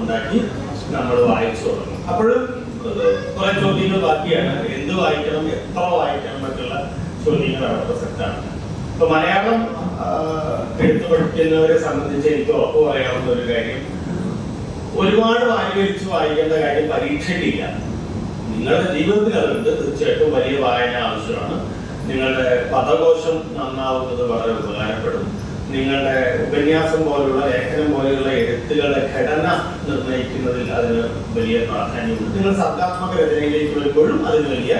ഉണ്ടാക്കി നമ്മൾ വായിച്ചു തുടങ്ങും. അപ്പോഴും കുറെ ചോദ്യങ്ങൾ ബാക്കിയാണ്. എന്ത് വായിക്കണം, എത്ര വായിക്കണം എന്നൊക്കെയുള്ള ചോദ്യങ്ങളാണ് പ്രസക്തമാണ്. ഇപ്പൊ മലയാളം എഴുത്ത് പഠിക്കുന്നവരെ സംബന്ധിച്ച് എനിക്ക് ഉറപ്പ് പറയാവുന്ന ഒരു കാര്യം, ഒരുപാട് വാരിവലിച്ച് വായിക്കേണ്ട കാര്യം പരീക്ഷയ്ക്കില്ല. നിങ്ങളുടെ ജീവിതത്തിൽ അതുണ്ട്, തീർച്ചയായിട്ടും വലിയ വായന ആവശ്യമാണ്. നിങ്ങളുടെ പദകോശം നന്നാവുന്നത് വളരെ ഉപകാരപ്പെടും. നിങ്ങളുടെ ഉപന്യാസം പോലുള്ള ലേഖനം പോലെയുള്ള എഴുത്തുകളുടെ ഘടന നിർണ്ണയിക്കുന്നതിൽ അതിന് വലിയ പ്രാധാന്യമുണ്ട്. നിങ്ങൾ സർഗാത്മക രചനയിലേക്ക് വരുമ്പോഴും അതിന് വലിയ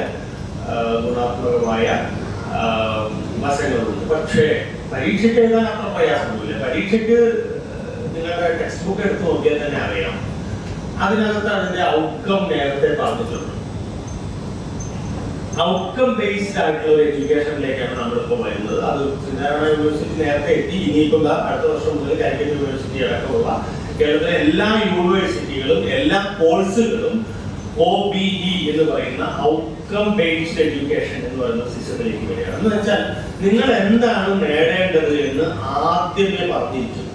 ഗുണാത്മകമായ വശങ്ങളുണ്ട്. പക്ഷേ പരീക്ഷയ്ക്ക് എഴുതാൻ അത്ര പ്രയാസമൊന്നുമില്ല. പരീക്ഷയ്ക്ക് നിങ്ങളുടെ ടെക്സ്റ്റ് ബുക്ക് എടുത്ത് നോക്കിയാൽ തന്നെ അറിയാം. അതിനകത്ത് അതിന്റെ ഔട്ട്കം നേരത്തെ പറഞ്ഞിട്ടുണ്ട്. ഔട്ട്കം ബേസ്ഡ് ആയിട്ടുള്ള ഒരു എഡ്യൂക്കേഷനിലേക്കാണ് നമ്മളിപ്പോൾ വരുന്നത്. അത് ശ്രീനാരായണ യൂണിവേഴ്സിറ്റി നേരത്തെ എത്തി. ഇനിയിപ്പോൾ അടുത്ത വർഷം മുതൽ കാലിക്കറ്റ് യൂണിവേഴ്സിറ്റി അടക്കമുള്ള കേരളത്തിലെ എല്ലാ യൂണിവേഴ്സിറ്റികളും എല്ലാ കോഴ്സുകളും OBE എന്ന് പറയുന്ന ഔട്ട്കം ബേസ്ഡ് എഡ്യൂക്കേഷൻ എന്ന് പറയുന്ന സിസ്റ്റത്തിലേക്ക് വരികയാണ്. എന്ന് വെച്ചാൽ നിങ്ങൾ എന്താണ് നേടേണ്ടത് എന്ന് ആദ്യമേ പറഞ്ഞിരിക്കും.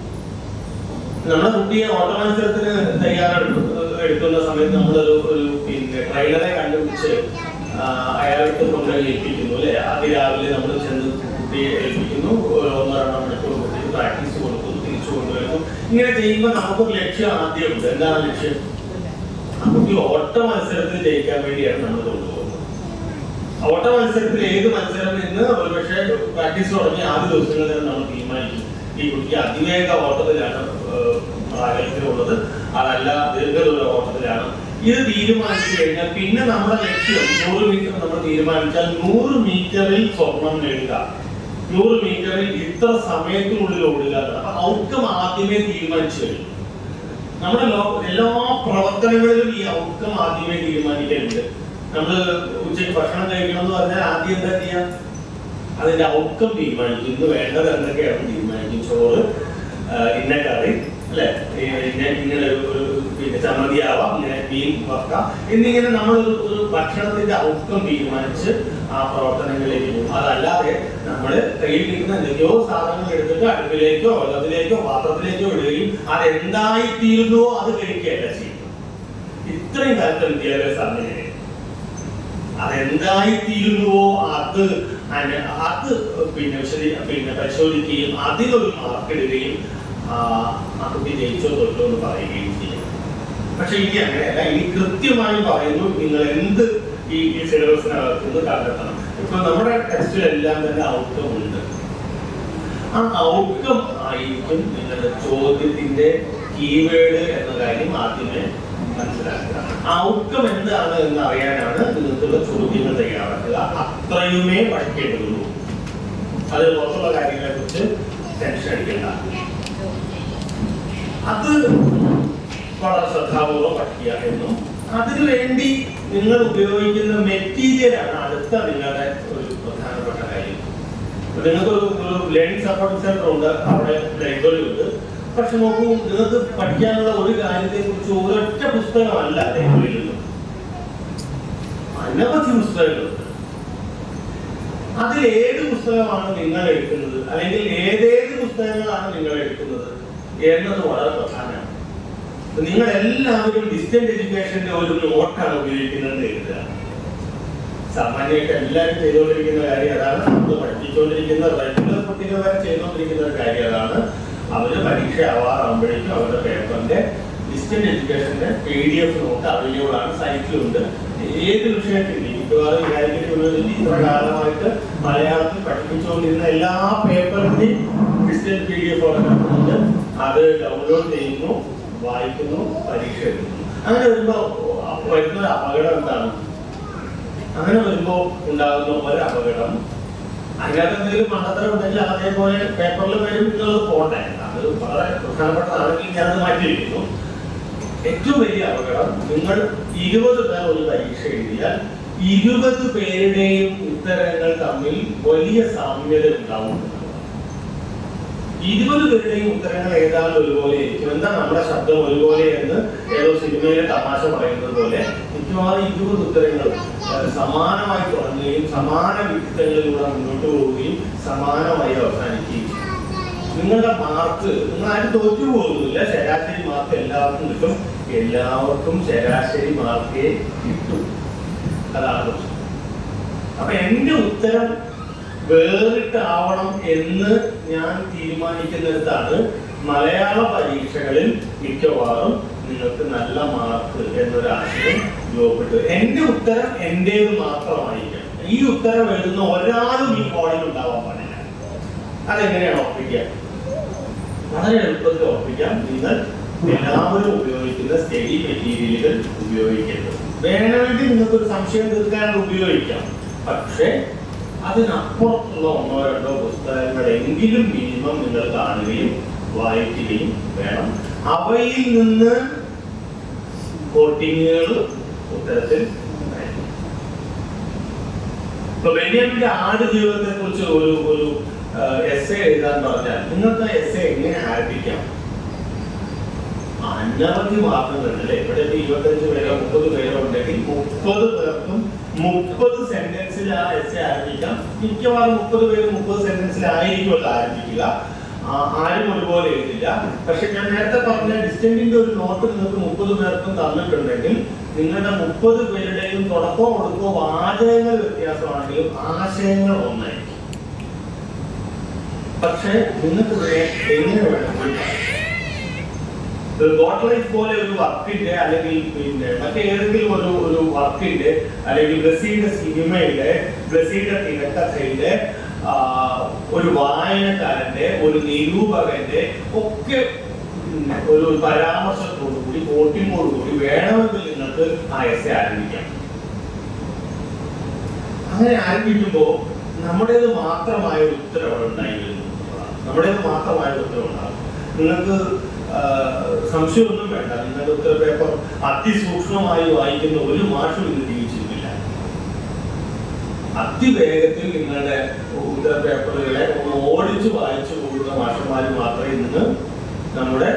നമ്മുടെ കുട്ടിയെ ഓട്ട മത്സരത്തിന് തയ്യാറെടുക്കുന്ന സമയത്ത് നമ്മളൊരു ട്രെയിനറെ കണ്ടുപിടിച്ച് അയാൾക്ക് കൊണ്ടുപോയി ഏൽപ്പിക്കുന്നു അല്ലെ. അതിരാവിലെ നമ്മൾ ചെന്ന് കുട്ടിയെ ഏൽപ്പിക്കുന്നു, 1-2 മണിക്കൂർ കുട്ടിക്ക് പ്രാക്ടീസ് കൊടുക്കുന്നു, തിരിച്ചു കൊണ്ടുവരുന്നു. ഇങ്ങനെ ചെയ്യുമ്പോൾ നമുക്കൊരു ലക്ഷ്യം ആദ്യമുണ്ട്. എന്താണ് ലക്ഷ്യം? ആ കുട്ടി ഓട്ട മത്സരത്തിൽ ജയിക്കാൻ വേണ്ടിയാണ് നമ്മൾ കൊണ്ടുപോകുന്നത്. ഓട്ട മത്സരത്തിൽ ഏത് മത്സരം എന്ന് ഒരു പക്ഷേ പ്രാക്ടീസ് തുടങ്ങി ആദ്യ ദിവസങ്ങളിൽ തന്നെ നമ്മൾ തീരുമാനിക്കും. ഈ കുട്ടിക്ക് അതിവേഗ ഓട്ടത്തിലാണ് പ്രാഗൽഭ്യമുള്ളത്, അതല്ല ദീർഘദൂര ഓട്ടത്തിലാണ്. ഇത് തീരുമാനിച്ചു കഴിഞ്ഞാൽ പിന്നെ നമ്മുടെ ലക്ഷ്യം 100 മീറ്റർ നമ്മൾ തീരുമാനിച്ചാൽ 100 മീറ്ററിൽ സ്വർണം നേടുക, 100 മീറ്ററിൽ ഇത്ര സമയത്തിനുള്ളിൽ ഓടുക. അപ്പൊ ഔട്ട്കം ആദ്യമേ തീരുമാനിച്ചു കഴിഞ്ഞു. നമ്മുടെ എല്ലാ പ്രവർത്തനങ്ങളിലും ഈ ഔട്ട്കം ആദ്യമേ തീരുമാനിക്കലുണ്ട്. നമ്മൾ ഉച്ചയ്ക്ക് ഭക്ഷണം കഴിക്കണം എന്ന് പറഞ്ഞാൽ ആദ്യം എന്താ ചെയ്യാം? അതിന്റെ ഔട്ട്കം തീരുമാനിക്കും. ഇന്ന് വേണ്ടത് എന്തൊക്കെയാണ് തീരുമാനിക്കും. ചോറ്, ഇന്ന കറി അല്ലെ, ഇങ്ങനെ ഒരു പിന്നെ ചമ്മന്തിയാവാം, ഇങ്ങനെ മീൻ വറക്കാം എന്നിങ്ങനെ നമ്മൾ ഒരു ഭക്ഷണത്തിന്റെ ഔട്ട്കം തീരുമാനിച്ച് ആ പ്രവർത്തനങ്ങളിലേക്ക് പോകും. അതല്ലാതെ നമ്മൾ കയ്യിൽ നിൽക്കുന്ന എന്തൊക്കെയോ സാധനങ്ങൾ എടുത്തിട്ട് അടുപ്പിലേക്കോ വെള്ളത്തിലേക്കോ പാത്രത്തിലേക്കോ ഇടുകയും അതെന്തായി തീരുന്നുവോ അത് കഴിക്കുകയല്ല ചെയ്യുന്നത്. ഇത്രയും കാലത്തെ വിദ്യാഭ്യാസം അങ്ങനെ അതെന്തായി തീരുന്നുവോ അത് പിന്നെ പരിശോധിക്കുകയും അതിനൊരു മാർക്കിടുകയും ആ കുട്ടി ജയിച്ചോ തൊട്ടോ എന്ന് പറയുകയും ചെയ്യും. പക്ഷെ ഇനി അങ്ങനെയല്ല. ഇനി കൃത്യമായി പറയുന്നു നിങ്ങൾ എന്ത് ഈ സിലബസിനകത്തുനിന്ന് കണ്ടെത്തണം. ഇപ്പൊ നമ്മുടെ ടെസ്റ്റിലെല്ലാം തന്നെ ഔട്ട്കം ഉണ്ട്. ആ ഔട്ട്കം ആയിരിക്കും നിങ്ങളുടെ ചോദ്യത്തിന്റെ കീവേഡ് എന്ന കാര്യം ആദ്യമേ മനസ്സിലാക്കുക. ഔട്ട്കം എന്താണ് എന്ന് അറിയാനാണ് നിങ്ങൾക്കുള്ള ചോദ്യങ്ങൾ തയ്യാറാക്കുക. അത്രയുമേ പഠിക്കേണ്ടതുള്ളൂ. അതിൽ പുറത്തുള്ള കാര്യങ്ങളെ കുറിച്ച് ടെൻഷൻ അടിക്കേണ്ട. അത് വളരെ ശ്രദ്ധാപൂർവ്വം പഠിക്കുക എന്നും അതിനു വേണ്ടി നിങ്ങൾ ഉപയോഗിക്കുന്ന മെറ്റീരിയലാണ് അടുത്ത നിങ്ങളുടെ ഒരു പ്രധാനപ്പെട്ട കാര്യം. നിങ്ങൾക്കൊരു ലേണിംഗ് സപ്പോർട്ട് സെന്റർ ഉണ്ട്, അവിടെ ലൈബ്രറി ഉണ്ട്. പക്ഷെ നോക്കൂ, നിങ്ങൾക്ക് പഠിക്കാനുള്ള ഒരു കാര്യത്തെ കുറിച്ച് ഒരൊറ്റ പുസ്തകമല്ല ലൈബ്രറിയിലുള്ളത്, അനവധി പുസ്തകങ്ങളുണ്ട്. അതിൽ ഏത് പുസ്തകമാണ് നിങ്ങൾ എടുക്കുന്നത്, അല്ലെങ്കിൽ ഏതേത് പുസ്തകങ്ങളാണ് നിങ്ങൾ എടുക്കുന്നത് എന്നത് വളരെ പ്രധാനമാണ്. നിങ്ങൾ എല്ലാവരും ഡിസ്റ്റന്റ് എഡ്യൂക്കേഷന്റെ ഒരു നോട്ടാണ് ഉപയോഗിക്കുന്നത് എഴുതുക. സാമാന്യമായിട്ട് എല്ലാവരും ചെയ്തുകൊണ്ടിരിക്കുന്ന കാര്യം അതാണ്. നമ്മൾ പഠിപ്പിച്ചുകൊണ്ടിരിക്കുന്ന റെഗുലർ കുട്ടികൾ വരെ ചെയ്തുകൊണ്ടിരിക്കുന്ന ഒരു കാര്യം അതാണ്. അവര് പരീക്ഷ ആവാറാകുമ്പോഴേക്കും അവരുടെ പേപ്പറിന്റെ ഡിസ്റ്റന്റ് എഡ്യൂക്കേഷന്റെ PDF നോട്ട് അവൈലബിൾ ആണ്, സൈറ്റിലുണ്ട്. ഏത് വിഷയത്തിൽ മിക്കവാറും കാലിക്കറ്റ് യൂണിവേഴ്സിറ്റി ഇത്ര കാലമായിട്ട് മലയാളത്തിൽ പഠിപ്പിച്ചുകൊണ്ടിരുന്ന എല്ലാ പേപ്പറിന്റെയും ഡിസ്റ്റന്റ് PDF ഉണ്ട്. അത് ഡൗൺലോഡ് ചെയ്യുന്നു, വായിക്കുന്നു, പരീക്ഷ എഴുതുന്നു. അങ്ങനെ വരുമ്പോ വരുന്ന ഒരു അപകടം എന്താണ്? അങ്ങനെ വരുമ്പോ ഉണ്ടാകുന്ന ഒരു അപകടം, അതിനകത്ത് എന്തെങ്കിലും മണ്ടത്തരം ഉണ്ടെങ്കിൽ അതേപോലെ പേപ്പറിൽ വരും എന്നുള്ളത് പോട്ടെ, അത് വളരെ പ്രധാനപ്പെട്ടതാണെങ്കിൽ ഞാനത് മാറ്റിയിരിക്കുന്നു. ഏറ്റവും വലിയ അപകടം, നിങ്ങൾ 20 പേർ ഒരു പരീക്ഷ എഴുതിയാൽ 20 പേരുടെയും ഉത്തരങ്ങൾ തമ്മിൽ വലിയ സാമ്യത ഉണ്ടാവും. 20 പേരുടെയും ഉത്തരങ്ങൾ ഏതാണ്ട് ഒരുപോലെ ആയിരിക്കും. എന്താ നമ്മുടെ ശബ്ദം ഒരുപോലെ എന്ന് ഏതോ സിനിമയിലെ തമാശ പറയുന്നത് പോലെ മിക്കവാറും 20 ഉത്തരങ്ങൾ സമാനമായി തുടങ്ങുകയും സമാന വിഹിതങ്ങളിലൂടെ മുന്നോട്ട് പോവുകയും സമാനമായി അവസാനിക്കുകയും ചെയ്യും. നിങ്ങളുടെ മാർക്ക് നിങ്ങൾ ആരും തോറ്റു പോകുന്നില്ല. ശരാശരി മാർക്ക് എല്ലാവർക്കും കിട്ടും. എല്ലാവർക്കും ശരാശരി മാർക്കേ കിട്ടും. അതാണ് പ്രശ്നം. അപ്പൊ എന്റെ ഉത്തരം വേറിട്ടാവണം എന്ന് ഞാൻ തീരുമാനിക്കുന്നിടത്താണ് മലയാള പരീക്ഷകളിൽ മിക്കവാറും നിങ്ങൾക്ക് നല്ല മാർക്ക് എന്നൊരു ആശയം രൂപപ്പെട്ടു. എന്റെ ഉത്തരം എന്റേത് മാത്രമായിരിക്കണം. ഈ ഉത്തരം എഴുതുന്ന ഒരാളും ഈ കോളിൽ ഉണ്ടാവാൻ പാടില്ല. അതെങ്ങനെയാണ് ഉറപ്പിക്കുക? വളരെ എളുപ്പത്തിൽ ഉറപ്പിക്കാം. നിങ്ങൾ എല്ലാവരും ഉപയോഗിക്കുന്ന സ്റ്റഡി മെറ്റീരിയലുകൾ ഉപയോഗിക്കരുത്. വേണമെങ്കിൽ നിങ്ങൾക്കൊരു സംശയം തീർക്കാൻ ഉപയോഗിക്കാം. പക്ഷെ അതിനപ്പുറത്തുള്ള ഒന്നോ രണ്ടോ പുസ്തകങ്ങളെങ്കിലും മിനിമം നിങ്ങൾ കാണുകയും വായിക്കുകയും വേണം. അവയിൽ നിന്ന് കോട്ടിങ്ങുകൾ ഉത്തരത്തിൽ ഇപ്പൊ ബെന്യാമിന്റെ ആടുജീവിതത്തെ കുറിച്ച് ഒരു എസ്സേ എഴുതാൻ പറഞ്ഞാൽ നിങ്ങൾക്ക് എസ്സേ എങ്ങനെ ആരംഭിക്കാം? അനവധി മാർഗങ്ങളുണ്ടല്ലേ. ഇവിടെ 25 പേരോ 30 പേരോ ഉണ്ടെങ്കിൽ 30 പേർക്കും 30 സെന്റൻസിൽ ആ എസ്സേ ആരംഭിക്കാം. മിക്കവാറും 30 പേര് 30 സെന്റൻസിലായിരിക്കുമല്ലോ ആരംഭിക്കുക. ആരും ഒരുപോലെ എഴുതില്ല. പക്ഷെ ഞാൻ നേരത്തെ പറഞ്ഞ ഡിസ്റ്റന്റിന്റെ ഒരു നോട്ട് നിങ്ങൾക്ക് 30 പേർക്കും തന്നിട്ടുണ്ടെങ്കിൽ നിങ്ങളുടെ 30 പേരുടെയും തുടക്കമോ ഒടുക്കോ വാചകങ്ങൾ വ്യത്യാസമാണെങ്കിലും ആശയങ്ങൾ ഒന്നായിരിക്കും. പക്ഷെ നിങ്ങൾക്ക് എങ്ങനെ വേണമെങ്കിൽ ഗോഡ് ലൈഫ് പോലെ ഒരു വർക്കിന്റെ അല്ലെങ്കിൽ പിന്നെ മറ്റേതെങ്കിലും ഒരു വർക്കിന്റെ അല്ലെങ്കിൽ ബ്രസീലിന്റെ സിനിമയുടെ ബ്രസീലിന്റെ തിരക്കഥയുടെ ഒരു വായനക്കാരന്റെ ഒരു നിരൂപകന്റെ ഒക്കെ ഒരു പരാമർശത്തോടു കൂടി കോട്ടിങ്ങോട് കൂടി വേണമെങ്കിൽ നിങ്ങൾക്ക് ആ എസ്സേ ആരംഭിക്കാം. അങ്ങനെ ആരംഭിക്കുമ്പോൾ നമ്മുടേത് മാത്രമായ ഒരു ഉത്തരം അവിടെ ഉണ്ടായിരുന്നു. നമ്മുടേത് മാത്രമായ ഒരു ഉത്തരം ഉണ്ടാകും. നിങ്ങൾക്ക് സംശയമൊന്നും വേണ്ട. നിങ്ങളുടെ ഉത്തര പേപ്പർ അതിസൂക്ഷ്മമായി വായിക്കുന്ന ഒരു മാഷും ഇന്ന് ജീവിച്ചിരുന്നില്ല. അതിവേഗത്തിൽ നിങ്ങളുടെ ഉത്തര പേപ്പറുകളെ ഒന്ന് ഓടിച്ചു വായിച്ചു പോകുന്ന മാഷന്മാർ മാത്രമേ ഇന്ന് നമ്മുടെ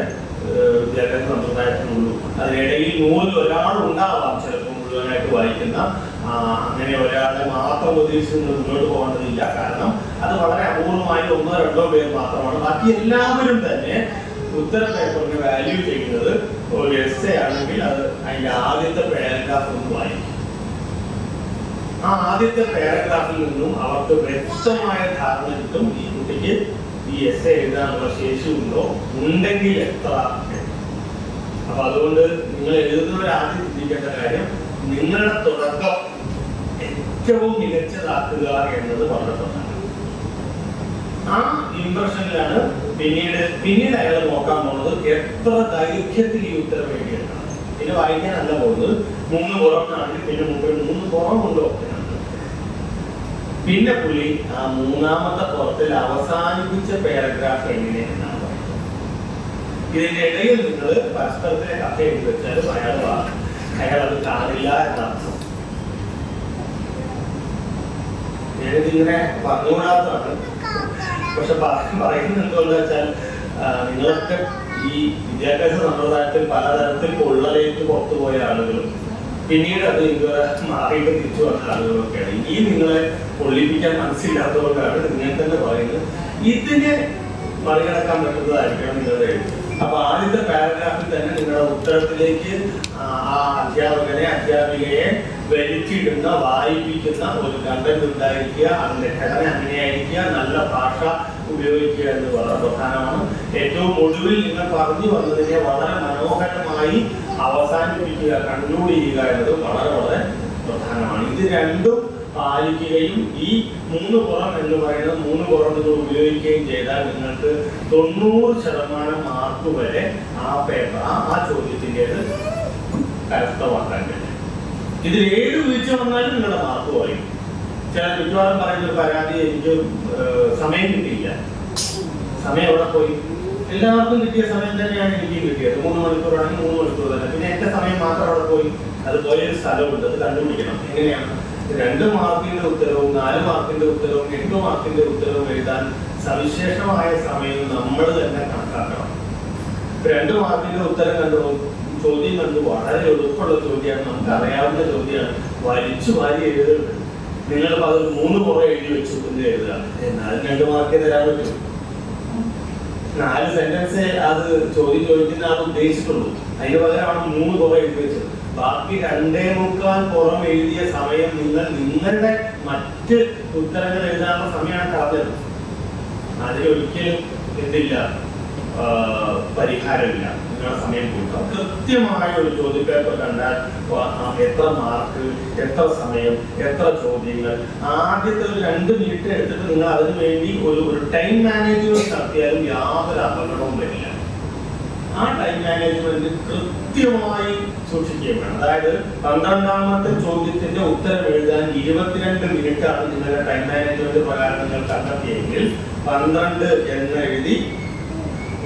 വിദ്യാഭ്യാസ സമ്പ്രദായത്തിനുള്ളൂ. അതിനിടയിൽ 100 ഒരാളുണ്ടാവാം ചിലപ്പോൾ മുഴുവനായിട്ട് വായിക്കുന്ന. അങ്ങനെ ഒരാളെ മാത്രം ഉദ്ദേശിച്ച് മുന്നോട്ട് പോകേണ്ടതില്ല. കാരണം അത് വളരെ അപൂർവമായി 1-2 പേർ മാത്രമാണ്. ബാക്കി എല്ലാവരും തന്നെ ഉത്തര പേപ്പറിന് വാല്യൂ ചെയ്യുന്നത് ഒരു എസ്സേ ആണെങ്കിൽ അത് അതിന്റെ ആദ്യത്തെ പാരഗ്രാഫ് ഒന്ന് വായിക്കും. ആ ആദ്യത്തെ പാരഗ്രാഫിൽ നിന്നും അവർക്ക് വ്യക്തമായ ധാരണ കിട്ടും ഈ കുട്ടിക്ക് ഈ എസ്സേ എഴുതാനുള്ള ശേഷി ഉണ്ടോ, ഉണ്ടെങ്കിൽ എത്ര. അപ്പൊ അതുകൊണ്ട് നിങ്ങൾ എഴുതുന്നവർ ആദ്യം ചിന്തിക്കേണ്ട കാര്യം നിങ്ങളുടെ തുടക്കം ഏറ്റവും മികച്ചതാക്കുക എന്നത് വളരെ പ്രധാനമാണ്. ആ ഇംപ്രഷനിലാണ് പിന്നീട് അയാൾ നോക്കാൻ പോകുന്നത് എത്ര ദൈർഘ്യത്തിൽ ഈ ഉത്തരം എഴുതിയിട്ടാണ്. പിന്നെ വായിക്കാനല്ല പോകുന്നത്. 3 പുറത്താണെങ്കിൽ പിന്നെ മുമ്പിൽ 3 പുറമുണ്ടോ. പിന്നെ പുള്ളി ആ 3ാമത്തെ പുറത്തിൽ അവസാനിപ്പിച്ച പാരഗ്രാഫ് എങ്ങനെയെന്നാണ് പറയുന്നത്. ഇതിന്റെ ഇടയിൽ നിങ്ങൾ പരസ്പരത്തിലെ കഥ എഴുതി വെച്ചാലും അയാൾ അത് കാണില്ല എന്നർത്ഥം. ഞാനിതിങ്ങനെ പറഞ്ഞുകൂടാത്തതാണ്. പക്ഷെ പറയുന്നത് എന്തുകൊണ്ട് വെച്ചാൽ നിങ്ങളൊക്കെ ഈ വിദ്യാഭ്യാസ സമ്പ്രദായത്തിൽ പലതരത്തിൽ പൊള്ളലേറ്റ് പുറത്തുപോയ ആളുകളും പിന്നീട് അത് ഇതുവരെ മാറിയിട്ട് തിരിച്ചു വന്ന ആളുകളൊക്കെയാണ്. ഈ നിങ്ങളെ പൊള്ളിപ്പിക്കാൻ മനസ്സില്ലാത്തതുകൊണ്ടാണ് നിങ്ങൾ തന്നെ പറയുന്നത്. ഇതിനെ മറികടക്കാൻ പറ്റുന്നതായിരിക്കണം നിങ്ങളുടെ എഴുത്ത്. അപ്പൊ ആദ്യത്തെ പാരഗ്രാഫിൽ തന്നെ നിങ്ങളുടെ ഉത്തരത്തിലേക്ക് ആ അധ്യാപികയെ വലിച്ചിടുന്ന വായിപ്പിക്കുന്ന ഒരു കണ്ടന്റ് ഉണ്ടായിരിക്കുക. അതിന്റെ ഘടന അങ്ങനെയായിരിക്കുക. നല്ല ഭാഷ ഉപയോഗിക്കുക എന്ന് വളരെ പ്രധാനമാണ്. ഏറ്റവും ഒടുവിൽ നിങ്ങൾ പറഞ്ഞു വന്നതിനെ വളരെ മനോഹരമായി അവസാനിപ്പിക്കുക, കൺക്ലൂഡ് ചെയ്യുക എന്നത് വളരെ വളരെ പ്രധാനമാണ്. ഇത് രണ്ടും പാലിക്കുകയും ഈ 3 പുറം എന്ന് പറയുന്നത് 3 പുറം നിങ്ങൾ ഉപയോഗിക്കുകയും ചെയ്താൽ നിങ്ങൾക്ക് 90% മാർക്ക് വരെ ആ പേപ്പർ ആ ചോദ്യത്തിൻ്റെത് കരസ്ഥമാക്കാൻ കഴിയും. ഇതിൽ ഏത് വീഴ്ച വന്നാലും നിങ്ങളുടെ മാർക്ക് കുറയും. ചില മിക്കവാറും പറയുന്ന പരാതി എനിക്ക് സമയം കിട്ടിയില്ല. സമയം എവിടെ പോയി? എല്ലാവർക്കും കിട്ടിയ സമയം തന്നെയാണ് എനിക്കും കിട്ടിയത്. 3 മണിക്കൂറാണെങ്കിൽ 3 മണിക്കൂർ തന്നെ. പിന്നെ എന്റെ സമയം മാത്രം അവിടെ പോയി. അത് പോയൊരു സ്ഥലമുണ്ട്. അത് കണ്ടുപിടിക്കണം. എങ്ങനെയാണ് 2 മാർക്കിന്റെ ഉത്തരവും 4 മാർക്കിന്റെ ഉത്തരവും 8 മാർക്കിന്റെ ഉത്തരവും എഴുതാൻ സവിശേഷമായ സമയം നമ്മൾ തന്നെ കണക്കാക്കണം. 2 മാർക്കിന്റെ ഉത്തരം കണ്ടു, ചോദ്യം കണ്ടു, വളരെ എളുപ്പമുള്ള ചോദ്യമാണ്, നമുക്ക് അറിയാവുന്ന ചോദ്യമാണ്, വലിച്ചു വാരി എഴുതുന്നുണ്ട്. നിങ്ങളിപ്പോൾ അത് 3 പുറം എഴുതി വെച്ചിട്ടുണ്ട് എഴുതുക. എന്നാലും 2 മാർക്കേ തരാൻ പറ്റും. 4 സെന്റൻസ് അത് ചോദിക്കുന്ന ആൾ ഉദ്ദേശിച്ചിട്ടുള്ളൂ. അതിന് പകരമാണ് 3 കുറവ് എഴുതി വെച്ചത്. ബാക്കി 2.25 പുറം എഴുതിയ സമയം നിങ്ങളുടെ മറ്റ് ഉത്തരങ്ങൾ എഴുതാനുള്ള സമയമാണ് കളഞ്ഞത്. അതിലൊരിക്കലും എന്തില്ല, പരിഹാരമില്ല. നിങ്ങളുടെ സമയം കൊടുക്കാം. കൃത്യമായ ഒരു ചോദ്യപേപ്പർ കണ്ടാൽ എത്ര മാർക്ക്, എത്ര സമയം, എത്ര ചോദ്യങ്ങൾ, ആദ്യത്തെ ഒരു 2 മിനിറ്റ് എടുത്തിട്ട് നിങ്ങൾ അതിനു വേണ്ടി ഒരു ടൈം മാനേജ്മെന്റ് നടത്തിയാലും യാതൊരു അപകടവും വരില്ല. ആ ടൈം മാനേജ്മെന്റ് കൃത്യമായി സൂക്ഷിക്കുകയും വേണം. അതായത് 12ാമത്തെ ചോദ്യത്തിന്റെ ഉത്തരം എഴുതാൻ 22 മിനിറ്റാണ് നിങ്ങളുടെ ടൈം മാനേജ്മെന്റ് പ്രകാരം നിങ്ങൾ കണ്ടെത്തിയെങ്കിൽ 12 എന്ന് എഴുതി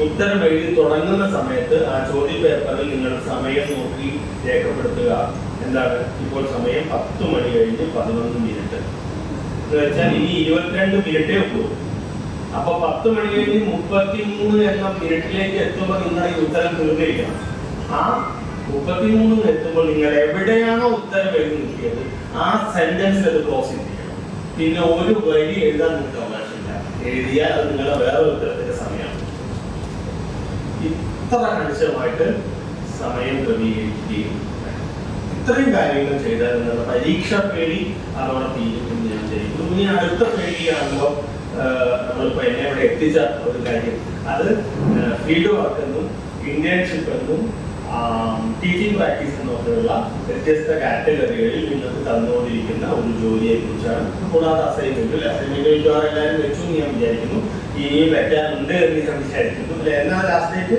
ഉത്തരം എഴുതി തുടങ്ങുന്ന സമയത്ത് ആ ചോദ്യ പേപ്പറിൽ നിങ്ങൾ സമയം നോക്കി രേഖപ്പെടുത്തുക. എന്താണ്? ഇപ്പോൾ സമയം 10 മണി കഴിഞ്ഞ് 11 മിനിറ്റ് എന്ന് വെച്ചാൽ ഇനി 22 മിനിറ്റേ ഉള്ളൂ. അപ്പൊ 10 മണി കഴിഞ്ഞ് 33 എന്ന മിനിറ്റിലേക്ക് എത്തുമ്പോൾ നിങ്ങൾ ഈ ഉത്തരം തീർന്നിരിക്കണം. ആ 33 എത്തുമ്പോൾ നിങ്ങൾ എവിടെയാണോ ഉത്തരം എഴുതി നിർത്തിയത് ആ സെന്റൻസിൽ അത് ക്ലോസ് ചെയ്തിരിക്കണം. പിന്നെ ഒരു വരി എഴുതാൻ നിങ്ങൾക്ക് അവകാശമില്ല. എഴുതിയാൽ അത് നിങ്ങളുടെ വേറെ ഉത്തരത്തിന്റെ സമയമാണ്. ഇത്ര കണിശമായിട്ട് സമയം ക്രമീകരിക്കുകയും ഇത്രയും കാര്യങ്ങൾ ചെയ്താൽ നിങ്ങളുടെ പരീക്ഷ പേടി അതോടെ തീരുമെന്ന് ഞാൻ ചെയ്യുന്നു. ഇനി അടുത്ത പേടിയാകുമ്പോൾ നമ്മളിപ്പോൾ എന്നെ ഇവിടെ എത്തിച്ച ഒരു കാര്യം, അത് ഫീൽഡ് വർക്ക് എന്നും ഇന്റേൺഷിപ്പ് എന്നും ടീച്ചിങ് പ്രാക്ടീസ് എന്നൊക്കെയുള്ള വ്യത്യസ്ത കാറ്റഗറികളിൽ നിങ്ങൾക്ക് തന്നുകൊണ്ടിരിക്കുന്ന ഒരു ജോലിയെ കുറിച്ചാണ്. കൂടാതെ അസൈൻമെന്റ് മിക്കവാറും എല്ലാവരും വെച്ചു എന്ന് ഞാൻ വിചാരിക്കുന്നു. ഇനിയും വെക്കാനുണ്ട് എന്ന് ഞാൻ വിചാരിക്കുന്നു. അല്ലെ, എന്നാ ലാസ്റ്റ് ഡേറ്റ്?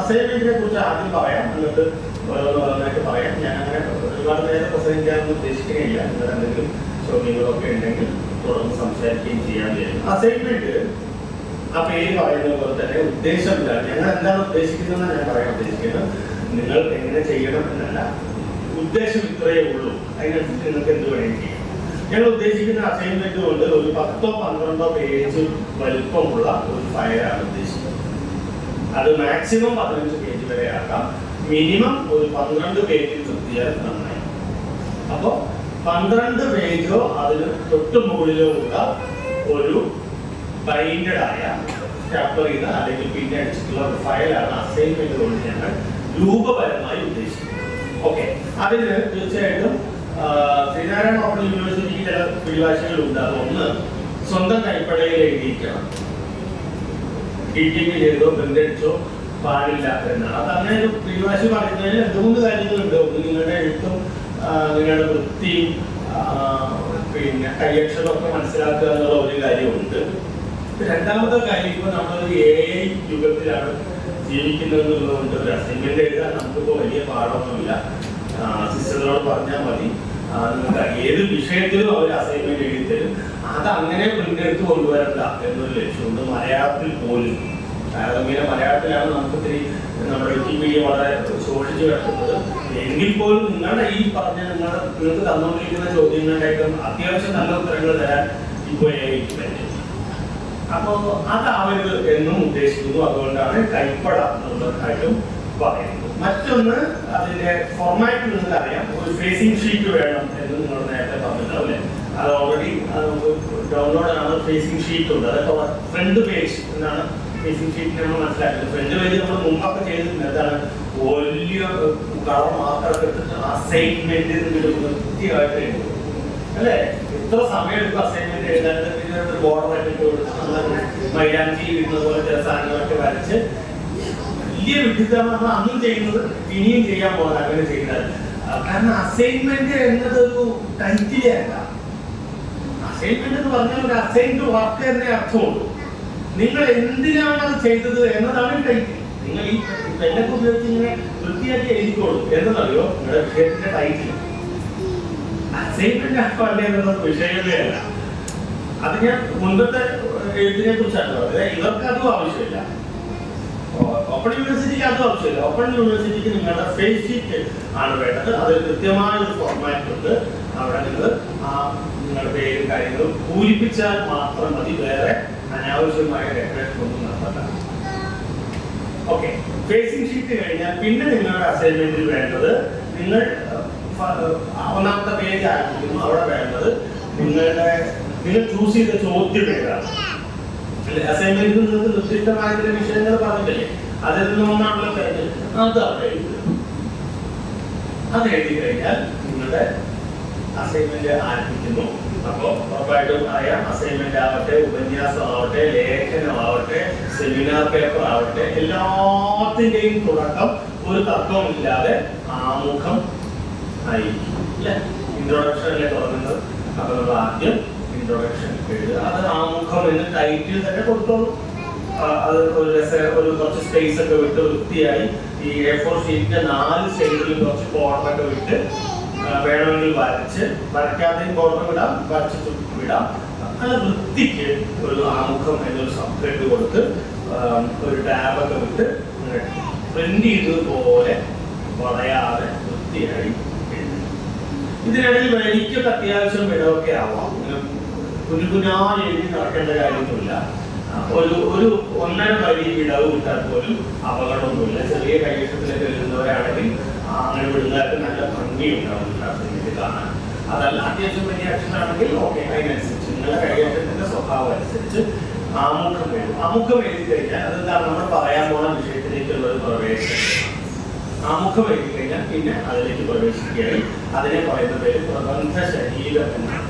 അസൈൻമെന്റിനെ കുറിച്ച് ആദ്യം പറയാം, എന്നിട്ട് ഓരോന്നായിട്ട് പറയാം. ഞാൻ അങ്ങനെ ഒരുപാട് നേരം പ്രസംഗിക്കാനൊന്നും ഉദ്ദേശിക്കുകയില്ല. നിങ്ങൾ എന്തെങ്കിലും ചോദ്യങ്ങളൊക്കെ ഉണ്ടെങ്കിൽ തുടർന്ന് സംസാരിക്കുകയും ചെയ്യാൻ കഴിയും. അസൈൻമെന്റ് ആ പേര് പറയുന്ന പോലെ തന്നെ ഉദ്ദേശമില്ല. ഞങ്ങൾ എന്താണ് ഉദ്ദേശിക്കുന്നതെന്ന് ഞാൻ പറയാൻ ഉദ്ദേശിക്കുന്നത്. നിങ്ങൾ എങ്ങനെ ചെയ്യണം എന്നല്ല, ഉദ്ദേശം ഇത്രയേ ഉള്ളൂ. അതിനനുസരിച്ച് നിങ്ങൾക്ക് എന്ത് വേണമെങ്കിൽ ചെയ്യാം. ഞങ്ങൾ ഉദ്ദേശിക്കുന്ന അസൈൻമെന്റ് കൊണ്ട് ഒരു 10 12 പേജ് വലുപ്പമുള്ള ഒരു ഫയലാണ് ഉദ്ദേശിക്കുന്നത്. അത് മാക്സിമം 15 പേജ് വരെ ആക്കാം. മിനിമം ഒരു 12 പേജിൽ നിർത്തിയാൽ നന്നായി. അപ്പോ 12 പേജോ അതിന് തൊട്ട് മുകളിലോ ഉള്ള ഒരു ബൈൻഡഡ് ആയ സ്റ്റാപ്ലർ ചെയ്ത അല്ലെങ്കിൽ പിന്നെ അടിച്ചിട്ടുള്ള ഒരു ഫയലാണ് അസൈൻമെന്റ് കൊണ്ട് ഞങ്ങൾ രൂപപരമായി ഉദ്ദേശിക്കുന്നത്. ഓക്കെ, അതിന് തീർച്ചയായിട്ടും ശ്രീനാരായണ ഓപ്പൺ യൂണിവേഴ്സിറ്റിക്ക് ചില പിടിവാശികളുണ്ട്. അതൊന്ന്, സ്വന്തം കൈപ്പടയിൽ എഴുതിയിരിക്കണം. ടീച്ചിങ് ചെയ്തോ ബന്ധടിച്ചോ പാടില്ല എന്നാണ്. അത് അങ്ങനെ ഒരു പിടിവാശി പറയുന്നതിന് 2-3 കാര്യങ്ങളുണ്ട്. ഒന്ന്, നിങ്ങളുടെ എഴുത്തും നിങ്ങളുടെ വൃത്തിയും പിന്നെ കൈയക്ഷരമൊക്കെ മനസ്സിലാക്കുക എന്നുള്ള ഒരു കാര്യമുണ്ട്. രണ്ടാമത്തെ കാര്യം, ഇപ്പൊ നമ്മളൊരു AI യുഗത്തിലാണ് ജീവിക്കുന്നത് എന്നുള്ളതുകൊണ്ട് ഒരു അസൈൻമെന്റ് എഴുതാൻ നമുക്കിപ്പോ വലിയ പാഠമൊന്നുമില്ല. സിസ്റ്ററിനോട് പറഞ്ഞാൽ മതി, നിങ്ങൾക്ക് ഏത് വിഷയത്തിലും അവർ അസൈൻമെന്റ് എഴുതി തരും. അത് അങ്ങനെ പ്രിന്റ് എടുത്ത് കൊണ്ടുവരണ്ട എന്നൊരു ലക്ഷ്യമുണ്ട്. മലയാളത്തിൽ പോലും, താരതമ്യേന മലയാളത്തിലാണ് നമുക്ക് ഇത്തിരി നമ്മുടെ വിക്കിപീഡിയ വളരെ സൂക്ഷിച്ചു കിടക്കുന്നത്. എങ്കിൽ പോലും നിങ്ങളുടെ ഈ പറഞ്ഞ നിങ്ങൾക്ക് തന്നുകൊണ്ടിരിക്കുന്ന ചോദ്യങ്ങളുടെയൊക്കെ അത്യാവശ്യം നല്ല ഉത്തരങ്ങൾ തരാൻ ഇപ്പോൾ AI പറ്റും. അപ്പോ അതാവരുത് എന്നും ഉദ്ദേശിക്കുന്നു. അതുകൊണ്ടാണ് കൈപ്പട എന്നുള്ളതായിട്ടും പറയുന്നത്. മറ്റൊന്ന്, അതിന്റെ ഫോർമാറ്റ് നിങ്ങൾക്ക് അറിയാം. ഒരു ഫേസിംഗ് ഷീറ്റ് വേണം എന്ന് നിങ്ങൾ നേരത്തെ പറഞ്ഞിട്ടുണ്ടാവില്ലേ? അത് ഓൾറെഡി ഡൗൺലോഡ് ആണ്. ഫേസിംഗ് ഷീറ്റ് ഉണ്ട്. അതൊക്കെ ഫ്രണ്ട് പേജ് എന്നാണ് ഫേസിംഗ് ഷീറ്റിനെ നമ്മൾ മനസ്സിലാക്കുന്നത്. ഫ്രണ്ട് പേജ് നമ്മൾ മുമ്പൊക്കെ ചെയ്തിട്ടുണ്ട്. എന്താണ്, വലിയ കളർ മാത്രമൊക്കെ എടുത്തിട്ട് അസൈൻമെന്റ് വൃത്തിയായിട്ട് എഴുതും അല്ലേ? എത്ര സമയം എടുക്കും അസൈൻമെന്റ് എഴുതാൻ? പിന്നെ ഒരു ബോർഡറൊക്കെ കൊടുത്ത് മൈലാഞ്ചി ഇടുന്ന പോലെ ചില സാധനങ്ങളൊക്കെ വരച്ച് വലിയ വിഡിത്തമാണ് അന്നും ചെയ്യുന്നത്, ഇനിയും ചെയ്യാൻ പോകുന്നത് അങ്ങനെ ചെയ്യുന്നത്. കാരണം അസൈൻമെന്റ് എന്നതൊരു ടൈറ്റിലേ അല്ല. അസൈൻമെന്റ് എന്ന് പറഞ്ഞാൽ ഒരു അസൈൻഡ് വർക്ക് എന്നേ അർത്ഥമുള്ളൂ. നിങ്ങൾ എന്തിനാണ് അത് ചെയ്തത് എന്നതാണ് ടൈറ്റിൽ. നിങ്ങൾ ഈ പെണ്ണൊക്കെ ഉപയോഗിച്ച് ഇങ്ങനെ വൃത്തിയാക്കി എഴുതിക്കോളൂ എന്നതറിയോ നിങ്ങളുടെ വിഷയത്തിന്റെ ടൈറ്റിൽ. അസൈൻമെന്റ് അപ്പല്ലേ എന്നത് വിഷയമേ അല്ല. അത് ഞാൻ മുൻപത്തെ എഴുത്തിനെ കുറിച്ചാണ് പറഞ്ഞത്. ഇവർക്ക് അതും ആവശ്യമില്ല. ഓപ്പൺ യൂണിവേഴ്സിറ്റിക്ക് അതും ആവശ്യമില്ല. ഓപ്പൺ യൂണിവേഴ്സിറ്റിക്ക് നിങ്ങളുടെ ഫേസ് ഷീറ്റ് ആണ് വേണ്ടത്. അതിൽ കൃത്യമായ ഒരു ഫോർമാറ്റ് ഉണ്ട്. അവിടെ നിങ്ങൾ നിങ്ങളുടെ പേരും കാര്യങ്ങളും പൂരിപ്പിച്ചാൽ മാത്രം മതി. വേറെ അനാവശ്യമായ ഡെക്കറേഷൻ ഒന്നും നടത്തണ്ട. ഓക്കെ, ഫേസിംഗ് ഷീറ്റ് കഴിഞ്ഞാൽ പിന്നെ നിങ്ങളുടെ അസൈൻമെന്റിൽ വേണ്ടത്, നിങ്ങൾ ഒന്നാമത്തെ പേജ് ആരംഭിക്കുന്നു. അവിടെ വേണ്ടത് നിങ്ങൾ ചൂസ് ചെയ്ത ചോദ്യം ഏതാണ്. അസൈൻമെന്റിൽ നിങ്ങൾക്ക് നിർദ്ദിഷ്ടമായ ചില വിഷയങ്ങൾ പറഞ്ഞിട്ടില്ലേ, അതിൽ നിന്നൊന്നാണല്ലോ കഴിഞ്ഞത്, അത് അവിടെ എഴുതുക. അത് എഴുതി കഴിഞ്ഞാൽ നിങ്ങളുടെ അസൈൻമെന്റ് ആരംഭിക്കുന്നു. അപ്പോൾ ഉറപ്പായിട്ടും അറിയാം, അസൈൻമെന്റ് ആവട്ടെ, ഉപന്യാസം ആവട്ടെ, ലേഖനമാവട്ടെ, സെമിനാർ പേപ്പർ ആവട്ടെ, എല്ലാത്തിന്റെയും തുടക്കം ഒരു തത്വമില്ലാതെ ആമുഖം ആയിരിക്കും അല്ലെ. ഇൻട്രൊഡക്ഷനിലെ തുടങ്ങുന്നത്. അപ്പൊ നമ്മൾ ആദ്യം ഇൻട്രൊഡക്ഷൻ എഴുതുക. അത് ആമുഖം എന്ന് ടൈറ്റിൽ തന്നെ കൊടുത്തോളൂ. അത് ഒരു കുറച്ച് സ്പേസ് ഒക്കെ വിട്ട് വൃത്തിയായി ഈ A4 ഷീറ്റിന്റെ 4 സൈഡിലും കുറച്ച് ബോർഡറൊക്കെ വിട്ട് വേണമെങ്കിൽ വരയ്ക്കാതെയും ബോർഡർ വിടാം, വരച്ചിട്ട് വിടാം. അത് വൃത്തിക്ക് ഒരു ആമുഖം എന്നൊരു സബ്ജക്ട് കൊടുത്ത് ഒരു ടാബൊക്കെ വിട്ട് പ്രിന്റ് ചെയ്തതുപോലെ വളയാതെ വൃത്തിയായി എഴുതും. ഇതിനിടയിൽ എനിക്കൊക്കെ അത്യാവശ്യം വിടവൊക്കെ ആവാം. കുഞ്ഞുകുഞ്ഞായി എഴുതി നടക്കേണ്ട കാര്യമൊന്നുമില്ല. ഒരു 1.5 വരി വിടവ് വിട്ടാൽ പോലും അപകടമൊന്നുമില്ല. ചെറിയ കൈവശത്തിലൊക്കെ എഴുതുന്നവരാണെങ്കിൽ അങ്ങനെ വിടുന്നതായിട്ട് നല്ല ഭംഗിയുണ്ടാവും കാണാൻ. അതല്ല അത്യാവശ്യം വലിയ അക്ഷരമാണെങ്കിൽ ഓക്കെ, അതിനനുസരിച്ച് നിങ്ങളുടെ കൈവശത്തിന്റെ സ്വഭാവം അനുസരിച്ച് ആമുഖം എഴുതും. ആമുഖം എഴുതി കഴിഞ്ഞാൽ അതെന്താണ് നമ്മൾ പറയാൻ പോകുന്ന വിഷയത്തിലേക്കുള്ള ഒരു പ്രവേശനം. ആമുഖം എഴുതി കഴിഞ്ഞാൽ പിന്നെ അതിലേക്ക് പ്രവേശിക്കുകയായി. അതിനെ പറയുന്ന പേര് പ്രബന്ധ ശരീരം എന്നാണ്.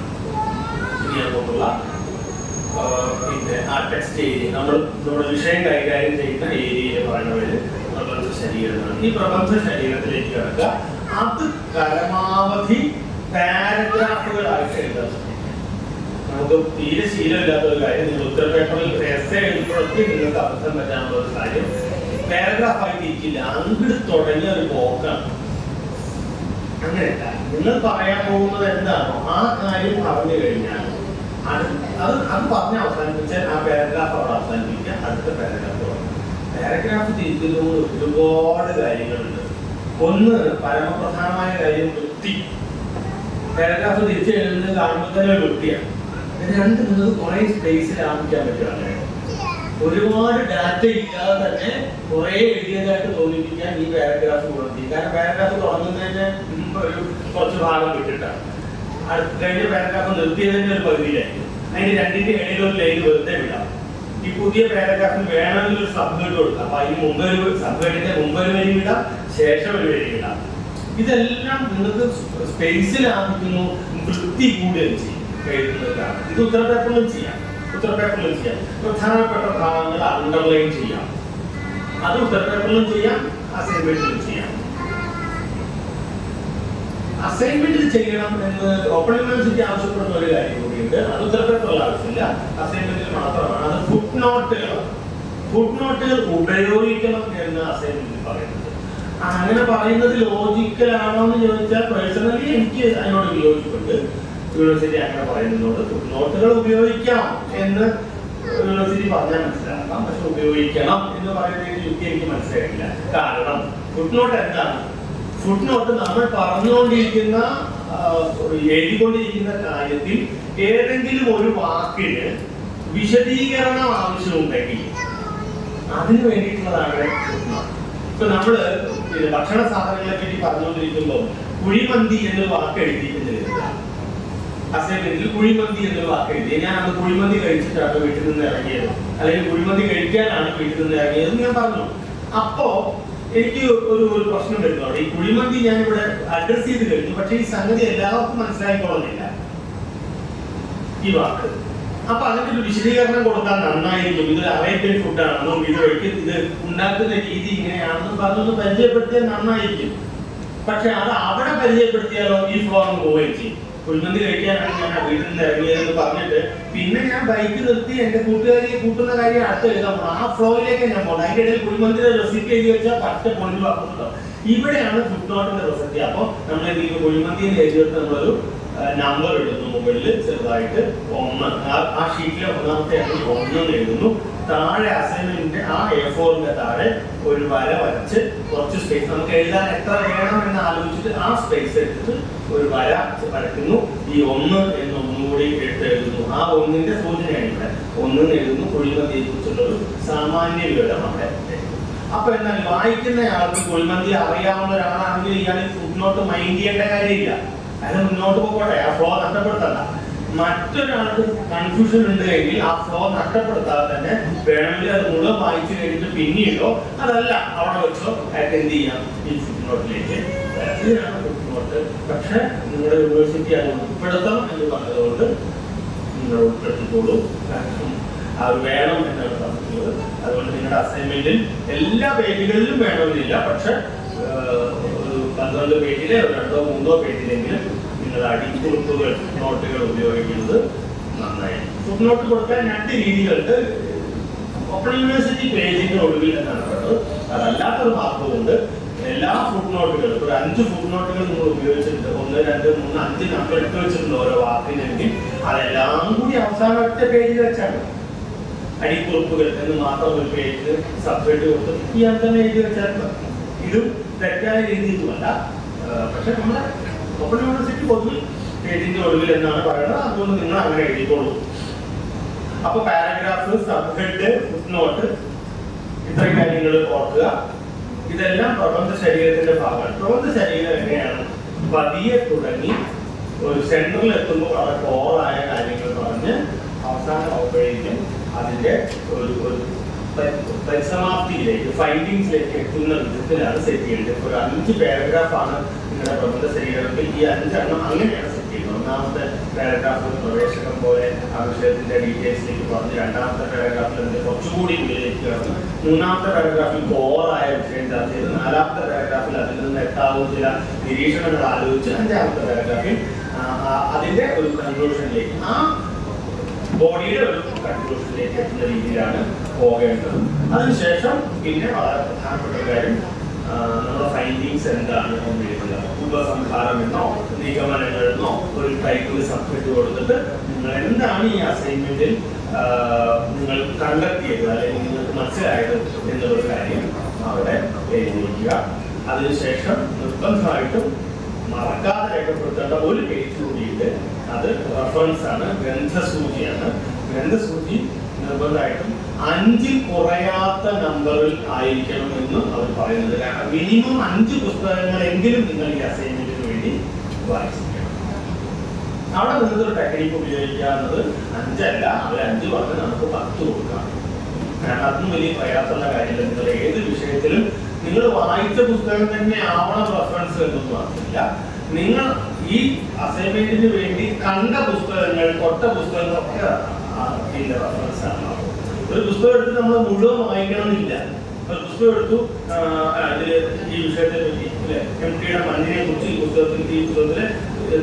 ഇനി അങ്ങോട്ടുള്ള പിന്നെ ആ ടെക്സ്റ്റ് ഏരിയ നമ്മുടെ വിഷയം കൈകാര്യം ചെയ്യുന്ന ഏരിയയിൽ പറയുന്ന പേര് പ്രബന്ധ ശരീരമാണ്. ഈ പ്രബന്ധ ശരീരത്തിലേക്ക് കിടക്കുക. അത് പരമാവധി പാരഗ്രാഫുകളായിട്ട് എഴുതാൻ ശ്രമിക്കുക. നമുക്ക് തീരെ ശീലമില്ലാത്ത ഒരു കാര്യം, നിങ്ങൾ ഉത്തര പേപ്പറിൽ എസ്സേ എഴുതുമ്പോഴൊക്കെ നിങ്ങൾക്ക് അബദ്ധം പറ്റാനുള്ള ഒരു കാര്യം, പാരഗ്രാഫായിട്ട് ഇരിക്കില്ല, അങ്ങോട്ട് തുടങ്ങിയ ഒരു പോക്കാണ്. അങ്ങനെയല്ല, നിങ്ങൾ പറയാൻ പോകുന്നത് എന്താണോ ആ കാര്യം പറഞ്ഞു കഴിഞ്ഞാൽ അത് പറഞ്ഞ് അവസാനിപ്പിച്ചാൽ ആ പാരഗ്രാഫ് അവിടെ അവസാനിപ്പിക്കുക, അടുത്ത പാരഗ്രാഫ് തുടങ്ങും. പാരഗ്രാഫ് തിരിക്കുന്നതുകൊണ്ട് ഒരുപാട് കാര്യങ്ങളുണ്ട്. ഒന്ന്, പരമപ്രധാനമായ കാര്യം വൃത്തി. പാരഗ്രാഫ് തിരിച്ചു എഴുതുന്നത് കാണുമ്പോൾ തന്നെ ഒരു വൃത്തിയാണ്. രണ്ട്, നിങ്ങൾക്ക് കുറെ സ്പേസിൽ ആരംഭിക്കാൻ പറ്റുകയാണ്. ഒരുപാട് ഡാറ്റ ഇല്ലാതെ തന്നെ കുറെ എഴുതിയതായിട്ട് തോന്നിപ്പിക്കാൻ ഈ പാരഗ്രാഫ് ഗുണം ചെയ്യും. കാരണം പാരഗ്രാഫ് തുടങ്ങുന്നതിന് ഒരു കുറച്ച് ഭാഗം വിട്ടിട്ടാണ്. കഴിഞ്ഞ പാരഗ്രാഫ് നിർത്തിയതിന്റെ ഒരു പകുതിയിലായിരിക്കും. അതിന് രണ്ടിന്റെ ഇടയിൽ ഒരു ലൈൻ വെറുതെ വിടാം. ഈ പുതിയ പാരഗ്രാഫിൽ വേണമെങ്കിൽ ഒരു സബ്വേഡ് കൊടുക്കാം. അപ്പൊ അതിന് മുമ്പ് ഒരു സബ്വേഡിന്റെ മുമ്പ് ഒരു വരി വിടാം, ശേഷം ഒരു വരി വിടാം. ഇതെല്ലാം നിങ്ങൾക്ക് സ്പേസിൽ ആരംഭിക്കുന്നു, വൃത്തി കൂടുകയും ചെയ്യും എഴുതുന്നതാണ്. ഇത് ഉത്തരപേപ്പറിലും ചെയ്യാം. പ്രധാനപ്പെട്ട ഭാഗങ്ങൾ അണ്ടർലൈൻ ചെയ്യാം. അത് ഉത്തരപേപ്പറിലും ചെയ്യാം, അസൈൻമെന്റിലും ചെയ്യാം. അസൈൻമെന്റിൽ ചെയ്യണം എന്ന് ഓപ്പൺ യൂണിവേഴ്സിറ്റി ആവശ്യപ്പെടുന്ന ഒരു കാര്യം കൂടിയുണ്ട്. അത് ഉത്തരപേപ്പറിൽ ആവശ്യമില്ല, അസൈൻമെന്റിൽ മാത്രമാണ്. അത് ഫുട് നോട്ടുകൾ ഉപയോഗിക്കണം എന്ന് അസൈൻമെന്റിൽ പറയുന്നത്. അങ്ങനെ പറയുന്നത് ലോജിക്കലാണോ എന്ന് ചോദിച്ചാൽ പേഴ്സണലി എനിക്ക് അതിനോട് വിയോജിപ്പുണ്ട്. യൂണിവേഴ്സിറ്റി അങ്ങനെ പറയുന്നതോട് ഫുട് നോട്ടുകൾ ഉപയോഗിക്കാം എന്ന് യൂണിവേഴ്സിറ്റി പറഞ്ഞാൽ മനസ്സിലാക്കാം. പക്ഷെ ഉപയോഗിക്കണം എന്ന് പറയുന്നതിന് യുക്തി എനിക്ക് മനസ്സിലായില്ല. കാരണം ഫുട് നോട്ട് എന്താണ്? ഫുട് നോട്ട് നമ്മൾ പറഞ്ഞുകൊണ്ടിരിക്കുന്ന എഴുതിക്കൊണ്ടിരിക്കുന്ന കാര്യത്തിൽ ഏതെങ്കിലും ഒരു വാക്കിന് വിശദീകരണം ആവശ്യമുണ്ടെങ്കിൽ അതിന് വേണ്ടിയിട്ടുള്ളതാണ് ഫുട് നോട്ട്. ഇപ്പൊ നമ്മള് ഭക്ഷണ സാധനങ്ങളെ പറ്റി പറഞ്ഞുകൊണ്ടിരിക്കുമ്പോൾ കുഴിമന്തി എന്നൊരു വാക്ക് എഴുതിയിട്ടുണ്ടായിരുന്നില്ല. അസൈൻമെന്റിൽ കുഴിമന്തി എന്നൊരു വാക്ക് എഴുതി. ഞാൻ അന്ന് കുഴിമന്തി കഴിച്ചിട്ടാണ് വീട്ടിൽ നിന്ന് ഇറങ്ങിയത്, അല്ലെങ്കിൽ കുഴിമന്തി കഴിക്കാനാണ് വീട്ടിൽ നിന്ന് ഇറങ്ങിയത് ഞാൻ പറഞ്ഞു. അപ്പോ എനിക്ക് ഒരു പ്രശ്നം വരുന്നു. അവിടെ ഈ കുഴിമന്തി ഞാൻ ഇവിടെ അഡ്രസ് ചെയ്ത് കഴിഞ്ഞു, പക്ഷെ ഈ സംഗതി എല്ലാവർക്കും മനസ്സിലായിക്കൊള്ളുന്നില്ല ഈ വാക്ക്. അപ്പൊ അതിന്റെ ഒരു വിശദീകരണം കൊടുക്കാൻ നന്നായിരിക്കും. ഇതൊരു അറേബ്യൻ ഫുഡാണെന്നും ഇത് ഉണ്ടാക്കുന്ന രീതി ഇങ്ങനെയാണെന്നും പറഞ്ഞൊന്ന് പരിചയപ്പെടുത്തിയാൽ നന്നായിരിക്കും. പക്ഷെ അത് അവിടെ പരിചയപ്പെടുത്തിയാലോ ഈ ഫ്ലോ അങ്ങ് പോവുകയും ചെയ്യും. കുഴിമന്തി കഴിക്കാനാണ് ഞാൻ വീട്ടിൽ നിന്ന് ഇറങ്ങിയതെന്ന് പറഞ്ഞിട്ട് പിന്നെ ഞാൻ ബൈക്ക് നിർത്തി എന്റെ കൂട്ടുകാരിയെ കൂട്ടുന്ന കാര്യം അടുത്ത് എഴുതാൻ പോകണം. ആ ഫ്ലോയിലേക്ക് ഞാൻ പോകണം. അതിന്റെ ഇടയിൽ കുഴിമന്തിയുടെ റെസിപ്പി എഴുതി വെച്ചാൽ പറ്റ പൊളിഞ്ഞു വാക്കുന്നുണ്ടോ. ഇവിടെയാണ് ഫുട് നോട്ടിന്റെ റെസിപ്പി. അപ്പൊ നമ്മൾ എന്തെങ്കിലും കുഴിമന്തിന്ന് എഴുതിയിട്ട് നമ്മളൊരു നമ്പർ ഇടുന്നു മുകളിൽ ചെറുതായിട്ട് 1. ആ ഷീറ്റിലെ ഒന്നാമത്തെ 1 എഴുതുന്നു. താഴെ അസൈൻമെന്റിന്റെ ആ A4ന്റെ താഴെ ഒരു വര വരച്ച് കുറച്ച് സ്പേസ് നമുക്ക് എഴുതാൻ എത്ര വേണം എന്ന് ആലോചിച്ചിട്ട് ആ സ്പേസ് എടുത്തിട്ട് ഒരു വര വരയ്ക്കുന്നു. ഈ 1 എന്ന് ഒന്നുകൂടി എടുത്ത് എഴുതുന്നു. ആ 1ന്റെ സൂചനയാണ് ഇവിടെ 1 എഴുതുന്നു. കുഴിമന്തിയെ കുറിച്ചുള്ളൊരു സാമാന്യ വിവരം അവിടെ. അപ്പൊ എന്നാൽ വായിക്കുന്ന ആൾക്ക് കുഴിമന്തി അറിയാവുന്ന ഒരാളാണെങ്കിൽ ഇയാൾ ഫുട് നോട്ട് മൈൻഡ് ചെയ്യേണ്ട കാര്യമില്ല. അതിന് മുന്നോട്ട് പോകട്ടെ, ആ ഫ്ലോ നഷ്ടപ്പെടുത്തണ്ട. മറ്റൊരാൾക്ക് കൺഫ്യൂഷൻ ഉണ്ട് എങ്കിൽ ആ ഫ്ലോ നഷ്ടപ്പെടുത്താതെ തന്നെ വേണമെങ്കിൽ അത് മുഴുവൻ വായിച്ചു കഴിഞ്ഞിട്ട് പിന്നീടോ അതല്ല അവിടെ വെച്ചോ അറ്റൻഡ് ചെയ്യാം ഈ ഫുട്നോട്ടിലേക്ക്. ഇതിനാണ് ഫുട്നോട്ട്. പക്ഷെ നിങ്ങളുടെ യൂണിവേഴ്സിറ്റി അത് ഉൾപ്പെടുത്തണം എന്ന് പറഞ്ഞതുകൊണ്ട് നിങ്ങൾ ഉൾപ്പെടുത്തിക്കോളൂ. അത് വേണം എന്നാണ് പറഞ്ഞിട്ടുള്ളത്. അതുകൊണ്ട് നിങ്ങളുടെ അസൈൻമെന്റിൽ എല്ലാ പേജുകളിലും വേണമെന്നില്ല, പക്ഷെ ഒരു 12 പേജിലെ 2 or 3 പേജിലെങ്കിലും നിങ്ങൾ അടിക്കുറിപ്പുകൾ നോട്ടുകൾ ഉപയോഗിക്കുന്നത് നന്നായി. ഫുട് നോട്ട് കൊടുക്കാൻ 2 രീതികളുണ്ട്. ഓപ്പൺ യൂണിവേഴ്സിറ്റി പേജിന്റെ ഒടുവിൽ എന്നാണ് പറയുന്നത്. അതല്ലാത്തൊരു മാർഗമുണ്ട്. എല്ലാ ഫുട് നോട്ടുകളും ഒരു 5 ഫുട് നോട്ടുകൾ നിങ്ങൾ ഉപയോഗിച്ചിട്ടുണ്ട്, 1, 2, 3, 5 നമ്പർ ഇട്ട് വെച്ചിട്ടുണ്ട് ഓരോ വാക്കിനെങ്കിൽ അതെല്ലാം കൂടി അവസാനം ഒറ്റ പേജിൽ വെച്ചാണ്. അടിക്കുറിപ്പുകൾ എന്ന് മാത്രം ഒരു പേജ് സെപ്പറേറ്റ് കൊടുത്ത് ഇയാൾ തന്നെ എഴുതി വെച്ചാൽ ഇതും തെറ്റായ രീതിയിലുമല്ല. പക്ഷെ നമ്മുടെ ഓപ്പൺ യൂണിവേഴ്സിറ്റി പൊതുവിൽ പേജിന്റെ ഒടുവിൽ എന്നാണ് പറയുന്നത്. അതുകൊണ്ട് നിങ്ങൾ അങ്ങനെ എഴുതിക്കോളൂ. അപ്പൊ പാരഗ്രാഫ്, സബ്ഹെഡ്, ഫുട്നോട്ട്, ഇത്രയും കാര്യങ്ങൾ ഓർക്കുക. ഇതെല്ലാം പ്രബന്ധ ശരീരത്തിന്റെ ഭാഗമാണ്. പ്രബന്ധ ശരീരം എങ്ങനെയാണ്? പതിയെ തുടങ്ങി ഒരു സെന്ററിൽ എത്തുമ്പോൾ വളരെ കോറായ കാര്യങ്ങൾ പറഞ്ഞ് അവസാനം ആവുമ്പോഴേക്കും അതിന്റെ ഒരു പരിസമാപ്തിയിലേക്ക്, ഫൈൻഡിങ്സിലേക്ക് എത്തുന്ന വിധത്തിലാണ് സെറ്റ് ചെയ്യേണ്ടത്. ഒരു 5 പാരഗ്രാഫാണ് നിങ്ങളുടെ പ്രബന്ധ ശരീരത്തിൽ. ഈ 5 എണ്ണം അങ്ങനെയാണ് സെറ്റ് ചെയ്യുന്നത്. ഒന്നാമത്തെ പാരഗ്രാഫ് പ്രവേശകം പോലെ ആ വിഷയത്തിന്റെ ഡീറ്റെയിൽസിലേക്ക് പറഞ്ഞ്, രണ്ടാമത്തെ പാരഗ്രാഫിൽ അതിന്റെ കുറച്ചുകൂടി ഉള്ളിലേക്ക് കടന്ന്, മൂന്നാമത്തെ പാരഗ്രാഫിൽ കോറായ വിഷയം ചർച്ച ചെയ്ത്, നാലാമത്തെ പാരഗ്രാഫിൽ അതിൽ നിന്ന് എത്താവുന്ന ചില നിരീക്ഷണങ്ങൾ ആലോചിച്ച്, അഞ്ചാമത്തെ പാരഗ്രാഫിൽ അതിന്റെ ഒരു കൺക്ലൂഷനിലേക്ക്, ആ ബോഡിയുടെ ഒരു കൺക്ലൂഷനിലേക്ക് എത്തുന്ന രീതിയിലാണ് പോകേണ്ടത്. അതിനുശേഷം പിന്നെ വളരെ പ്രധാനപ്പെട്ട കാര്യം നമ്മുടെ ഫൈൻഡിങ്സ് എന്താണ് എന്ന് എഴുതുക. ഉപസംഹാരം എന്നോ നിഗമനങ്ങൾ എന്നോ ഒരു ടൈറ്റിൽ സബ്ജക്ട് കൊടുത്തിട്ട് നിങ്ങൾ എന്താണ് ഈ അസൈൻമെന്റിൽ നിങ്ങൾ കണ്ടെത്തിയത് അല്ലെങ്കിൽ നിങ്ങൾക്ക് മനസ്സിലായത് എന്നുള്ള കാര്യം അവിടെ എഴുതിയിരിക്കുക. അതിനുശേഷം നിർബന്ധമായിട്ടും മറക്കാതെ രേഖപ്പെടുത്തേണ്ട ഒരു പേജ് കൂടിയിട്ട് അത് റെഫറൻസ് ആണ്, ഗ്രന്ഥസൂചിയാണ്. ഗ്രന്ഥസൂചി നിർബന്ധമായിട്ടും 5 കുറയാത്ത നമ്പറിൽ ആയിരിക്കണം എന്ന് അവർ പറയുന്നത്. കാരണം മിനിമം 5 പുസ്തകങ്ങളെങ്കിലും നിങ്ങൾ ഈ അസൈൻമെന്റിന് വേണ്ടി വായിച്ചിരിക്കണം. അവിടെ നിന്നൊരു ടെക്നിക്ക് ഉപയോഗിക്കാവുന്നത് 5 അല്ല, അവർ 5 പറഞ്ഞ് നമുക്ക് 10 കൊടുക്കാം. കാരണം അതും വലിയ പ്രയാസമുള്ള കാര്യമില്ല. നിങ്ങൾ ഏത് വിഷയത്തിലും നിങ്ങൾ വായിച്ച പുസ്തകം തന്നെ ആവണം റെഫറൻസ് എന്നൊന്നും പറഞ്ഞില്ല. നിങ്ങൾ ഈ അസൈൻമെന്റിന് വേണ്ടി കണ്ട പുസ്തകങ്ങൾ, തൊട്ട പുസ്തകങ്ങളൊക്കെ ഇതിന്റെ റെഫറൻസ് ആണ്. ഒരു പുസ്തകം എടുത്ത് നമ്മൾ മുഴുവൻ വായിക്കണമെന്നില്ല. ഒരു പുസ്തകം എടുത്തു, ഇതില് ഈ വിഷയത്തെ പറ്റി MTയുടെ മണ്ണിനെ കുറിച്ച് ഈ പുസ്തകത്തില്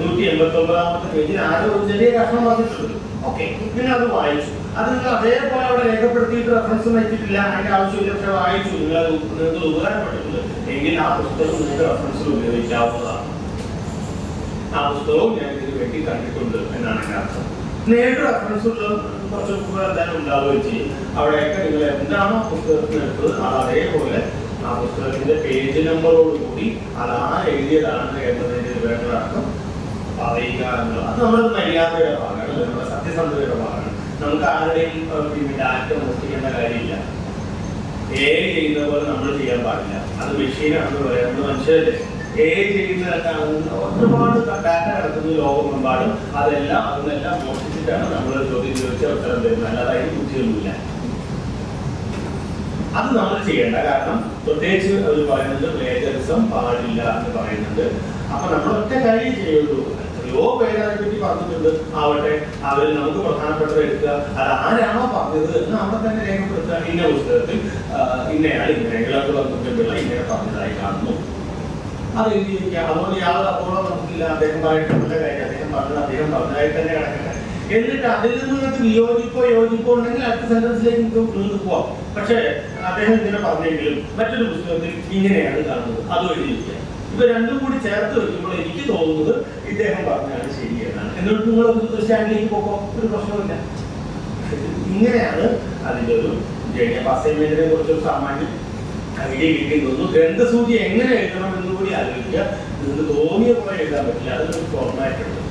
189-ാമത്തെ പേജിൽ ആരോ ഒരു ചെറിയ കഷ്ണം പറഞ്ഞിട്ടുണ്ട്. ഓക്കെ, നിങ്ങൾ അത് വായിച്ചു. അത് നിങ്ങൾ അതേപോലെ അവിടെ രേഖപ്പെടുത്തിയിട്ട് റെഫറൻസ് വെച്ചിട്ടില്ല, അതിന്റെ ആവശ്യമില്ല. പക്ഷെ വായിച്ചു, നിങ്ങൾക്ക് ഉപകാരപ്പെട്ടിട്ടുണ്ട് എങ്കിൽ ആ പുസ്തകം നിങ്ങൾക്ക് റെഫറൻസിൽ ഉപയോഗിക്കാവുന്നതാണ്. ആ പുസ്തകവും ഞാൻ ഇതിന് വേണ്ടി കണ്ടിട്ടുണ്ട് എന്നാണ് എൻ്റെ അർത്ഥം. നേരിട്ട് റെഫറൻസുള്ള കുറച്ച് ബുക്കുകൾ എന്തായാലും ഉണ്ടാവുകയും ചെയ്യും. അവിടെയൊക്കെ നിങ്ങൾ എന്താണോ പുസ്തകത്തിന് എടുത്തത് അത് അതേപോലെ ആ പുസ്തകത്തിന്റെ പേജ് നമ്പറോട് കൂടി അതാണ് എഴുതിയതാണ് എന്നതിന്റെ വേണ്ടതർത്ഥം പറയുക എന്നുള്ളത്. അത് നമ്മുടെ മര്യാദയുടെ ഭാഗമാണ്, നമ്മുടെ സത്യസന്ധതയുടെ ഭാഗമാണ്. നമുക്ക് ആരുടെയും പിന്നെ ഡാറ്റ മോഷ്ടിക്കേണ്ട കാര്യമില്ല. ചെയ്യുന്ന പോലെ നമ്മൾ ചെയ്യാൻ പാടില്ല. അത് മെഷീനാണെന്ന് പറയാം. നമ്മൾ മനുഷ്യരല്ലേ. ചെയ്യുന്നതൊക്കെയാണ് ഒരുപാട് ഡാറ്റ കിടക്കുന്ന ലോകമെമ്പാടും. അതിനെല്ലാം മോഷ്ടിച്ചിട്ടാണ് നമ്മൾ ചോദ്യം ചോദിച്ച ഉത്തരം തരുന്നത്. അല്ലാതെ അതിന് ബുദ്ധിയൊന്നുമില്ല. അത് നമ്മൾ ചെയ്യേണ്ട. കാരണം പ്രത്യേകിച്ച് അവർ പറയുന്നത് പ്ലേജറിസം പാടില്ല എന്ന് പറയുന്നുണ്ട്. അപ്പൊ നമ്മൾ ഒറ്റ കാര്യം ചെയ്യുള്ളൂ. എത്രയോ പേരെ പറ്റി പറഞ്ഞിട്ടുണ്ട്. ആവട്ടെ, അവർ നമുക്ക് പ്രധാനപ്പെട്ടത് എടുക്കുക. അത് ആരാണോ പറഞ്ഞത് എന്ന് അവിടെ തന്നെ രേഖപ്പെടുത്തുക. ഇന്ന പുസ്തകത്തിൽ ഇന്നയാൾ ഇങ്ങനെ വന്നിട്ടുള്ള ഇങ്ങനെ പറഞ്ഞതായി കാണുന്നു, അത് എഴുതിയിരിക്കുക. അതുകൊണ്ട് യാതൊരു അപൂർവം നമുക്കില്ല. അദ്ദേഹം പറഞ്ഞിട്ടുള്ള കാര്യം അദ്ദേഹം പറഞ്ഞതായി തന്നെ കിടക്കട്ടെ. എന്നിട്ട് അതിൽ നിന്ന് നിങ്ങൾക്ക് യോജിപ്പോ ഉണ്ടെങ്കിൽ അടുത്ത സെന്റൻസിലേക്ക് നിങ്ങൾക്ക് പോവാം. പക്ഷേ അദ്ദേഹം ഇങ്ങനെ പറഞ്ഞെങ്കിലും മറ്റൊരു പുസ്തകത്തിൽ ഇങ്ങനെയാണ് കാണുന്നത്, അതും എഴുതിയിരിക്കുക. ഇവ രണ്ടും കൂടി ചേർത്ത് വെക്കുമ്പോൾ എനിക്ക് തോന്നുന്നത് ഇദ്ദേഹം പറഞ്ഞാണ് ശരിയെന്നാണ്. എന്നിട്ട് നിങ്ങൾ സ്റ്റാൻഡിലേക്ക് പോകുമ്പോൾ ഒരു പ്രശ്നമില്ല. ഇങ്ങനെയാണ് അതിൻ്റെ ഒരു അസൈൻമെന്റിനെ കുറിച്ചൊരു സാമാന്യം ഐഡിയ കിട്ടിയെന്ന്. ഗ്രന്ഥസൂചി എങ്ങനെ എഴുതണം എന്ന് കൂടി ആലോചിക്കുക. നിങ്ങൾക്ക് തോന്നിയ പോലെ എഴുതാൻ പറ്റില്ല. അതിനൊരു ഫോർമാറ്റ് ഉണ്ട്.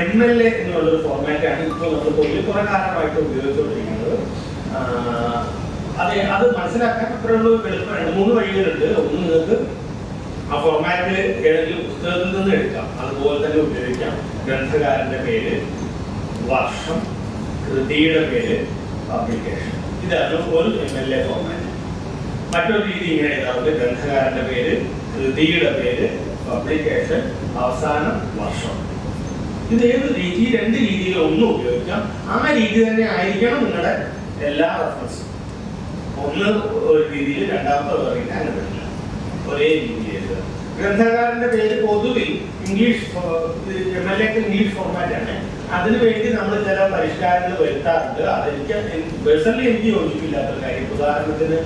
MLA എന്നുള്ളൊരു ഫോർമാറ്റാണ് ഇപ്പോൾ നമ്മൾ കുറെ കാലമായിട്ട് ഉപയോഗിച്ചുകൊണ്ടിരിക്കുന്നത്. അത് മനസ്സിലാക്കാൻ അത്രയുള്ള എളുപ്പം 2-3 വഴികളുണ്ട്. ഒന്ന്, നിങ്ങൾക്ക് ആ ഫോർമാറ്റ് ഏതെങ്കിലും പുസ്തകത്തിൽ നിന്ന് എടുക്കാം, അതുപോലെ തന്നെ ഉപയോഗിക്കാം. ഗ്രന്ഥകാരന്റെ പേര്, വർഷം, കൃതിയുടെ പേര്, പബ്ലിക്കേഷൻ. ഇതാണ് ഒരു MLA ഫോർമാറ്റ്. മറ്റൊരു രീതി ഇങ്ങനെ എഴുതാറുണ്ട്: ഗ്രന്ഥകാരന്റെ പേര്, കൃതിയുടെ പേര്, പബ്ലിക്കേഷൻ, അവസാനം വർഷം. ഇത് ഏത് രീതി? ഈ രണ്ട് രീതിയിൽ ഒന്നും ഉപയോഗിക്കാം. ആ രീതി തന്നെ ആയിരിക്കണം നിങ്ങളുടെ എല്ലാ റെഫറൻസും. ഒന്ന് ഒരു രീതിയിൽ, രണ്ടാമത്തെ വേറെ, അങ്ങനെ പറ്റില്ല. ഒരേ രീതിയിൽ എഴുതുക. ഗ്രന്ഥകാരന്റെ പേര് പൊതുവിൽ ഇംഗ്ലീഷ്, MLA ഇംഗ്ലീഷ് ഫോർമാറ്റാണ്. അതിനുവേണ്ടി നമ്മൾ ചില പരിഷ്കാരങ്ങൾ വരുത്താറുണ്ട്. അതെനിക്ക് പേഴ്സണലി എനിക്ക് യോജിപ്പില്ലാത്തൊരു കാര്യം. ഉദാഹരണത്തിന്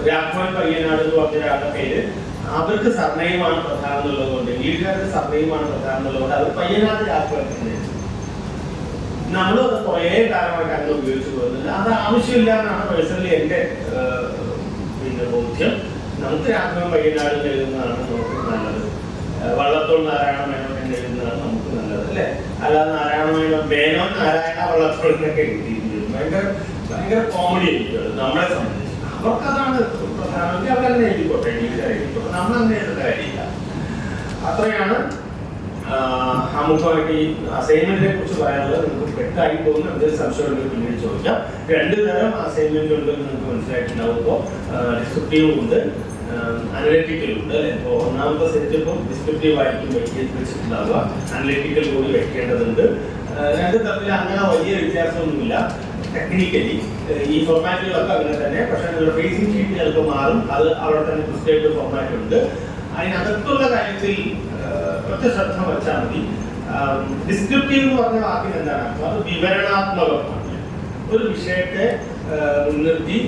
രാഘവൻ പയ്യനാട് എന്ന് പറഞ്ഞ ഒരാളുടെ പേര് അവർക്ക് സർനെയിമാണ് പ്രധാനം എന്നുള്ളതുകൊണ്ട്, ഇംഗ്ലീഷുകാരുടെ സർനെയിമാണ് പ്രധാനം എന്നുള്ളതുകൊണ്ട് അവർ പയ്യനാട് രാഘവൻ തന്നെ. നമ്മളത് കുറേ കാലമായിട്ട് അങ്ങനെ ഉപയോഗിച്ചു പോകുന്നത് അത് ആവശ്യമില്ല എന്നാണ് പേഴ്സണലി എൻ്റെ ബോധ്യം. നമുക്ക് രാഘവൻ പയ്യനാട് എഴുതുന്നതാണ് നമുക്ക് നല്ലത്. വള്ളത്തോൾ നാരായണ മേനോൻ എന്ന് എഴുതുന്നതാണ് നമുക്ക് നല്ലത്, അല്ലേ? അല്ലാതെ നാരായണ മേനോൻ നാരായണ വള്ളത്തോൾ എന്നൊക്കെ എഴുതിയിരിക്കുന്നത് ഭയങ്കര കോമഡി ആയിരിക്കും നമ്മളെ സംബന്ധിച്ച്. അവർക്കതാണ് പ്രധാനമന്ത്രി, അവരങ്ങനെ എഴുതിക്കോട്ടെ, എഴുതിക്കോട്ടെ, നമ്മളങ്ങനെ എഴുതുന്ന കാര്യമില്ല. അത്രയാണ് ആമുഖമായിട്ട് ഈ അസൈൻമെന്റിനെ കുറിച്ച് പറയാനുള്ളത്. നിങ്ങൾക്ക് വ്യക്തമായി തോന്നുന്നു. എന്തെങ്കിലും സംശയം ഉണ്ടെങ്കിൽ പിന്നീട് ചോദിക്കാം. രണ്ട് തരം അസൈൻമെന്റ് ഉണ്ട് നിങ്ങൾക്ക് മനസ്സിലായിട്ടുണ്ടാവും. ഇപ്പോൾ ഡിസ്ക്രിപ്റ്റീവും ഉണ്ട്, അനലിറ്റിക്കലും ഉണ്ട്. ഇപ്പോൾ ഒന്നാമത്തെ സെറ്റ് ഇപ്പോൾ ഡിസ്ക്രിപ്റ്റീവ് ആയിരിക്കും വെച്ചിട്ടുണ്ടാവുക, അനലിറ്റിക്കൽ കൂടി വെക്കേണ്ടതുണ്ട്. രണ്ട് തമ്മിൽ അങ്ങനെ വലിയ വ്യത്യാസമൊന്നുമില്ല ടെക്നിക്കലി. ഈ ഫോർമാറ്റുകളൊക്കെ അങ്ങനെ തന്നെ. പക്ഷേ നിങ്ങളുടെ ഫേസിംഗ് ഷീറ്റ് ചിലപ്പോൾ മാറും. അത് അവിടെ തന്നെ പ്രിസ്ക്രൈബ്ഡ് ഫോർമാറ്റ് ഉണ്ട്. അതിനകത്തുള്ള കാര്യത്തിൽ ഒറ്റ ശ്രദ്ധ വച്ചാൽ മതി. ഡിസ്ക്രിപ്റ്റീവ് എന്ന് പറഞ്ഞ വാക്കിന് എന്താണ് അർത്ഥം? അത് വിവരണാത്മകമാണ്. ഒരു വിഷയത്തെ മുൻനിർത്തി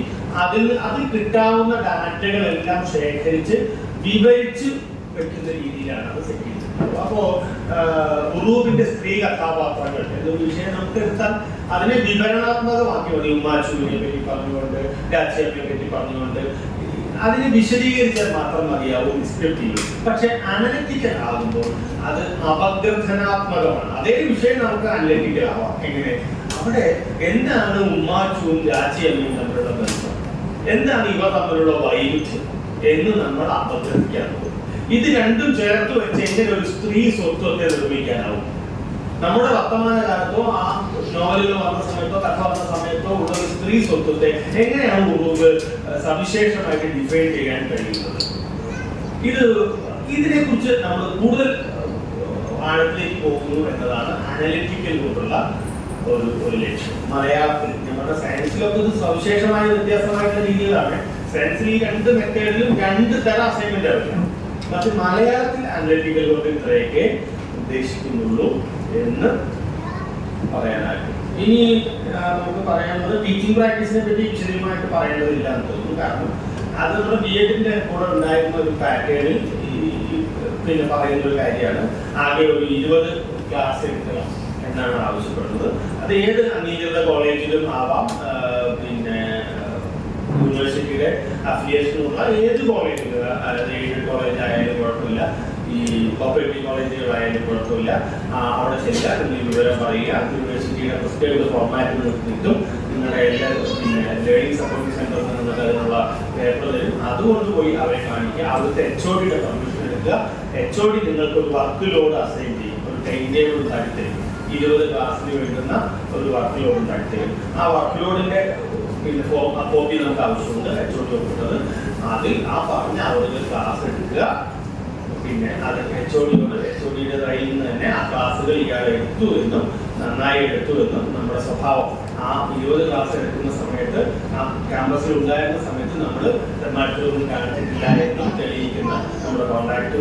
അതിൽ കിട്ടാവുന്ന ഡാറ്റകളെല്ലാം ശേഖരിച്ച് വിവരിച്ച് വെക്കുന്ന രീതിയിലാണ് അത് സെറ്റ് ചെയ്തിട്ടുള്ളത്. അപ്പോ ഉറൂബിന്റെ സ്ത്രീ കഥാപാത്രങ്ങൾ എന്നൊരു വിഷയം നമുക്ക് എടുത്താൽ അതിനെ വിവരണാത്മകമാക്കി മതി. ഉമ്മാച്ചൂരിനെ പറ്റി പറഞ്ഞുകൊണ്ട്, രാജ്യത്തെ പറ്റി പറഞ്ഞുകൊണ്ട് അതിനെ വിശദീകരിച്ചാൽ മാത്രം മതിയാവും ഡിസ്ക്രിപ്റ്റീവ്. പക്ഷെ അനലിറ്റിക്കൽ ആകുമ്പോൾ അത് അപഗ്രഥനാത്മകമാണ്. അതേ വിഷയം നമുക്ക് അനലിറ്റിക്കൽ ആവാം. എങ്ങനെ? അവിടെ എന്താണ് ഉമ്മാച്ചുവും രാജ്യമ്മയും തമ്മിലുള്ള ബന്ധം, എന്താണ് ഇവ തമ്മിലുള്ള വൈരുദ്ധ്യം എന്ന് നമ്മൾ അപഗ്രഥിക്കാൻ പോകും. ഇത് രണ്ടും ചേർത്ത് വെച്ച് എങ്ങനെ ഒരു സ്ത്രീ സ്വത്വത്തെ നിർമ്മിക്കാനാവും? നമ്മുടെ വർത്തമാനകാലത്തോ ആ നോവലുകൾ വന്ന സമയത്തോ കഥ വന്ന സമയത്തോ ഉള്ള ഒരു സ്ത്രീ സ്വത്വത്തെ എങ്ങനെയാണ് ഉറൂബ് സവിശേഷമായിട്ട് ഡിഫൈൻ ചെയ്യാൻ കഴിയുന്നത്? ഇതിനെ കുറിച്ച് നമ്മൾ കൂടുതൽ ആഴത്തിലേക്ക് പോകുന്നു എന്നതാണ് അനലിറ്റിക്കൽ കൊണ്ടുള്ള ഒരു ലക്ഷ്യം. മലയാളത്തിൽ നമ്മുടെ സയൻസിലൊക്കെ ഇത് സവിശേഷമായ വ്യത്യാസമായിട്ടുള്ള രീതികളാണ്. സയൻസിൽ ഈ രണ്ട് മെത്തേഡിലും രണ്ട് തരം അസൈൻമെന്റ് ആയിരിക്കണം. പക്ഷെ മലയാളത്തിൽ അനലിറ്റിക്കൽ കൊണ്ട് ഇത്രയൊക്കെ ഉദ്ദേശിക്കുന്നുള്ളൂ എന്ന് പറയാനായിട്ട്. ഇനി നമുക്ക് പറയാനുള്ളത് ടീച്ചിങ് പ്രാക്ടീസിനെ പറ്റി വിശദമായിട്ട് പറയേണ്ടതില്ല എന്ന് തോന്നുന്നു. കാരണം അത് നമ്മുടെ BEdന്റെ കൂടെ ഉണ്ടായിരുന്ന ഒരു പാറ്റേണിൽ പിന്നെ പറയുന്ന ഒരു കാര്യമാണ്. ആകെ ഒരു 20 ക്ലാസ് എടുക്കുക എന്നാണ് ആവശ്യപ്പെടുന്നത്. അത് ഏത് അംഗീകൃത കോളേജിലും ആവാം, പിന്നെ യൂണിവേഴ്സിറ്റിയുടെ അഫിലിയേഷനുള്ള ഏത് കോളേജിലും, അതായത് എയ്ഡഡ് കോളേജ് ആയാലും കുഴപ്പമില്ല, ഈ കോപ്പറേറ്റീവ് കോളേജുകളായാലും കുഴപ്പമില്ല. അവിടെ ചെല്ലുക, നിങ്ങൾ വിവരം പറയുക, യൂണിവേഴ്സിറ്റിയുടെ പ്രിസ്ക്രൈബ്ഡ് ഫോർമാറ്റിൽ കിട്ടും. നിങ്ങളുടെ എല്ലാ പിന്നെ ലേണിംഗ് സപ്പോർട്ടിംഗ് സെന്ററിൽ നിങ്ങൾക്ക് അതിനുള്ള പേപ്പർ തരും. അതുകൊണ്ട് പോയി അവരെ കാണിക്കുക. അവിടുത്തെ HODയുടെ പെർമിഷൻ എടുക്കുക. HOD നിങ്ങൾക്ക് ഒരു വർക്ക് ലോഡ് അസൈൻ ചെയ്യും, ഒരു ടൈം ടേബിൾ ഉണ്ടാക്കി തരും. 20 ക്ലാസ്സിന് വേണ്ടുന്ന ഒരു വർക്ക് ലോഡ് ഉണ്ടാക്കി തരും. ആ വർക്ക് ലോഡിന്റെ പിന്നെ കോപ്പി നമുക്ക് ആവശ്യമുണ്ട്. HOD ഒപ്പിട്ടത് അതിൽ ആ പറഞ്ഞ അവിടെ ക്ലാസ് എടുക്കുക. പിന്നെ അത് HODയുടെ കയ്യിൽ നിന്ന് തന്നെ ആ ക്ലാസ്സുകൾ ഇയാൾ എടുത്തു എന്നും നന്നായി എടുത്തു എന്നും നമ്മുടെ സ്വഭാവം ആ 20 ക്ലാസ് എടുക്കുന്ന സമയത്ത് ആ ക്യാമ്പസിൽ ഉണ്ടായിരുന്ന സമയത്ത് നമ്മൾ മറ്റൊന്നും കാണിച്ചിട്ടില്ല എന്നും തെളിയിക്കുന്ന നമ്മുടെ കോൺടാക്ട്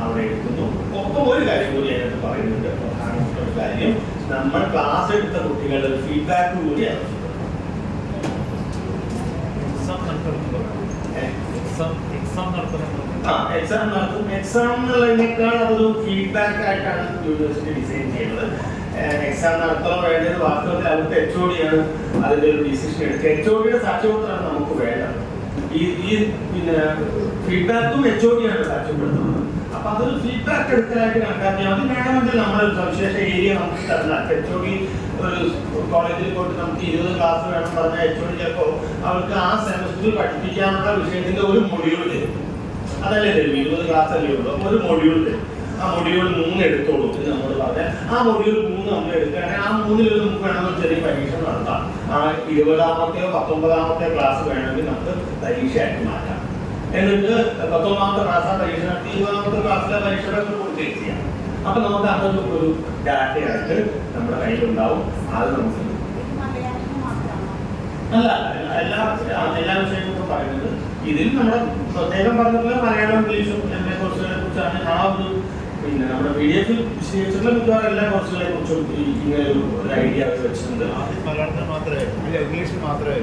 അവിടെ എടുക്കുന്നു. ഒപ്പം ഒരു കാര്യം കൂടി അതിനകത്ത് പറയുന്നുണ്ട്. പ്രധാനപ്പെട്ട ഒരു കാര്യം, നമ്മൾ ക്ലാസ് എടുത്ത കുട്ടികളുടെ ഒരു ഫീഡ്ബാക്ക് കൂടി ആവശ്യപ്പെടുന്നു. എക്സാം നടത്തും. എക്സാം എന്നുള്ളതിനേക്കാൾ അതൊരു ഫീഡ്ബാക്ക് ആയിട്ടാണ് യൂണിവേഴ്സിറ്റി ഡിസൈൻ ചെയ്യുന്നത്. എക്സാം നടത്തണം വേണ്ടത് വാസ്തവത്തിൽ അവിടുത്തെ HODയാണ് അതിൻ്റെ ഒരു ഡിസിഷൻ എടുക്കുക. HODയുടെ സാക്ഷ്യപത്രമാണ് നമുക്ക് വേണ്ടത്. ഈ പിന്നെ ഫീഡ്ബാക്കും HODയാണ് സാക്ഷ്യപ്പെടുത്തുന്നത്. അപ്പൊ അതൊരു ഫീഡ്ബാക്ക് എടുക്കലായിട്ട് കണക്കാക്കിയാൽ മതി. വേണമെങ്കിൽ നമ്മളൊരു സവിശേഷ ഏരിയ നമുക്ക് തരണം. HOD ഒരു കോളേജിൽ പോയിട്ട് നമുക്ക് 20 ക്ലാസ് വേണം പറഞ്ഞാൽ HOD ചിലപ്പോൾ അവർക്ക് ആ സെമസ്റ്ററിൽ പഠിപ്പിക്കാനുള്ള വിഷയത്തിന്റെ ഒരു മൊഡ്യൂൾ തരും. അതല്ലേ തരും, 20 ക്ലാസ് അല്ലേ ഉള്ളൂ, ഒരു മൊഡ്യൂൾ തരും. ആ മൊഡ്യൂൾ 3 എടുത്തോളൂ എന്ന് നമ്മൾ പറഞ്ഞാൽ ആ മൊഡ്യൂൾ 3 നമ്മൾ എടുക്കുകയാണെങ്കിൽ ആ 3-ൽ നമുക്ക് വേണമെങ്കിൽ ചെറിയ പരീക്ഷ നടത്താം. ആ 20-ാമത്തെയോ 19-ാമത്തെയോ ക്ലാസ് വേണമെങ്കിൽ നമുക്ക് പരീക്ഷയായിട്ട് മാറ്റാം. എന്നിട്ട് 19-ാമത്തെ ക്ലാസ് ആ പരീക്ഷ നടത്തി 20-ാമത്തെ ക്ലാസ്സിലെ പരീക്ഷയുടെ പൂർത്തിയാക്കി ചെയ്യാം. അപ്പൊ നമുക്ക് അതൊരു ഒരു ഡാറ്റയായിട്ട് നമ്മുടെ കയ്യിലുണ്ടാവും. അത് നമുക്ക് അല്ല എല്ലാ വിഷയങ്ങളും പറയുന്നത് ഇതിൽ നമ്മുടെ പ്രത്യേകം പറഞ്ഞിട്ടുള്ള മലയാളം ഇംഗ്ലീഷും എല്ലാ കോഴ്സുകളെ കുറിച്ചാണ്. ആ ഒരു പിന്നെ നമ്മുടെ PDF വിശദീകരിച്ചിട്ടുള്ള മിക്കവാറും എല്ലാ കോഴ്സുകളെ കുറിച്ചും ഇങ്ങനെ ഒരു ഐഡിയ വെച്ചിട്ടുണ്ട്. ഇംഗ്ലീഷിൽ മാത്രമേ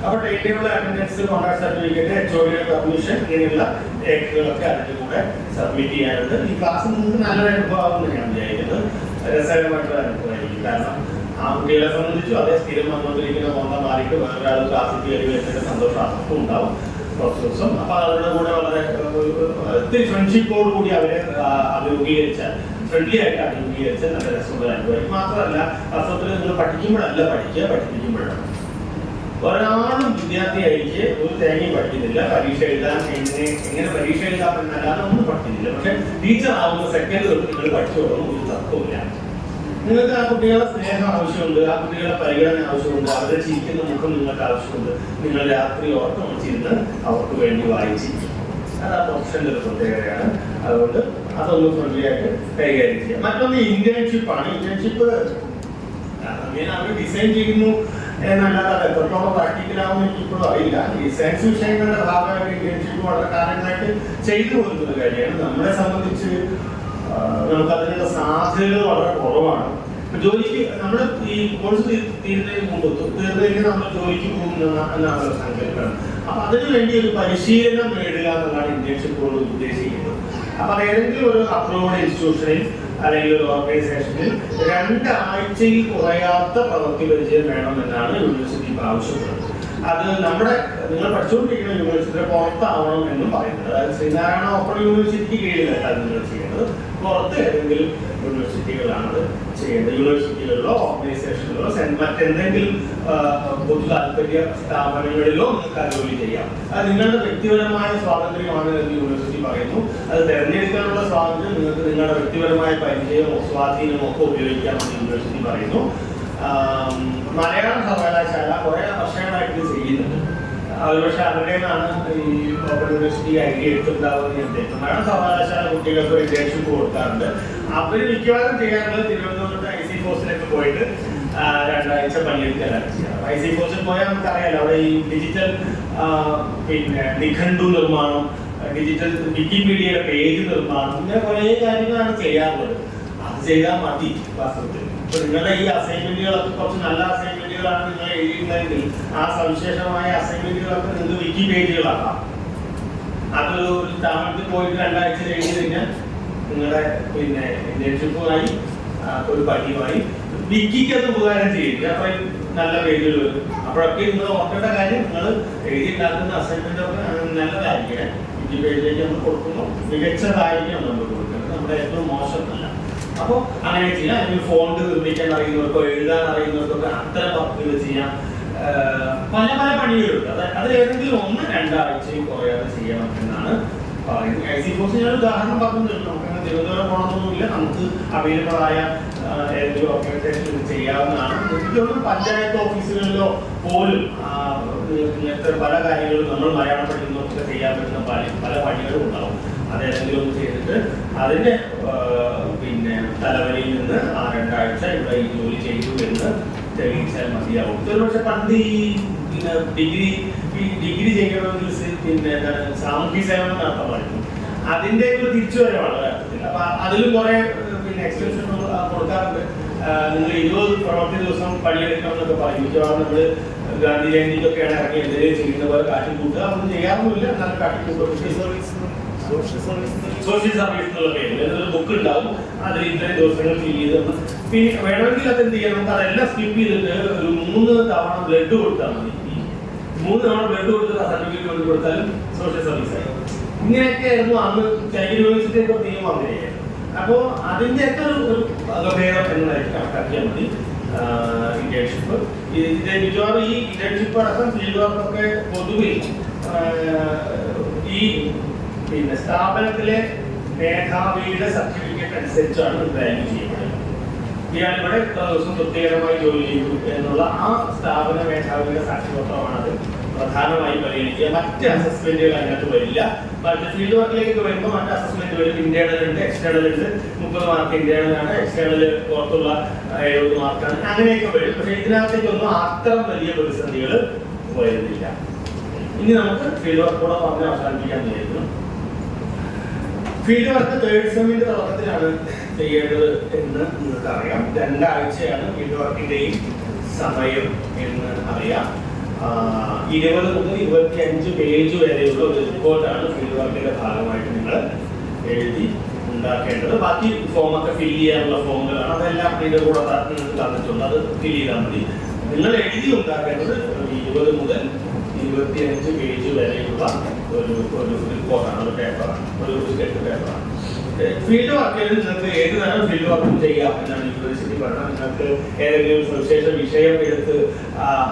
അപ്പൊ ഡെയിലിയുള്ള attendance, contract certificate, HOD permission ഇങ്ങനെയുള്ള രേഖകളൊക്കെ അതിന്റെ കൂടെ സബ്മിറ്റ് ചെയ്യാനുണ്ട്. ഈ ക്ലാസ് നിങ്ങൾക്ക് നല്ലൊരു അനുഭവമാണെന്ന് ഞാൻ വിചാരിക്കുന്നത്. രസകരമായിട്ടുള്ള അനുഭവമായിരിക്കും. കാരണം ആ കുട്ടികളെ സംബന്ധിച്ചും അതേ സ്ഥിരം വന്നുകൊണ്ടിരിക്കുന്ന സ്വന്തം മാറിയിട്ട് വേറൊരാൾ ക്ലാസ്സിൽ കയറി വരുന്നതിന്റെ സന്തോഷം അവർക്കും ഉണ്ടാവും കുറച്ച് ദിവസം. അപ്പൊ അവരുടെ കൂടെ വളരെ ഒത്തിരി ഫ്രണ്ട്ഷിപ്പോട് കൂടി അവരെ അഭിമുഖീകരിച്ചാൽ, ഫ്രണ്ട്ലി ആയിട്ട് അഭിമുഖീകരിച്ചാൽ നല്ല രസമുള്ള അനുഭവം. മാത്രമല്ല വാസ്തവത്തിൽ നിങ്ങൾ പഠിക്കുമ്പോഴല്ല പഠിക്കുക, പഠിപ്പിക്കുമ്പോഴാണ്. ഒരാളും വിദ്യാർത്ഥിയായിട്ട് ഒരു തേങ്ങയും പഠിക്കുന്നില്ല. പരീക്ഷ എഴുതാൻ എങ്ങനെ പരീക്ഷ എഴുതാൻ എന്നല്ലാതെ ഒന്നും പഠിക്കുന്നില്ല. പക്ഷെ ടീച്ചർ ആവുന്ന സെക്കൻഡ് തൊട്ട് നിങ്ങൾ പഠിച്ചു തുടങ്ങും, ഒരു തത്വമില്ല. നിങ്ങൾക്ക് ആ കുട്ടികളുടെ സ്നേഹം ആവശ്യമുണ്ട്, ആ കുട്ടികളുടെ പരിഗണന ആവശ്യമുണ്ട്, അവരുടെ ചിരിക്കുന്ന മുഖം നിങ്ങൾക്ക് ആവശ്യമുണ്ട്. നിങ്ങൾ രാത്രി ഓർക്കം വെച്ചിരുന്ന് അവർക്ക് വേണ്ടി വായിച്ചിരിക്കും. അത് ആ പ്രൊഫഷന്റെ ഒരു പ്രത്യേകതയാണ്. അതുകൊണ്ട് അതൊന്ന് ഫ്രണ്ട്ലി ആയിട്ട് കൈകാര്യം ചെയ്യാം. മറ്റൊന്ന് ഇന്റേൺഷിപ്പാണ്. ഇന്റേൺഷിപ്പ് അവർ ഡിസൈൻ ചെയ്യുന്നു എന്നല്ലാതെ അത് എത്രത്തോളം പ്രാക്ടിക്കലാവുമെന്ന് എനിക്കിപ്പോഴും അറിയില്ല. ഈ സയൻസ് വിഷയങ്ങളുടെ ഭാഗമായിട്ട് ഇന്റേൺഷിപ്പ് വളരെ കാലങ്ങളായിട്ട് ചെയ്തു കൊടുക്കുന്ന കാര്യമാണ്. നമ്മളെ സംബന്ധിച്ച് നമുക്ക് അതിനുള്ള സാധ്യതകൾ വളരെ കുറവാണ്. ജോലിക്ക് നമ്മൾ ഈ കോഴ്സ് തീരുന്നതിന് മുമ്പ് തീർന്നതിന് നമ്മൾ ജോലിക്ക് പോകുന്ന എന്നാണ് സങ്കല്പം. അപ്പൊ അതിനു വേണ്ടി ഒരു പരിശീലനം നേടുക എന്നുള്ളതാണ് ഇന്റേൺഷിപ്പുകൾ ഉദ്ദേശിക്കുന്നത്. അപ്പൊ അത് ഏതെങ്കിലും ഒരു അപ്രൂവ്ഡ് ഇൻസ്റ്റിറ്റ്യൂഷനിൽ അല്ലെങ്കിൽ ഒരു ഓർഗനൈസേഷനിൽ 2 ആഴ്ചയിൽ കുറയാത്ത പ്രവൃത്തി പരിചയം വേണമെന്നാണ് യൂണിവേഴ്സിറ്റി ആവശ്യപ്പെടുന്നത്. അത് നമ്മുടെ നിങ്ങൾ പഠിച്ചുകൊണ്ടിരിക്കുന്ന യൂണിവേഴ്സിറ്റിയുടെ പുറത്താവണം എന്നും പറയുന്നത്. അതായത് ശ്രീനാരായണ ഓപ്പൺ യൂണിവേഴ്സിറ്റിക്ക് കീഴിലല്ല നിങ്ങൾ ചെയ്യേണ്ടത്, പുറത്ത് ഏതെങ്കിലും യൂണിവേഴ്സിറ്റികളാണ് ചെയ്യേണ്ടത്. യൂണിവേഴ്സിറ്റികളിലോ ഓർഗനൈസേഷനിലോ മറ്റെന്തെങ്കിലും പൊതു താല്പര്യ സ്ഥാപനങ്ങളിലോ നിങ്ങൾക്ക് ആ ജോലി ചെയ്യാം. അത് നിങ്ങളുടെ വ്യക്തിപരമായ സ്വാതന്ത്ര്യമാണ് എന്ന് യൂണിവേഴ്സിറ്റി പറയുന്നു. അത് തിരഞ്ഞെടുക്കാനുള്ള സ്വാതന്ത്ര്യം നിങ്ങൾക്ക് നിങ്ങളുടെ വ്യക്തിപരമായ പരിചയമോ സ്വാധീനമോ ഒക്കെ ഉപയോഗിക്കാമെന്ന് യൂണിവേഴ്സിറ്റി പറയുന്നു. മലയാളം സർവകലാശാല കുറെ വർഷങ്ങളായിട്ട് ചെയ്യുന്നുണ്ട്. ഒരുപക്ഷെ അവരുടെ നിന്നാണ് ഈ ഓപ്പൺ യൂണിവേഴ്സിറ്റി ഐഡിയ എടുത്തിട്ടുണ്ടാവുമെന്ന് ഞാൻ തെറ്റും. മലയാളം സർവകലാശാല കുട്ടികൾക്ക് ഒരു ഇന്റേൺഷിപ്പ് കൊടുക്കാറുണ്ട്. അവർ മിക്കവാറും ചെയ്യാറുള്ളത് തിരുവനന്തപുരത്ത് IC ഫോഴ്സിലൊക്കെ പോയിട്ട് 2 ആഴ്ച പണിയെടുക്കാനാണ് ചെയ്യാറ്. IC ഫോഴ്സിൽ പോയാൽ നമുക്കറിയാലോ, അവിടെ ഈ ഡിജിറ്റൽ പിന്നെ നിഘണ്ടു നിർമ്മാണം, ഡിജിറ്റൽ വിക്കിപീഡിയയുടെ പേജ് നിർമ്മാണം, ഇങ്ങനെ കുറേ കാര്യങ്ങളാണ് ചെയ്യാറുള്ളത്. അത് ചെയ്താൽ മതി വാസ്തവത്തിൽ. അപ്പൊ നിങ്ങളുടെ ഈ അസൈൻമെന്റുകളൊക്കെ കുറച്ച് നല്ല അസൈൻമെന്റുകളാണ് നിങ്ങൾ എഴുതിയിട്ടുണ്ടെങ്കിൽ ആ സവിശേഷമായ അസൈൻമെന്റുകളൊക്കെ നിങ്ങൾക്ക് വിക്കി പേജുകളാക്കാം. അതൊരു സ്ഥാപനത്തിൽ പോയിട്ട് 2 ആഴ്ച എഴുതി കഴിഞ്ഞാൽ നിങ്ങളുടെ പിന്നെ ഇന്റേൺഷിപ്പുമായി ഒരു പണിയുമായി വിക്കിക്ക് അത് ഉപകാരം ചെയ്യില്ല. അപ്പൊ നല്ല പേജുകൾ വരും. അപ്പോഴൊക്കെ നിങ്ങൾ ഓർക്കേണ്ട കാര്യം, നിങ്ങൾ എഴുതിയിട്ടുണ്ടാക്കുന്ന അസൈൻമെന്റ് ഒക്കെ നല്ലതായിരിക്കണം. വിക്കി പേജിലേക്ക് നമ്മൾ കൊടുക്കുമ്പോൾ മികച്ചതായിരിക്കണം നമ്മൾ കൊടുക്കുന്നത്, നമ്മുടെ ഏറ്റവും മോശമല്ല. അപ്പോൾ അങ്ങനെ ചെയ്യാം. അല്ലെങ്കിൽ ഫോണ്ട് നിർമ്മിക്കാൻ അറിയുന്നവർക്കോ എഴുതാൻ അറിയുന്നവർക്കൊക്കെ അത്തരം വർക്കുകൾ ചെയ്യാം. പല പല പണികളുണ്ട്. അതിൽ ഏതെങ്കിലും ഒന്ന് 2 ആഴ്ചയും കുറയാതെ ചെയ്യണം എന്നാണ് പറയുന്നത്. IC ഫോഴ്സ് ഞാൻ ഉദാഹരണം പറഞ്ഞിട്ടുണ്ട്. നമുക്ക് തിരുവനന്തപുരം പോകണമെന്നൊന്നുമില്ല, നമുക്ക് അവൈലബിൾ ആയ ഏതെങ്കിലും ഓർഗനൈസേഷൻ ചെയ്യാവുന്നതാണ്. എനിക്കൊന്നും പഞ്ചായത്ത് ഓഫീസുകളിലോ പോലും ഇങ്ങനത്തെ പല കാര്യങ്ങളും നമ്മൾ മലയാളം പഠിക്കുന്നവർക്കൊക്കെ ചെയ്യാൻ പറ്റുന്ന പല പണികളും ഉണ്ടാവും. അതേതെങ്കിലും ഒന്ന് ചെയ്തിട്ട് അതിന്റെ പിന്നെ തലവലിയിൽ നിന്ന് ആ 2 ആഴ്ച ഇവിടെ ഈ ജോലി ചെയ്തു എന്ന് തെളിയിച്ചാൽ മതിയാവും. ഒരുപക്ഷെ പണ്ട് ഈ പിന്നെ ഡിഗ്രി ചെയ്യണമെങ്കിൽ പിന്നെ സാമൂഹ്യ സേവനം നടത്തമായിരുന്നു. അതിന്റെ ഒരു തിരിച്ചുവരവാണ് യഥാർത്ഥത്തിൽ. അപ്പൊ അതിലും കുറെ പിന്നെ എക്സ്റ്റൻഷൻ കൊടുക്കാറുണ്ട്. നിങ്ങൾ 20 പ്രവൃത്തി ദിവസം പണിയെടുക്കണം എന്നൊക്കെ പറയും. മിക്കവാറും നമ്മള് ഗാന്ധി ജയന്തിക്കൊക്കെയാണ് ഇറങ്ങി എന്തെങ്കിലും ചെയ്യുന്ന പോലെ കാട്ടിക്കൂട്ടുക. ഒന്നും ചെയ്യാറൊന്നുമില്ല, എന്നാലും കാട്ടിക്കൂട്ടുക. സോഷ്യൽ സർവീസ് എന്നുള്ള പേരിൽ ഒരു ബുക്ക് ഉണ്ടാവും. അതിൽ ഇത്രയും ദിവസങ്ങൾ ഫിൽ ചെയ്ത് പിന്നെ വേണമെങ്കിൽ അത് എന്ത് ചെയ്യാം, നമുക്ക് അതെല്ലാം സ്കിപ്പ് ചെയ്തിട്ട് ഒരു 3 തവണ ബ്ലഡ് കൊടുത്താൽ മതി. 3 തവണ ബ്ലഡ് കൊടുത്ത് സർട്ടിഫിക്കറ്റ് കൊണ്ട് കൊടുത്താലും സോഷ്യൽ സർവീസ് ആയി. ഇങ്ങനെയൊക്കെ ആയിരുന്നു അന്ന് ചൈന യൂണിവേഴ്സിറ്റിയൊക്കെ നിയമം അങ്ങനെയായിരുന്നു. അപ്പോൾ അതിൻ്റെയൊക്കെ ഒരു ഭേദം എന്നതായിട്ട് കണക്കാക്കിയാൽ മതി ഇന്റേൺഷിപ്പ്. ഇതിന്റെ മിക്കവാറും ഈ ഇന്റേൺഷിപ്പ് അടക്കം ഫീൽഡ് വർക്കൊക്കെ പൊതുവെ ഈ പിന്നെ സ്ഥാപനത്തിലെ മേധാവിയുടെ സർട്ടിഫിക്കറ്റ് അനുസരിച്ചാണ് വാല്യൂ ചെയ്യുന്നത്. ഇയാൾ ഇവിടെ ഇത്ര ദിവസം തൃപ്തികരമായി ജോലി ചെയ്തു എന്നുള്ള ആ സ്ഥാപന മേധാവിയുടെ സാക്ഷ്യപത്രമാണ് അത് പ്രധാനമായി പരിഗണിക്കുക. മറ്റ് അസസ്മെന്റുകൾ അതിനകത്ത് വരില്ല. മറ്റ് ഫീൽഡ് വർക്കിലേക്ക് വരുമ്പോൾ മറ്റ് അസസ്മെന്റ് വരും. ഇന്റേണൽ ഉണ്ട്, എക്സ്റ്റേണൽ ഉണ്ട്. 30 മാർക്ക് ഇന്റേണൽ ആണ്, എക്സ്റ്റേണൽ പുറത്തുള്ള 70 മാർക്കാണ്. അങ്ങനെയൊക്കെ വരും. പക്ഷെ ഇതിനകത്തേക്കൊന്നും അത്തരം വലിയ പ്രതിസന്ധികൾ വരുന്നില്ല. ഇനി നമുക്ക് ഫീൽഡ് വർക്ക് കൂടെ പറഞ്ഞ് അവസാനിപ്പിക്കാൻ വിചാരിക്കുന്നു. ഫീൽഡ് വർക്ക് തേർഡ് സെമ്മിന്റെ തുടക്കത്തിലാണ് ചെയ്യേണ്ടത് എന്ന് നിങ്ങൾക്ക് അറിയാം. 2 ആഴ്ചയാണ് ഫീൽഡ് വർക്കിന്റെയും സമയം എന്ന് അറിയാം. 20 മുതൽ 25 പേജ് വരെയുള്ള ഒരു റിപ്പോർട്ടാണ് ഫീൽഡ് വർക്കിന്റെ ഭാഗമായിട്ട് നിങ്ങൾ എഴുതി ഉണ്ടാക്കേണ്ടത്. ബാക്കി ഫോമൊക്കെ ഫില്ല് ചെയ്യാനുള്ള ഫോമുകളാണ്. അതെല്ലാം ഇതിന്റെ കൂടെ നിങ്ങൾക്ക് തന്നിട്ടുണ്ട്. അത് ഫില്ല് ചെയ്താൽ മതി. നിങ്ങൾ എഴുതി ഉണ്ടാക്കേണ്ടത് 20 മുതൽ 25 പേജ് വരെയുള്ള ഒരു റിപ്പോർട്ടാണ്, ഒരു പേപ്പറാണ്, ഒരു സ്കെച്ച് പേപ്പറാണ്. ഫീൽഡ് വർക്ക് നിങ്ങൾക്ക് ഏത് നേരം ഫീൽഡ് വർക്കും ചെയ്യാം എന്നാണ് യൂണിവേഴ്സിറ്റി പറയുന്നത്. നിങ്ങൾക്ക് ഏതെങ്കിലും സവിശേഷ വിഷയം എടുത്ത്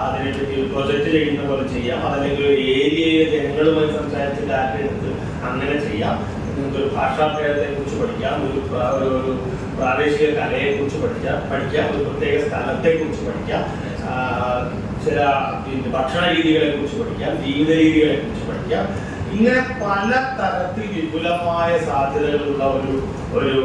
അതിനെപ്പറ്റി പ്രൊജക്റ്റ് ചെയ്യുന്ന പോലെ ചെയ്യാം. അതല്ലെങ്കിൽ ഒരു ഏരിയയിലെ ജനങ്ങളുമായി സംസാരിച്ച് ഡാറ്റ എടുത്ത് അങ്ങനെ ചെയ്യാം. നിങ്ങൾക്ക് ഒരു ഭാഷാഭേദത്തെ കുറിച്ച് പഠിക്കാം, ഒരു പ്രാദേശിക കലയെ കുറിച്ച് പഠിക്കാം, ഒരു പ്രത്യേക സ്ഥലത്തെ കുറിച്ച് പഠിക്കാം, ചില ഭക്ഷണ രീതികളെ കുറിച്ച് പഠിക്കാം, ജീവിത രീതികളെ കുറിച്ച് പഠിക്കാം. ഇങ്ങനെ പല തരത്തിൽ വിപുലമായ സാധ്യതകളുള്ള ഒരു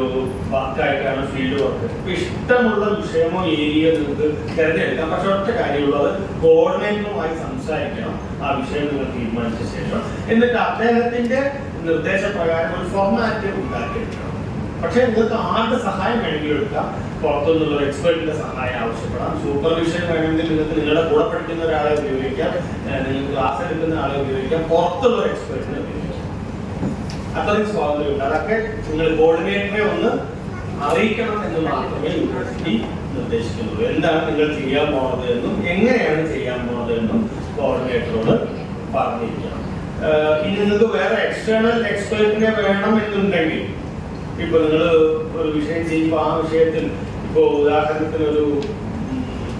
വർക്കായിട്ടാണ് ഫീൽഡ് വർക്ക്. ഇഷ്ടമുള്ള വിഷയമോ ഏരിയയോ നിങ്ങൾക്ക് തിരഞ്ഞെടുക്കാം. പക്ഷെ ഒറ്റ കാര്യമുള്ളത് കോർഡിനേറ്ററുമായി സംസാരിക്കണം. ആ വിഷയം നിങ്ങൾ തീരുമാനിച്ച ശേഷം എന്നിട്ട് അദ്ദേഹത്തിന്റെ നിർദ്ദേശപ്രകാരം ഒരു ഫോർമാറ്റ് ഉണ്ടാക്കിയെടുക്കണം. പക്ഷെ നിങ്ങൾക്ക് ആരുടെ സഹായം വേണമെങ്കിലും എടുക്കാം. പുറത്തുനിന്നുള്ള ഒരു എക്സ്പെർട്ടിന്റെ സഹായം ആവശ്യപ്പെടാം. സൂപ്പർവിഷൻ വേണമെങ്കിൽ നിങ്ങൾക്ക് നിങ്ങളുടെ കൂടെ പഠിക്കുന്ന ഒരാളെ ഉപയോഗിക്കാം, നിങ്ങൾക്ക് ക്ലാസ് എടുക്കുന്ന ആളെ ഉപയോഗിക്കാം, പുറത്തുള്ള ഒരു എക്സ്പെർട്ടിനെ ഉപയോഗിക്കാം. അത്രയും സ്വാതന്ത്ര്യമുണ്ട്. അതൊക്കെ നിങ്ങൾ കോർഡിനേറ്ററെ ഒന്ന് അറിയിക്കണം എന്ന് മാത്രമേ യൂണിവേഴ്സിറ്റി നിർദ്ദേശിക്കുന്നുള്ളൂ. എന്താണ് നിങ്ങൾ ചെയ്യാൻ പോകുന്നത് എന്നും എങ്ങനെയാണ് ചെയ്യാൻ പോകുന്നത് എന്നും കോർഡിനേറ്ററോട് പറഞ്ഞിരിക്കണം. ഇനി നിങ്ങൾക്ക് വേറെ എക്സ്റ്റേണൽ എക്സ്പെർട്ടിനെ വേണം എന്നുണ്ടെങ്കിൽ, ഇപ്പൊ നിങ്ങൾ ഒരു വിഷയം ചെയ്യുമ്പോൾ ആ വിഷയത്തിൽ ഇപ്പോ ഉദാഹരണത്തിന് ഒരു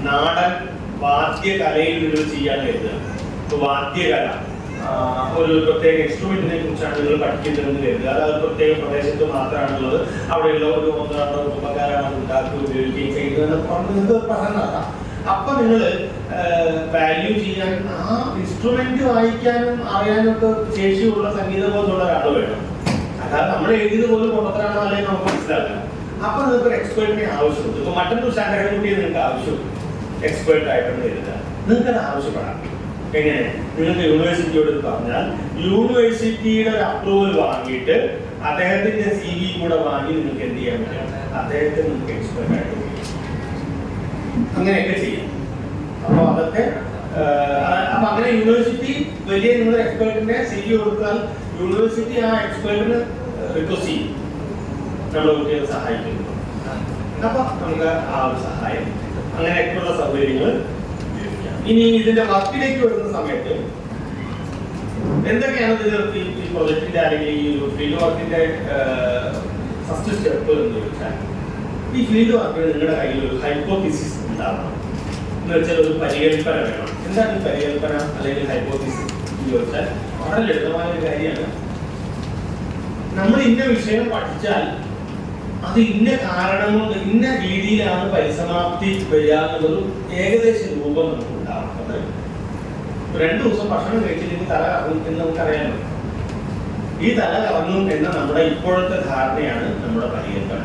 നാടൻ വാദ്യകലയിൽ നിങ്ങൾ ചെയ്യാൻ കരുതുക. ഇപ്പൊ വാദ്യകല ഒരു പ്രത്യേക ഇൻസ്ട്രുമെന്റിനെ കുറിച്ചാണ് നിങ്ങൾ പഠിക്കുന്നതെന്ന് കരുതുക. അത് പ്രത്യേക പ്രദേശത്ത് മാത്രമാണുള്ളത്. അവിടെയുള്ള ഒരു 1-2 കുടുംബക്കാരാണ് ഉണ്ടാക്കി ഉപയോഗിക്കുകയും ചെയ്യുന്നതെന്ന് പറഞ്ഞ് നിങ്ങൾക്ക് പഠനം നടത്താം. അപ്പൊ നിങ്ങൾ വാല്യൂ ചെയ്യാൻ ആ ഇൻസ്ട്രുമെന്റ് വായിക്കാനും അറിയാനും ഒക്കെ ശേഷിയുള്ള സംഗീതം പോലുള്ള ഒരാൾ വേണം. അതായത് നമ്മൾ എഴുതിയത് പോലും കൊണ്ടത്തരാണോ അല്ലെങ്കിൽ നമുക്ക് മനസ്സിലാക്കാം. അപ്പൊ നിങ്ങൾക്ക് ഒരു എക്സ്പേർട്ടിനെ ആവശ്യമുണ്ട്. ഇപ്പൊ മറ്റൊരു സ്റ്റാൻഡേർഡ് കുട്ടിയെ നിങ്ങൾക്ക് ആവശ്യമുണ്ട് എക്സ്പേർട്ട് ആയിട്ടൊന്ന് എഴുതുക. നിങ്ങൾക്ക് അത് ആവശ്യപ്പെടാം. എങ്ങനെ? നിങ്ങൾക്ക് യൂണിവേഴ്സിറ്റിയോട് പറഞ്ഞാൽ യൂണിവേഴ്സിറ്റിയുടെ ഒരു അപ്രൂവൽ വാങ്ങിയിട്ട് അദ്ദേഹത്തിന്റെ CV കൂടെ വാങ്ങി നിങ്ങൾക്ക് എന്ത് ചെയ്യാൻ പറ്റും? അദ്ദേഹത്തെ നിങ്ങൾക്ക് എക്സ്പേർട്ട് ആയിട്ട് അങ്ങനെയൊക്കെ ചെയ്യാം. അപ്പൊ അതൊക്കെ അപ്പൊ അങ്ങനെ യൂണിവേഴ്സിറ്റി വലിയ നിങ്ങളുടെ എക്സ്പേർട്ടിന്റെ CV കൊടുത്താൽ യൂണിവേഴ്സിറ്റി ആ എക്സ്പേർട്ടിന് റിക്വസ്റ്റ് ചെയ്യും, നമ്മുടെ കുട്ടികളെ സഹായിക്കുന്നു. അപ്പൊ നമുക്ക് ആ ഒരു സഹായം അങ്ങനെയൊക്കെയുള്ള സൗകര്യങ്ങൾ ഉപയോഗിക്കാം. ഇനി ഇതിന്റെ വർക്കിലേക്ക് വരുന്ന സമയത്ത് എന്തൊക്കെയാണ് ഈ പ്രൊജക്ടിന്റെ അല്ലെങ്കിൽ ഈ ഫീൽഡ് വർക്കിന്റെ ഫസ്റ്റ് സ്റ്റെപ്പ് എന്ന് ചോദിച്ചാൽ, ഈ ഫീൽഡ് വർക്കിന് നിങ്ങളുടെ കയ്യിൽ ഒരു ഹൈപ്പോത്തിസിസ് ഉണ്ടാവണം. എന്ന് വെച്ചാൽ ഒരു പരികല്പന വേണം. എന്താണ് ഈ പരികല്പന അല്ലെങ്കിൽ ഹൈപ്പോത്തിസിസ് എന്ന് ചോദിച്ചാൽ വളരെ ലളിതമായ ഒരു കാര്യമാണ്. നമ്മൾ ഇന്ന വിഷയം പഠിച്ചാൽ അത് ഇന്ന കാരണം കൊണ്ട് ഇന്ന രീതിയിലാണ് പരിസമാപ്തി വരിക എന്നുള്ളൊരു ഏകദേശ രൂപം നമുക്ക് ഉണ്ടാവുന്നത്. 2 ദിവസം ഭക്ഷണം കഴിച്ചില്ലെങ്കിൽ തല കറങ്ങും എന്ന് നമുക്കറിയാമല്ലോ. ഈ തല കറങ്ങും എന്ന നമ്മുടെ ഇപ്പോഴത്തെ ധാരണയാണ് നമ്മുടെ പരികല്പന.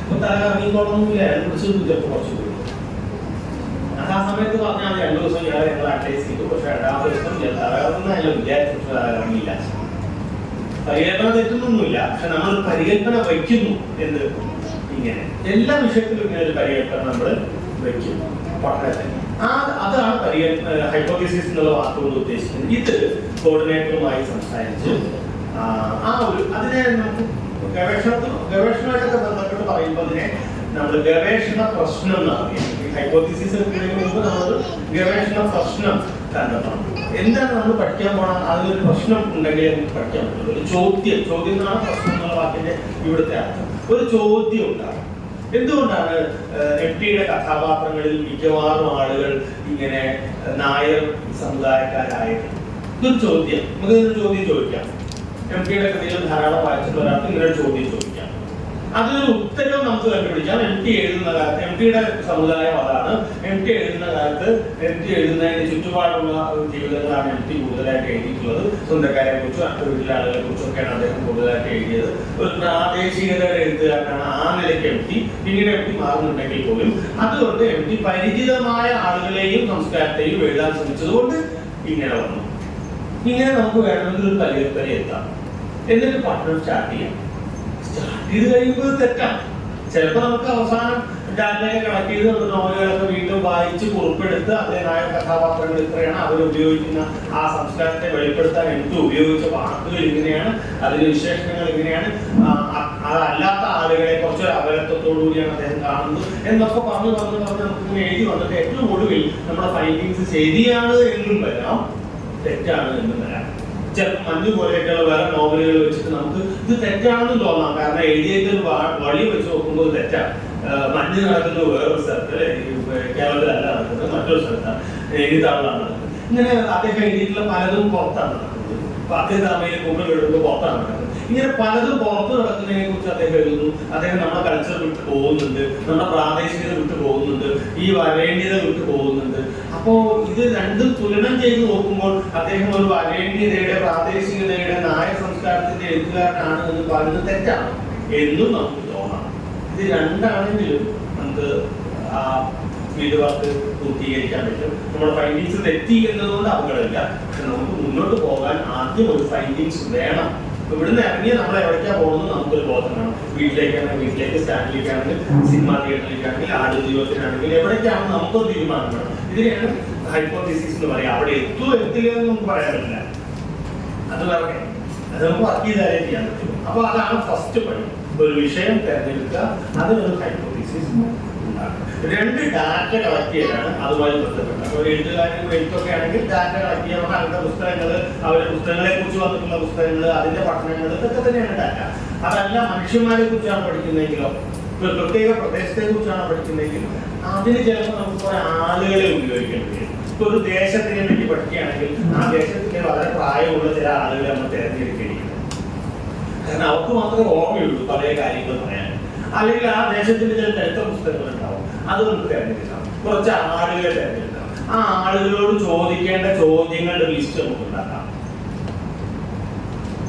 അപ്പൊ തല കറങ്ങിക്കോളൊന്നുമില്ല, കുറിച്ച് ചിലപ്പോൾ കുറച്ച് പോയി. അത് ആ സമയത്ത് പറഞ്ഞാൽ 2 ദിവസം ഞങ്ങൾ അഡ്വൈസ് ചെയ്തു. പക്ഷെ 2ാമത്തെ ദിവസം തല കറങ്ങുന്നതല്ല വിചാരിച്ചു, പക്ഷെ തല കറങ്ങിയില്ല. പരികല്പന തെറ്റുന്നൊന്നുമില്ല, പക്ഷെ നമ്മൾ പരികല്പന വയ്ക്കുന്നു. എന്ത്? ഇങ്ങനെ എല്ലാ വിഷയത്തിലും ഇങ്ങനെ ഒരു പരികല്പന നമ്മൾ വയ്ക്കും പഠനത്തിൽ. അതാണ് ഹൈപ്പോത്തിസിസ് എന്നുള്ള വാക്കുകൊണ്ട് ഉദ്ദേശിക്കുന്നത്. ഇത് കോർഡിനേറ്ററുമായി സംസാരിച്ച് അതിനെ നമുക്ക് ഗവേഷണമായിട്ടൊക്കെ ബന്ധപ്പെട്ട് പറയുമ്പോൾ അതിനെ നമ്മൾ ഗവേഷണ പ്രശ്നം എന്നാണ്. ഹൈപ്പോത്തിസിസ് മുമ്പ് നമ്മൾ ഗവേഷണ പ്രശ്നം കണ്ടെത്തണം. എന്താണ് നമ്മൾ പഠിക്കാൻ പോകണം? അതിനൊരു പ്രശ്നം ഉണ്ടെങ്കിൽ നമുക്ക് പഠിക്കാൻ പറ്റുള്ളൂ. ഒരു ചോദ്യം എന്നാണ് പ്രശ്നം എന്നുള്ള വാക്കിന്റെ ഇവിടുത്തെ അർത്ഥം. ഒരു ചോദ്യം ഉണ്ടാകും. എന്തുകൊണ്ടാണ് എംടിയുടെ കഥാപാത്രങ്ങളിൽ മിക്കവാറും ആളുകൾ ഇങ്ങനെ നായർ സമുദായക്കാരായത്? ഇതൊരു ചോദ്യം. നമുക്ക് ചോദ്യം ചോദിക്കാം. MTയുടെ കൃതികൾ ധാരാളം വായിച്ചിട്ടുള്ള ഒരാൾക്ക് ഇങ്ങനെ ഒരു ചോദ്യം ചോദിക്കാം. അതിനൊരു ഉത്തരം നമുക്ക് കണ്ടുപിടിക്കാം. MT എഴുതുന്ന കാലത്ത് MTയുടെ സമുദായം അതാണ്. MT എഴുതുന്ന കാലത്ത് MT എഴുതുന്നതിന് ചുറ്റുപാടുള്ള ജീവിതങ്ങളാണ് MT കൂടുതലായിട്ട് എഴുതിയിട്ടുള്ളത്. സ്വന്തക്കാരെ കുറിച്ചും മറ്റു വീട്ടിലെ ആളുകളെ കുറിച്ചും ഒക്കെയാണ് അദ്ദേഹം കൂടുതലായിട്ട് എഴുതിയത്. ഒരു പ്രാദേശികതയുടെ എഴുത്തുകാരനാണ് ആ നിലയ്ക്ക് MT. പിന്നീട് MT മാറുന്നുണ്ടെങ്കിൽ പോലും അതുകൊണ്ട് MT പരിചിതമായ ആളുകളെയും സംസ്കാരത്തെയും എഴുതാൻ ശ്രമിച്ചതുകൊണ്ട് ഇങ്ങനെ വന്നു. ഇങ്ങനെ നമുക്ക് വേണമെങ്കിൽ ഒരു പരിഗണന വരെ എത്താം. എന്നിട്ട് പഠനം സ്റ്റാർട്ട് ചെയ്യാം. സ്റ്റാർട്ട് ചെയ്ത് കഴിയുമ്പോൾ തെറ്റാണ്. ചിലപ്പോൾ നമുക്ക് അവസാനം ഡാറ്റയൊക്കെ കളക്ട് ചെയ്ത് നമ്മുടെ നോവലുകളൊക്കെ വീണ്ടും വായിച്ച് കുറിപ്പെടുത്ത് അതിനായ കഥാപാത്രങ്ങൾ ഇത്രയാണ്, അവരുപയോഗിക്കുന്ന ആ സംസ്കാരത്തെ വെളിപ്പെടുത്താൻ എനിക്ക് ഉപയോഗിച്ച വാക്കുകൾ ഇങ്ങനെയാണ്, അതിന്റെ വിശേഷണങ്ങൾ ഇങ്ങനെയാണ്, അതല്ലാത്ത ആളുകളെ കുറച്ച് അപരത്വത്തോടു കൂടിയാണ് അദ്ദേഹം കാണുന്നത് എന്നൊക്കെ പറഞ്ഞു നമുക്ക് എഴുതി വന്നിട്ട് ഏറ്റവും ഒടുവിൽ നമ്മുടെ ഫൈൻഡിങ്സ് ശരിയാണ് എന്നും വരാം, തെറ്റാണ് എന്നും വരാം. ചിലപ്പോൾ മഞ്ഞു പോലെയൊക്കെയുള്ള വേറെ നോവലുകൾ വെച്ചിട്ട് നമുക്ക് ഇത് തെറ്റാണെന്ന് തോന്നാം. കാരണം എഴുതിയിട്ട് വഴി വെച്ച് നോക്കുമ്പോൾ തെറ്റാണ്. മഞ്ഞ് നടക്കുന്നത് വേറൊരു സ്ഥലത്ത്, കേരളത്തിലല്ല നടക്കുന്നത്, മറ്റൊരു സ്ഥലത്താണ്, എഴുതാളാണ് നടക്കുന്നത്. ഇങ്ങനെ അദ്ദേഹം എഴുതിയിട്ടുള്ള പലതും പുറത്താണ് നടക്കുന്നത്. അദ്ദേഹം കുമ്പൾ എഴുതുമ്പോൾ പുറത്താണ് നടക്കുന്നത്. ഇങ്ങനെ പലതും പുറത്ത് നടക്കുന്നതിനെ കുറിച്ച് അദ്ദേഹം എഴുതുന്നു. അദ്ദേഹം നമ്മുടെ കൾച്ചർ വിട്ടു പോകുന്നുണ്ട്, നമ്മുടെ പ്രാദേശികത വിട്ടു പോകുന്നുണ്ട്, ഈ വരേണ്യത വിട്ടു പോകുന്നുണ്ട്. അപ്പോ ഇത് രണ്ടും തുലനം ചെയ്ത് നോക്കുമ്പോൾ അദ്ദേഹം ഒരു വരേണ്യതയുടെ, പ്രാദേശികതയുടെ, നായർ സംസ്കാരത്തിന്റെ എഴുത്തുകാരനാണ് എന്ന് പറയുന്നത് തെറ്റാണ് എന്നും നമുക്ക് തോന്നാം. ഇത് രണ്ടാണെങ്കിലും നമുക്ക് ആ ഫീൽഡ് വർക്ക് പൂർത്തീകരിക്കാൻ പറ്റും. നമ്മുടെ ഫൈൻഡിങ്സ് തെറ്റി എന്നതുകൊണ്ട് അപകടമില്ല. പക്ഷെ നമുക്ക് മുന്നോട്ട് പോകാൻ ആദ്യം ഒരു ഫൈൻഡിങ്സ് വേണം. ഇവിടുന്ന് ഇറങ്ങി നമ്മൾ എവിടേക്കാ പോകുന്നത് നമുക്കൊരു ബോധം വേണം. വീട്ടിലേക്കാണെങ്കിൽ വീട്ടിലേക്ക്, സ്റ്റാൻഡിലേക്കാണെങ്കിൽ സിനിമ തിയേറ്ററിലേക്കാണെങ്കിൽ, ആടുജീവിതത്തിനാണെങ്കിൽ എവിടേക്കാണ് നമുക്കൊരു തീരുമാനം വേണം. ഇതിനെയാണ് ഹൈപ്പോത്തിസിസ് എന്ന് പറയാം. അവിടെ എത്തുമോ എത്തില്ല എന്ന് നമുക്ക് പറയാൻ പറ്റില്ല. അത് വേറെ അത് നമുക്ക് വർക്ക് ചെയ്താലേ ചെയ്യാൻ പറ്റും. അപ്പൊ അതാണ് ഫസ്റ്റ് പണി. ഒരു വിഷയം തിരഞ്ഞെടുക്കുക, അതിനൊരു ഹൈപ്പോത്തിസിസ് ഉണ്ടാക്കുക. രണ്ട് ഡാറ്റ കളക്ട് ചെയ്യലാണ് അതുമായി ബന്ധപ്പെട്ടത്. ഒരു എഴുത്തുകാരും എഴുത്തൊക്കെ ആണെങ്കിൽ ഡാറ്റ കളക്ട് ചെയ്യാൻ അവരുടെ പുസ്തകങ്ങൾ, അവരുടെ പുസ്തകങ്ങളെ കുറിച്ച് വന്നിട്ടുള്ള പുസ്തകങ്ങൾ, അതിന്റെ പഠനങ്ങൾ, ഇതൊക്കെ തന്നെയാണ് ഡാറ്റ. അതല്ല മനുഷ്യന്മാരെ കുറിച്ചാണ് പഠിക്കുന്നതെങ്കിലോ, ഒരു പ്രത്യേക പ്രദേശത്തെ കുറിച്ചാണ് പഠിക്കുന്നതെങ്കിൽ അതിന് ചിലപ്പോൾ നമുക്ക് കുറെ ആളുകളെ ഉപയോഗിക്കേണ്ടി വരും. ഇപ്പൊ ഒരു ദേശത്തിനെ പറ്റി പഠിക്കുകയാണെങ്കിൽ ആ ദേശത്തിലെ വളരെ പ്രായമുള്ള ചില ആളുകളെ നമ്മൾ തിരഞ്ഞെടുക്കേണ്ടിയിരിക്കും. കാരണം അവർക്ക് മാത്രമേ ഓർമ്മയുള്ളൂ പല കാര്യങ്ങൾ പറയാൻ. അല്ലെങ്കിൽ ആ ദേശത്തിന്റെ ചില ചരിത്ര പുസ്തകങ്ങൾ ഉണ്ടാവും, അത് നമുക്ക് തിരഞ്ഞെടുക്കാം. കുറച്ച് ആളുകളെ തിരഞ്ഞെടുക്കാം. ആ ആളുകളോട് ചോദിക്കേണ്ട ചോദ്യങ്ങളുടെ ലിസ്റ്റ് നമുക്ക് ഉണ്ടാക്കാം,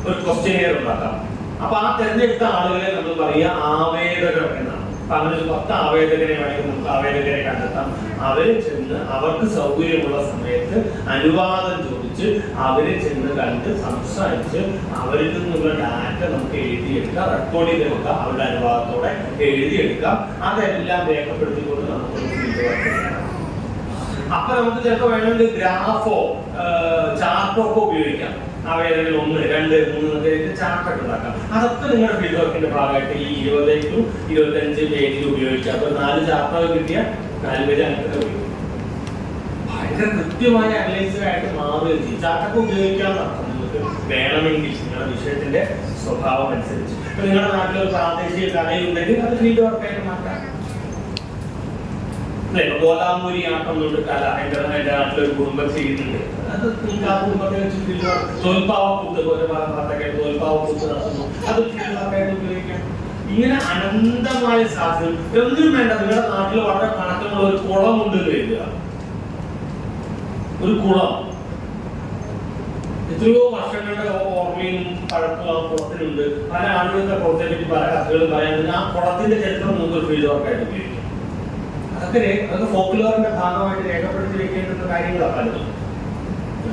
ഒരു ക്വസ്റ്റ്യനെയർ ഉണ്ടാക്കാം. അപ്പൊ ആ തിരഞ്ഞെടുത്ത ആളുകളെ നമ്മൾ പറയുക ആവേദകർ എന്നാണ്. അപ്പൊ അങ്ങനെ ഒരു 10 ആവേദകരെ വേണമെങ്കിൽ നമുക്ക് ആവേദകരെ കണ്ടെത്താം. അവരെ ചെന്ന് അവർക്ക് സൗകര്യമുള്ള സമയത്ത് അനുവാദം ചോദിച്ച് അവരെ ചെന്ന് കണ്ട് സംസാരിച്ച് അവരിൽ നിന്നുള്ള ഡാറ്റ നമുക്ക് എഴുതിയെടുക്കാം, റെക്കോർഡ് ചെയ്തെടുക്കാം, അവരുടെ അനുവാദത്തോടെ എഴുതിയെടുക്കാം. അതെല്ലാം രേഖപ്പെടുത്തിക്കൊണ്ട് നമുക്ക് ഫീൽഡ് വർക്ക് ചെയ്യാം. അപ്പൊ നമുക്ക് ചിലപ്പോൾ വേണമെങ്കിൽ ഗ്രാഫോ ചാർട്ടോ ഒക്കെ ഉപയോഗിക്കാം. ആവേദനകൾ 1, 2, 3 ചാർട്ടൊക്കെ ഉണ്ടാക്കാം. അതൊക്കെ നിങ്ങളുടെ ഫീൽഡ് വർക്കിന്റെ ഭാഗമായിട്ട് ഈ 20 to 25 പേജിൽ ഉപയോഗിക്കാം. അപ്പൊ 4 ചാർട്ടൊക്കെ കിട്ടിയാൽ 4 പേജ് അങ്ങനെ ഉപയോഗിക്കും. ഭയങ്കര കൃത്യമായ അനലൈസിനായിട്ട് മാറുകയും ചെയ്യും. ചാർട്ടൊക്കെ ഉപയോഗിക്കാൻ നിങ്ങൾക്ക് വേണമെങ്കിൽ നിങ്ങളുടെ വിഷയത്തിന്റെ സ്വഭാവം അനുസരിച്ച്. ഇപ്പൊ നിങ്ങളുടെ നാട്ടിലൊരു പ്രാദേശിക കലയുണ്ടെങ്കിൽ അത് ഫീൽഡ് വർക്കായിട്ട് മാറ്റാം. ഗോദാമൂരി ആട്ടം കൊണ്ട് കല എന്റെ നാട്ടിലൊരു കുടുംബം ചെയ്യുന്നുണ്ട്. അത് നിങ്ങൾക്ക് ആ കുടുംബത്തെ വെച്ച് തോൽപ്പാവക്കൂത്ത് പോലെ തോൽപ്പാവക്കൂത്ത് നടത്തുന്നു, അത് ഫീൽഡ് വർക്കായിട്ട് ഉപയോഗിക്കാം. ഇങ്ങനെ അനന്തമായ സാധ്യത. ഒന്നും വേണ്ട, നിങ്ങളുടെ നാട്ടിൽ വളരെ കണക്കുള്ള ഒരു കുളമുണ്ട് എഴുതുക. ഒരു കുളം എത്രയോ വർഷങ്ങളുടെ ഓർമ്മയും പഴക്കവും ആ കുളത്തിനുണ്ട്. പല ആളുകളുടെ കുളത്തെ പറ്റി പല കഥകളും പറയാനുണ്ട്. ആ കുളത്തിന്റെ ചരിത്രം നിങ്ങൾക്ക് ഫീൽഡ് വർക്കായിട്ട് ഉപയോഗിക്കാം. അതൊക്കെ ഫോക്ലോറിന്റെ ഭാഗമായിട്ട് രേഖപ്പെടുത്തി വെക്കേണ്ടുന്ന കാര്യങ്ങളാണ് പലതും.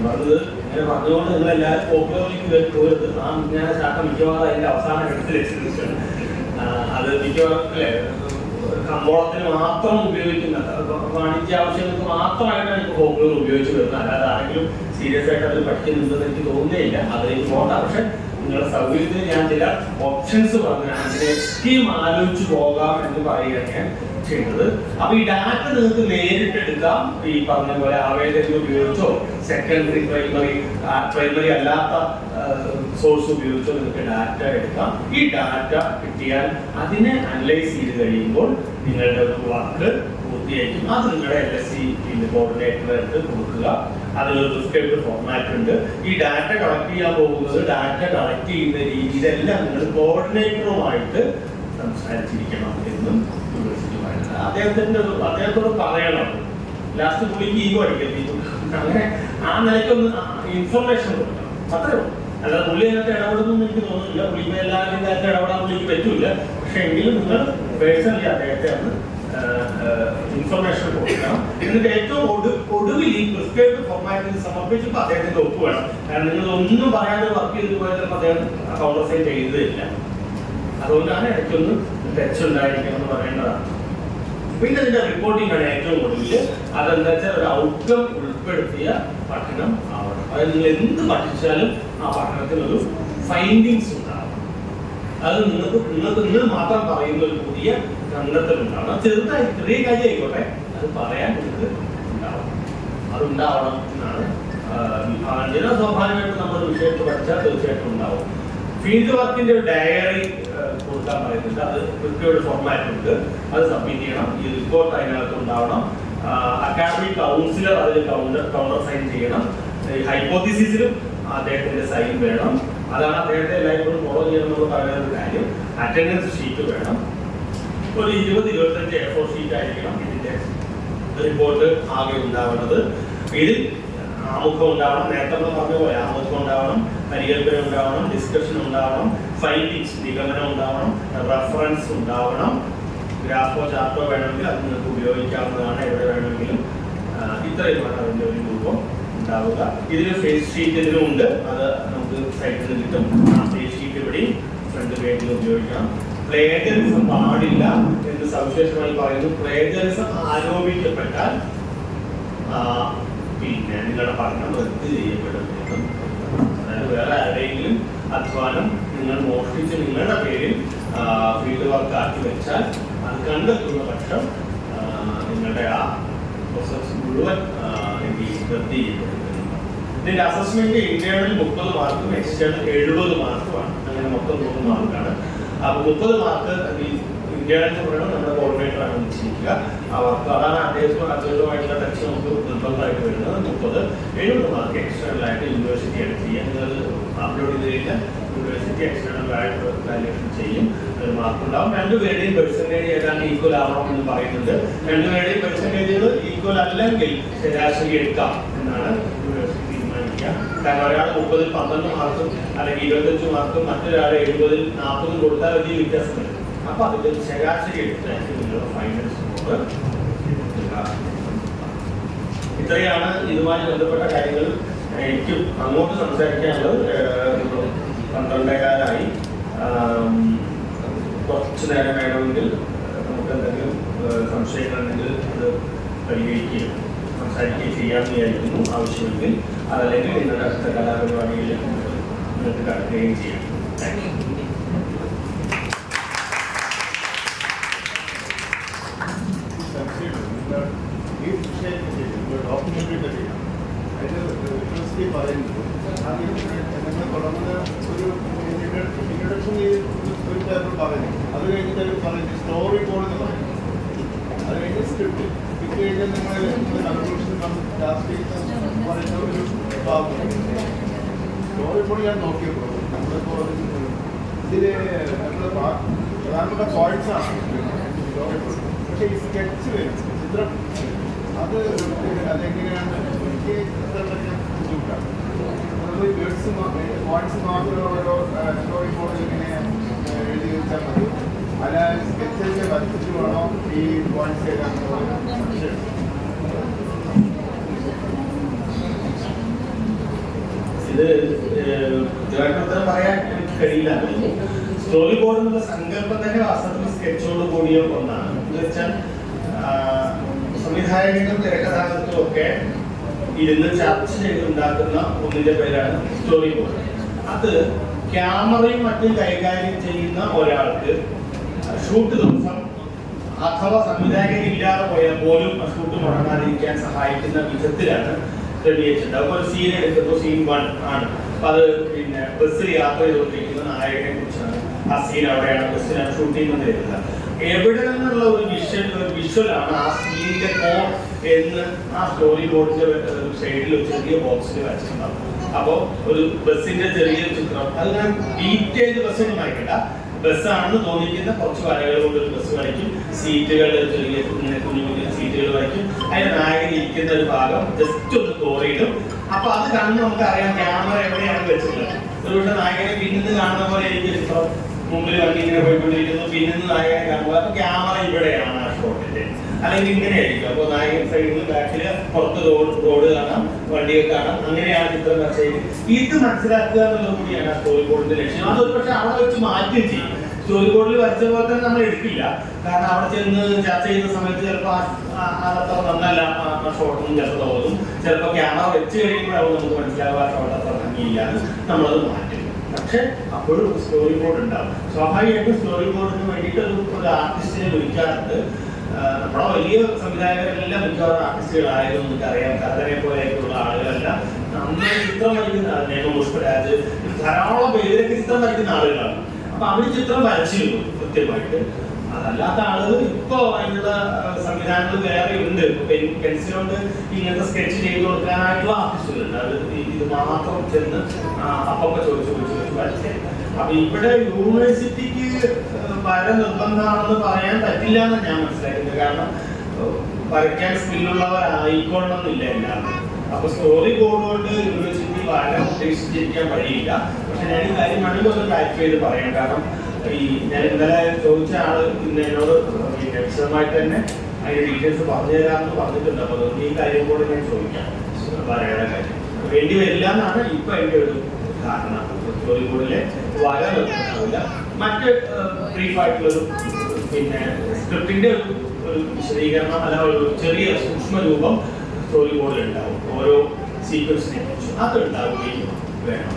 പറഞ്ഞത് ഇങ്ങനെ പറഞ്ഞുകൊണ്ട് നിങ്ങളെല്ലാവരും ഫോക്ലോറിലേക്ക് പോകരുത്. ആ വിജ്ഞാന ശാഖ മിക്കവാറും അതിന്റെ അവസാന ഘട്ടത്തിൽ എക്സിബിഷൻ അത് മിക്കവാറും അല്ലേ കമ്പോളത്തിന് മാത്രം ഉപയോഗിക്കുന്ന വാണിജ്യ ആവശ്യങ്ങൾക്ക് മാത്രമായിട്ടാണ് ഇപ്പോൾ ഫോക്ലോർ ഉപയോഗിച്ച് വരുന്നത്. അല്ലാതെ ആരെങ്കിലും സീരിയസ് ആയിട്ട് അത് പഠിക്കുന്നുണ്ടെന്ന് എനിക്ക് തോന്നുന്നില്ല. അതിലേക്ക് പോകണ്ട. പക്ഷെ നിങ്ങളുടെ സൗകര്യത്തിന് ഞാൻ ചില ഓപ്ഷൻസ് പറഞ്ഞാൽ അതിനെ സ്കീം ആലോചിച്ച് പോകാം എന്ന് പറയുകയാണ് ചെയ്യുന്നത്. അപ്പൊ ഈ ഡാറ്റ നിങ്ങൾക്ക് നേരിട്ട് എടുക്കാം. ഈ പറഞ്ഞ പോലെ ആവേദന ഉപയോഗിച്ചോ സെക്കൻഡറി പ്രൈമറി അല്ലാത്ത സോഴ്സ് ഉപയോഗിച്ചോ നിങ്ങൾക്ക് ഡാറ്റ എടുക്കാം. ഈ ഡാറ്റ കിട്ടിയാൽ അതിനെ അനലൈസ് ചെയ്ത് കഴിയുമ്പോൾ നിങ്ങളുടെ ഒരു വർക്ക് പൂർത്തിയായിരിക്കും. അത് നിങ്ങളുടെ LSC കോർഡിനേറ്ററിന് കൊടുക്കുക. അതിലൊരു പ്രിസ്ക്രൈബ്ഡ് ഫോർമാറ്റ് ഉണ്ട്. ഈ ഡാറ്റ കളക്ട് ചെയ്യാൻ പോകുന്നത്, ഡാറ്റ കളക്ട് ചെയ്യുന്ന രീതിയിലെല്ലാം നിങ്ങൾ കോർഡിനേറ്ററുമായിട്ട് സംസാരിച്ചിരിക്കണം എന്നും യൂണിവേഴ്സിറ്റി പറയുന്നത്. അദ്ദേഹത്തോട് പറയണം. ലാസ്റ്റ് പുള്ളിക്ക് ഈഗോ അടിക്കത്തില്ല. അങ്ങനെ ആ നിലയ്ക്കൊന്ന് ഇൻഫർമേഷൻ കൊടുക്കണം, അത്രേ ഉള്ളൂ. അല്ലാതെ പുള്ളി അതിനകത്ത് ഇടപെടുന്നു എനിക്ക് തോന്നുന്നില്ല. പുള്ളിക്ക് എല്ലാവരും കാര്യത്തിൽ ഇടപെടാൻ പുള്ളിക്ക് പറ്റൂല. പക്ഷെ എങ്കിലും നിങ്ങൾ പേഴ്സണലി അദ്ദേഹത്തെ ഒന്ന് ഇൻഫർമേഷൻ കൊടുക്കണം. എന്നിട്ട് ഏറ്റവും ഒടുവിൽ ഈ പ്രിസ്ക്രൈബ്ഡ് ഫോർമാറ്റിൽ സമർപ്പിച്ചപ്പോൾ അദ്ദേഹത്തിന്റെ ഒപ്പ് വേണം. കാരണം നിങ്ങൾ ഒന്നും പറയാതെ വർക്ക് ചെയ്ത് പോയാൽ അദ്ദേഹം കൗണ്ടർ സൈൻ ചെയ്തതില്ല. അതുകൊണ്ടാണ് ഇടയ്ക്കൊന്ന് ടച്ച് ഉണ്ടായിരിക്കണം എന്ന് പറയേണ്ടതാണ്. പിന്നെ ഇതിന്റെ റിപ്പോർട്ടിംഗ് ആണ് ഏറ്റവും ഒടുവിൽ. അതെന്താ വെച്ചാൽ ഒരു ഔട്ട്കം ഉൾപ്പെടുത്തിയ പഠനം ആവണം. അതായത് നിങ്ങൾ എന്ത് പഠിച്ചാലും ആ പഠനത്തിനൊരു ഫൈൻഡിങ്സ് ഉണ്ടാവണം. അത് നിങ്ങൾ മാത്രം പറയുന്ന ഒരു പുതിയ കണ്ടെത്തൽ ഉണ്ടാവണം. ചെറിയ കാര്യം ആയിക്കോട്ടെ, അത് പറയാൻ നിങ്ങൾക്ക് ഉണ്ടാവണം. അതുണ്ടാവണം എന്നാണ് വിഭാഗം. സ്വാഭാവികമായിട്ട് നമ്മൾ വിഷയത്തിൽ പഠിച്ചാൽ തീർച്ചയായിട്ടും ഉണ്ടാവും. ഫീൽഡ് വർക്കിന്റെ ഒരു ഡയറി കൊടുക്കാൻ പറയുന്നുണ്ട്. അത് കൃത്യയുടെ ഫോർമാറ്റ് ഉണ്ട്. അത് സബ്മിറ്റ് ചെയ്യണം. ഈ റിപ്പോർട്ട് അതിനകത്ത് ഉണ്ടാവണം. അക്കാഡമിക് കൗൺസിലർ അതിൽ കൗണ്ടർ സൈൻ ചെയ്യണം. ഹൈപ്പോത്തിസിസിലും അദ്ദേഹത്തിന്റെ സൈൻ വേണം. അതാണ് അദ്ദേഹത്തെ എല്ലായ്പ്പോഴും ഫോളോ ചെയ്യണമെന്ന് പറയുന്ന ഒരു കാര്യം. അറ്റൻഡൻസ് ഷീറ്റ് വേണം. ഒരു 20-25 A4 ഷീറ്റ് ആയിരിക്കണം ഇതിന്റെ റിപ്പോർട്ട് ആകെ ഉണ്ടാവുന്നത്. ഇതിൽ ആമുഖം ഉണ്ടാവണം, നേരത്തെ പറഞ്ഞ പോലെ ആമുഖം ഉണ്ടാവണം, പരികല്പന ഉണ്ടാവണം, ഡിസ്കഷൻ ഉണ്ടാവണം, ഫൈൻഡിങ്സ് നിഗമനം ഉണ്ടാവണം, റെഫറൻസ് ഉണ്ടാവണം, ഗ്രാഫോ ചാർട്ടോ വേണമെങ്കിൽ അത് നിങ്ങൾക്ക് ഉപയോഗിക്കാവുന്നതാണ് എവിടെ വേണമെങ്കിലും. ഇത്രയുമാണ് അതിൻ്റെ ഒരു രൂപം ഉണ്ടാവുക. ഇതിന് ഫേസ് ഷീറ്റ് ഇതിലും ഉണ്ട്. അത് നമുക്ക് സൈറ്റിൽ നിന്ന് കിട്ടും. ആ ഫേസ് ഷീറ്റ് ഇവിടെയും ഫ്രണ്ട് പേജിൽ ഉപയോഗിക്കണം. പ്ലേജറിസം പാടില്ല എന്ന് സവിശേഷമായി പറയുന്നു. പ്ലേജറിസം ആരോപിക്കപ്പെട്ടാൽ പിന്നെ നിങ്ങളുടെ പഠനം റദ്ദ് ചെയ്യപ്പെടും. അതായത് വേറെ ആരെങ്കിലും അധ്വാനം നിങ്ങൾ മോഷ്ടിച്ച് നിങ്ങളുടെ പേരിൽ ഫീൽഡ് വർക്ക് ആക്കി വെച്ചാൽ അത് കണ്ടെത്തുന്ന പക്ഷം നിങ്ങളുടെ ആ പ്രോസസ് മുഴുവൻ റദ്ദ് ചെയ്യപ്പെടുന്നു. ഇതിന്റെ അസസ്മെന്റ് ഇന്റേണൽ 30 മാർക്കും എക്സ്റ്റേണൽ 70 മാർക്കുമാണ്. അങ്ങനെ മൊത്തം 100 മാർക്കാണ്. അപ്പൊ 30 മാർക്ക് ഇന്റേണൽ പറയണം നമ്മുടെ കോർഡിനേറ്ററാണ് വിളിച്ചിരിക്കുക. അവർക്ക് അതാണ് അദ്ദേഹവുമായിട്ടുള്ള ടച്ച് നമുക്ക് നിർബന്ധമായിട്ട് വരുന്നത്. 30-70 മാർക്ക് എക്സ്റ്റേണൽ ആയിട്ട് യൂണിവേഴ്സിറ്റി ആയിട്ട് ചെയ്യാം. നിങ്ങൾ അപ്ലോഡ് ചെയ്ത് കഴിഞ്ഞാൽ യൂണിവേഴ്സിറ്റി എക്സ്റ്റേണൽ ആയിട്ട് വാല്യുവേഷൻ ചെയ്യും. ഒരു മാർക്ക് ഉണ്ടാവും. രണ്ടുപേരുടെയും പെർസെൻറ്റേജ് ഏതാണ്ട് ഈക്വൽ ആവണം എന്ന് പറയുന്നുണ്ട്. രണ്ടുപേരുടെയും പെർസെൻറ്റേജുകൾ ഈക്വൽ അല്ലെങ്കിൽ ശരാശരി എടുക്കാം എന്നാണ് യൂണിവേഴ്സിറ്റി തീരുമാനിക്കുക. കാരണം ഒരാൾ 30-ൽ 12 മാർക്കും അല്ലെങ്കിൽ 25 മാർക്കും മറ്റൊരാൾ 70-ൽ 40 കൊടുത്താൽ വലിയ വ്യത്യാസമുണ്ട്. അപ്പൊ അതിന്റെ ശരാശരി എടുത്തായിട്ട് നിങ്ങളുടെ ഫൈനൽ സ്കോർ. ഇത്രയാണ് ഇതുമായി ബന്ധപ്പെട്ട കാര്യങ്ങൾ എനിക്ക് അങ്ങോട്ട് സംസാരിക്കാനുള്ളത്. 12:15 കുറച്ചു നേരം വേണമെങ്കിൽ നമുക്ക് എന്തെങ്കിലും സംശയങ്ങളുണ്ടെങ്കിൽ അത് പരിഹരിക്കുകയും സംസാരിക്കുകയും ചെയ്യാമെന്ന് വിചാരിക്കുന്നു. ആവശ്യമെങ്കിൽ അതല്ലെങ്കിൽ നിങ്ങളുടെ അടുത്ത കലാപരിപാടിയിൽ നിങ്ങൾക്ക് കടക്കുകയും ചെയ്യാം. Thank you. ഈ വിഷയത്തിൽ ഡോക്യുമെന്ററി പറ്റിയാണ് അതിന് യൂണിവേഴ്സിറ്റി പറയുന്നത്. നിങ്ങൾ തുടർന്ന് ഒരു ഇൻട്രഡക്ഷൻ ഒരു പേപ്പർ പറയുന്നു. അത് കഴിഞ്ഞിട്ട് അവർ പറയുന്നത് സ്റ്റോറി ബോർഡ് എന്ന് പറയുന്നത്. അത് കഴിഞ്ഞ് സ്ക്രിപ്റ്റ് ഇത് കഴിഞ്ഞാൽ നിങ്ങൾ കൺക്ലൂഷൻ ലാസ്റ്റ് പറയുന്ന ഒരു ഭാഗം സ്റ്റോറി ബോർഡ് ഞാൻ നോക്കിയപ്പോൾ നമ്മളിപ്പോൾ ഇതിൽ നമ്മൾ പ്രധാനപ്പെട്ട പോയിന്റ്സ് ആണ് സ്റ്റോറി ബോർഡ്. പക്ഷേ ഈ സ്കെച്ച് വരും, ചിത്രം, അതെങ്ങനെയാണ് എനിക്ക് ബുദ്ധിമുട്ടാണ്. നമ്മൾ ഈ വേർഡ്സ് പോയിന്റ്സ് മാത്രം ഓരോ സ്റ്റോറി ബോർഡിൽ ഇങ്ങനെ എഴുതി വെച്ചാൽ മതി. അല്ല സ്കെച്ചിൽ വരച്ചിട്ട് വേണോ ഈ പോയിന്റ്സ് എഴുതാൻ? ഇത് ഉത്തരം പറയാൻ എനിക്ക് കഴിയില്ല. സ്റ്റോറി ബോർഡ് എന്നുള്ള സങ്കല്പം തന്നെ വാസ്തവത്തിൽ സ്കെച്ചോട് കൂടിയ ഒന്നാണ്. എന്ന് വെച്ചാൽ സംവിധായകനും തിരക്കഥാകൃത്തും ഒക്കെ ഇരുന്ന് ചർച്ച ചെയ്തുണ്ടാക്കുന്ന ഒന്നിന്റെ പേരാണ് സ്റ്റോറി ബോർഡ്. അത് ക്യാമറയും മറ്റും കൈകാര്യം ചെയ്യുന്ന ഒരാൾക്ക് ഷൂട്ട് ദിവസം അഥവാ സംവിധായകൻ ഇല്ലാതെ പോയാൽ പോലും ഷൂട്ട് മുടങ്ങാതിരിക്കാൻ സഹായിക്കുന്ന വിധത്തിലാണ് ക്രമീകരിച്ചിട്ടുണ്ട്. അപ്പോൾ ഒരു സീൻ എടുക്കുമ്പോൾ സീൻ 1 ആണ്. അപ്പൊ അത് പിന്നെ ബസ്സിൽ യാത്ര ചെയ്തുകൊണ്ടിരിക്കുന്ന നായകനെ കുറിച്ചാണ്. ആ സീൻ അവിടെയാണ്, ബസ്സിലാണ് ഷൂട്ട് ചെയ്യുന്നത്. എവിടെ നിന്നുള്ള ഒരു വിഷ്വലാണ് ആ സീനിന്റെ കോർ എന്ന് ആ സ്റ്റോറി ബോർഡിന്റെ സൈഡിൽ ഒരു ചെറിയ ബോക്സിൽ വെച്ചിട്ടുണ്ടാവും. അപ്പോ ഒരു ബസ്സിന്റെ ചെറിയ ചിത്രം, അത് ഞാൻ ഡീറ്റെയിൽഡ് ബസ്സൊന്നും വായിക്കണ്ട, ബസ്സാണെന്ന് തോന്നിക്കുന്ന കുറച്ച് വരകൾ കൊണ്ട് ഒരു ബസ് വരയ്ക്കും, സീറ്റുകൾ ചെറിയ കുഞ്ഞു കുഞ്ഞു സീറ്റുകൾ വരയ്ക്കും, അതിന് നായകൻ ഇരിക്കുന്ന ഒരു ഭാഗം ജസ്റ്റ് ഒന്ന് കോറിയിടും. അപ്പൊ അത് കാണുമ്പോൾ നമുക്ക് അറിയാം ക്യാമറ എവിടെയാണ് വെച്ചിട്ടുള്ളത്. ഒരുപക്ഷെ നായകനെ പിന്നിന്ന് കാണുന്ന പോലെ എനിക്ക് ചിത്രം, മുമ്പിൽ വണ്ടി ഇങ്ങനെ പോയിക്കൊണ്ടിരിക്കുന്നു, പിന്നിന്ന് നായകനെ കാണുമ്പോൾ അപ്പൊ ക്യാമറ ഇവിടെയാണ് ആ ഷോട്ടിന്റെ, അല്ലെങ്കിൽ ഇങ്ങനെയായിരിക്കും. അപ്പൊ നായകൻ സൈഡിൽ ബാക്കില് പുറത്ത് റോഡ് കാണാം, വണ്ടിയൊക്കെ കാണാം, അങ്ങനെയാണ് ചിത്രം വരച്ചത്. ഇത് മനസ്സിലാക്കുക എന്നുള്ളത് കൂടിയാണ് ആ സ്റ്റോറി ബോർഡിന്റെ ലക്ഷ്യം. അതൊരു പക്ഷെ അവിടെ വെച്ച് മാറ്റുകയും ചെയ്യും. സ്റ്റോറി ബോർഡിൽ വരച്ച പോലെ തന്നെ നമ്മൾ എടുക്കില്ല, കാരണം അവിടെ ചെന്ന് ചർച്ച ചെയ്യുന്ന സമയത്ത് ചിലപ്പോൾ അതത്ര നന്നല്ല ആ ഷോട്ടൊന്നും ചിലപ്പോൾ തോന്നും, ചിലപ്പോൾ ക്യാമറ വെച്ച് കഴിയുമ്പോഴാവും നമുക്ക് മനസ്സിലാവുക ആ ഷോട്ട് അത്ര ഭംഗിയില്ലാന്ന് നമ്മളത് മാറ്റും. പക്ഷെ അപ്പോഴും സ്റ്റോറി ബോർഡ് ഉണ്ടാവും. സ്വാഭാവികമായിട്ടും സ്റ്റോറി ബോർഡിന് വേണ്ടിയിട്ട് ഒരു ആർട്ടിസ്റ്റിനെ വിളിക്കാറുണ്ട്. നമ്മുടെ വലിയ സംവിധായകരെല്ലാം മിക്കവാറും ആർട്ടിസ്റ്റുകളായിരുന്നു, നമുക്കറിയാം. കഥനെ പോലെയൊക്കെയുള്ള ആളുകളെല്ലാം നന്നായി ചിത്രം വരയ്ക്കുന്ന നേമം പുഷ്പരാജ്, ധാരാളം പേരൊക്കെ ചിത്രം വരയ്ക്കുന്ന ആളുകളാണ്. അപ്പൊ അവര് ചിത്രം വരച്ചിരുന്നു കൃത്യമായിട്ട്. അതല്ലാത്ത ആളുകൾ ഇപ്പോ അതിനുള്ള സംവിധാനങ്ങൾ വേറെ ഉണ്ട്. പെൻസിൽ കൊണ്ട് ഇങ്ങനത്തെ സ്കെച്ച് ചെയ്ത് കൊടുക്കാനായിട്ടുള്ള ആർട്ടിസ്റ്റുകളുണ്ട്. അത് ഇത് മാത്രം ചെന്ന് അപ്പൊക്കെ ചോദിച്ചു വരച്ചേ. അപ്പൊ ഇവിടെ യൂണിവേഴ്സിറ്റിക്ക് വര നിർബന്ധമാണെന്ന് പറയാൻ പറ്റില്ല എന്ന് ഞാൻ മനസ്സിലാക്കുന്നത്. കാരണം വരയ്ക്കാൻ സ്കില്ലുള്ളവരായിക്കൊള്ളണമെന്നില്ല എല്ലാവരും. അപ്പൊ സ്റ്റോറി ബോർഡ് കൊണ്ട് യൂണിവേഴ്സിറ്റി വര ഉദ്ദേശിച്ചിരിക്കാൻ വഴിയില്ല. പക്ഷെ ഞാൻ ഈ കാര്യം വേണമെങ്കിൽ ഒന്ന് ക്ലാരിഫൈ ചെയ്ത് പറയാം. കാരണം ഈ ഞാൻ ഇന്നലെ ചോദിച്ച ആള് ഇന്ന് എന്നോട് വിശദമായിട്ട് തന്നെ അതിന്റെ ഡീറ്റെയിൽസ് പറഞ്ഞു തരാമെന്ന് പറഞ്ഞിട്ടുണ്ട്. അപ്പൊ അതുകൊണ്ട് ഈ കാര്യം കൂടെ ഞാൻ ചോദിക്കാം, വരയുടെ കാര്യം വേണ്ടി വരില്ല എന്നാണ് ഇപ്പൊ എന്റെ ഒരു ധാരണ. സ്റ്റോറി ബോർഡിലെ വര നിർത്താവില്ല. മറ്റ് ബ്രീഫായിട്ടുള്ളൊരു പിന്നെ സ്ക്രിപ്റ്റിന്റെ ഒരു വിശദീകരണം, അല്ല ഒരു ചെറിയ സൂക്ഷ്മ രൂപം സ്റ്റോറി ബോർഡിൽ ഉണ്ടാവും. ഓരോ സീക്വൻസിനെ കുറിച്ച് അത് ഉണ്ടാവുകയും വേണം.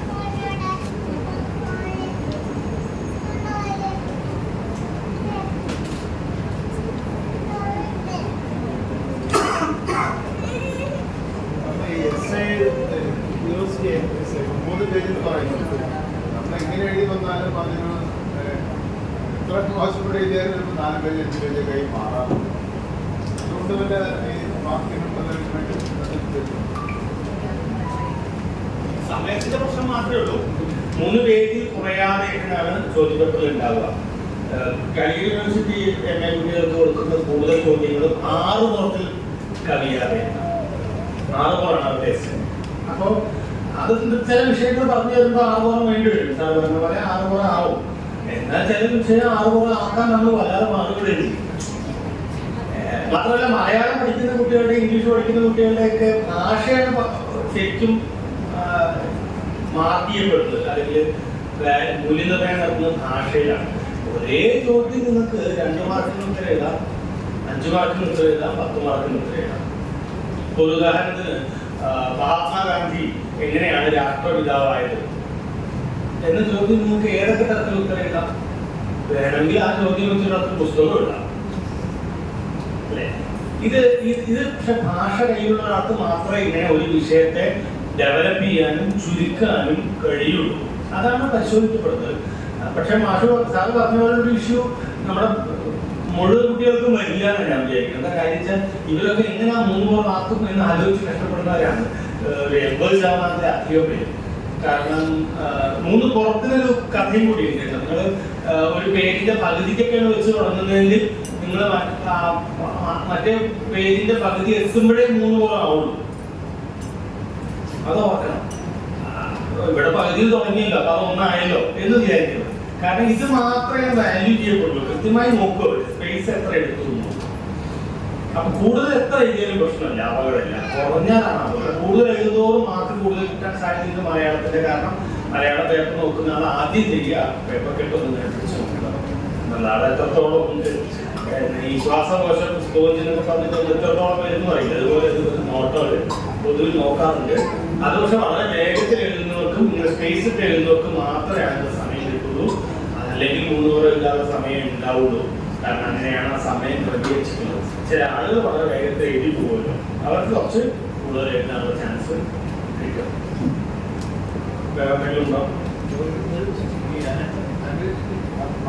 എങ്ങനെ എഴുതി വന്നാലും അതിന് എത്ര മോശപ്പെട്ട് എഴുതിയാലും ഒരു 4 പേജ് 5 പേജ് കൈ മാറാറുണ്ട്. അതുകൊണ്ട് തന്നെ ഈ മാർക്കിനും സമയത്തിന്റെ പ്രശ്നം മാത്രമേ ഉള്ളൂ. 3 പേജിൽ കുറയാതെ ആണ് ചോദ്യപേപ്പറിൽ ഉണ്ടാവുക. കാലിക്കറ്റ് യൂണിവേഴ്സിറ്റി MA കുട്ടികൾക്ക് കൊടുക്കുന്ന കൂടുതൽ ചോദ്യങ്ങളും 6 പുറത്തിൽ കവിയാതെ 6 പുറമാണ് അവരുടെ. അപ്പോ അത് ചില വിഷയങ്ങൾ പറഞ്ഞു തരുമ്പോൾ 6 പുറം വേണ്ടി വരും. സാർ പറഞ്ഞ പോലെ 6 പുറം ആവും. എന്നാൽ ചില വിഷയം 6 പുറം ആക്കാൻ നമ്മൾ വല്ലാതെ മാർക്കുകൾ എഴുതി. മാത്രമല്ല മലയാളം പഠിക്കുന്ന കുട്ടികളുടെ, ഇംഗ്ലീഷ് പഠിക്കുന്ന കുട്ടികളുടെയൊക്കെ ഭാഷയാണ് ശരിക്കും മാർക്ക് ചെയ്യപ്പെടുന്നത്, അല്ലെങ്കിൽ മൂല്യനിർണ്ണയം നടത്തുന്നത് ഭാഷയിലാണ്. ഒരേ ചോദ്യം നിങ്ങൾക്ക് 2 മാർക്കിന് ഉത്തരം എഴുതാം, 5 മാർക്കിന് ഉത്തരം എഴുതാം, 10 മാർക്കിന് ഉത്തരം എഴുതാം. ഒരു ഉദാഹരണത്തിന് മഹാത്മാഗാന്ധി എങ്ങനെയാണ് രാഷ്ട്രപിതാവായത് എന്ന ചോദ്യം നിങ്ങൾക്ക് ഏതൊക്കെ തരത്തിൽ ഉത്തരം എഴുതാം. വേണമെങ്കിൽ ആ ചോദ്യം വെച്ചിട്ട് പുസ്തകം എഴുതാം, അല്ലേ? ഇത് പക്ഷെ ഭാഷ കയ്യിലുള്ള ഒരാൾക്ക് മാത്രമേ ഇങ്ങനെ ഒരു വിഷയത്തെ ഡെവലപ്പ് ചെയ്യാനും ചുരുക്കാനും കഴിയുള്ളൂ. അതാണ് പരിശോധിക്കപ്പെടുന്നത്. പക്ഷെ മാഷ് സാറ് പറഞ്ഞ പോലെ ഒരു ഇഷ്യൂ നമ്മുടെ മുഴുവൻ കുട്ടികൾക്കും വരില്ല എന്ന് ഞാൻ വിചാരിക്കുന്നത്. എന്താ കാര്യം വെച്ചാൽ ഇവരൊക്കെ എങ്ങനെ 3 മാർക്കും എന്ന് ആലോചിച്ച് കഷ്ടപ്പെടുന്നവരാണ്. 80% അധികം പേര്. കാരണം 3 പുറത്തിനൊരു കഥയും കൂടി ഉണ്ട്. നിങ്ങൾ ഒരു പേജിന്റെ പകുതിക്കൊക്കെയാണ് വെച്ച് തുടങ്ങുന്നതെങ്കിൽ നിങ്ങൾ മറ്റേ പേജിന്റെ പകുതി എത്തുമ്പോഴേ 3 പുറം ആവുള്ളൂ. അത് ഓർക്കണം. ഇവിടെ പകുതിയിൽ തുടങ്ങിയല്ലോ, അപ്പൊ അത് ഒന്നായല്ലോ എന്ന് വിചാരിക്കുന്നത്. കാരണം ഇത് മാത്രമേ വാല്യൂ ചെയ്യപ്പെടുള്ളൂ. കൃത്യമായി നോക്കുക സ്പേസ് എത്ര എടുത്തു. അപ്പൊ കൂടുതൽ എത്ര എഴുതിയാലും പ്രശ്നമില്ല, അപകടമില്ല. കുറഞ്ഞാലാണ് അപകടം. കൂടുതൽ എഴുതുന്നതോറും മാർക്ക് കൂടുതൽ കിട്ടാൻ സാധ്യതയുണ്ട് മലയാളത്തിന്റെ. കാരണം മലയാള പേപ്പർ നോക്കുന്ന ആൾ ആദ്യം ചെയ്യുക പേപ്പർ കെട്ടൊന്ന് പിടിച്ച് നോക്കുക എന്നല്ലാതെ എത്രത്തോളം ഉണ്ട്. ഈ ശ്വാസകോശം സ്പോഞ്ചിനൊക്കെ പറഞ്ഞിട്ട് എത്രത്തോളം വരുന്നു പറയില്ല. അതുപോലെ നോട്ടോട് പൊതുവിൽ നോക്കാറുണ്ട്. അത് പക്ഷെ വളരെ വേഗത്തിൽ എഴുതുന്നവർക്കും ഇങ്ങനെ സ്പേസ് ഇട്ട് എഴുതുന്നവർക്കും മാത്രമേ അതിന്റെ സമയം കിട്ടുള്ളൂ. അതല്ലെങ്കിൽ 3 പേർ എഴുതാനുള്ള സമയം ഉണ്ടാവുള്ളൂ. കാരണം അങ്ങനെയാണ് ആ സമയം ക്രമീകരിച്ചിട്ടുള്ളത്. ചില ആളുകൾ വളരെ വേഗത്തിൽ എഴുതി പോകുമല്ലോ, അവർക്ക് കുറച്ച് കൂടുതൽ എഴുതാനുള്ള ചാൻസ് കിട്ടും.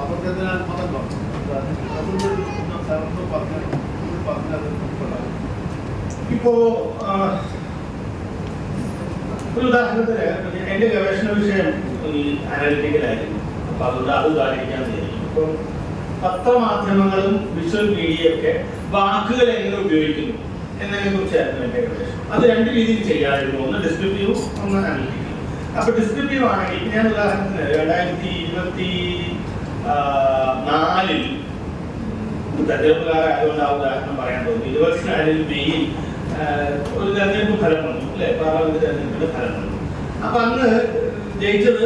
അപകടത്തിനാൽ ഇപ്പോ ഒരു ഉദാഹരണത്തിന് എന്റെ ഗവേഷണ വിഷയം ഈ അനലിറ്റിക്കലായിരുന്നു. അപ്പൊ അതുകൊണ്ട് അത് ഉദാഹരിക്കാൻ വിചാരിക്കും. ഇപ്പൊ പത്രമാധ്യമങ്ങളും വിഷ്വൽ മീഡിയയൊക്കെ വാക്കുകൾ എങ്ങനെ ഉപയോഗിക്കുന്നു എന്നതിനെ കുറിച്ചായിരുന്നു എന്റെ ഗവേഷണം. അത് രണ്ട് രീതിയിൽ ചെയ്യാമായിരുന്നു. ഒന്ന് ഡിസ്ക്രിപ്റ്റീവ്, ഒന്ന് അനലിറ്റിക്കൽ. അപ്പൊ ഡിസ്ക്രിപ്റ്റീവ് ആണെങ്കിൽ ഞാൻ ഉദാഹരണത്തിന് 2024 തെരഞ്ഞെടുപ്പുകാരായതുകൊണ്ട് ആ ഉദാഹരണം പറയാൻ തോന്നി. 24 മെയ്യിൽ ഒരു തെരഞ്ഞെടുപ്പ് ഫലം വന്നു അല്ലെ, പാർലമെന്റ് തെരഞ്ഞെടുപ്പിന്റെ ഫലം വന്നു. അപ്പൊ അന്ന് ജയിച്ചത്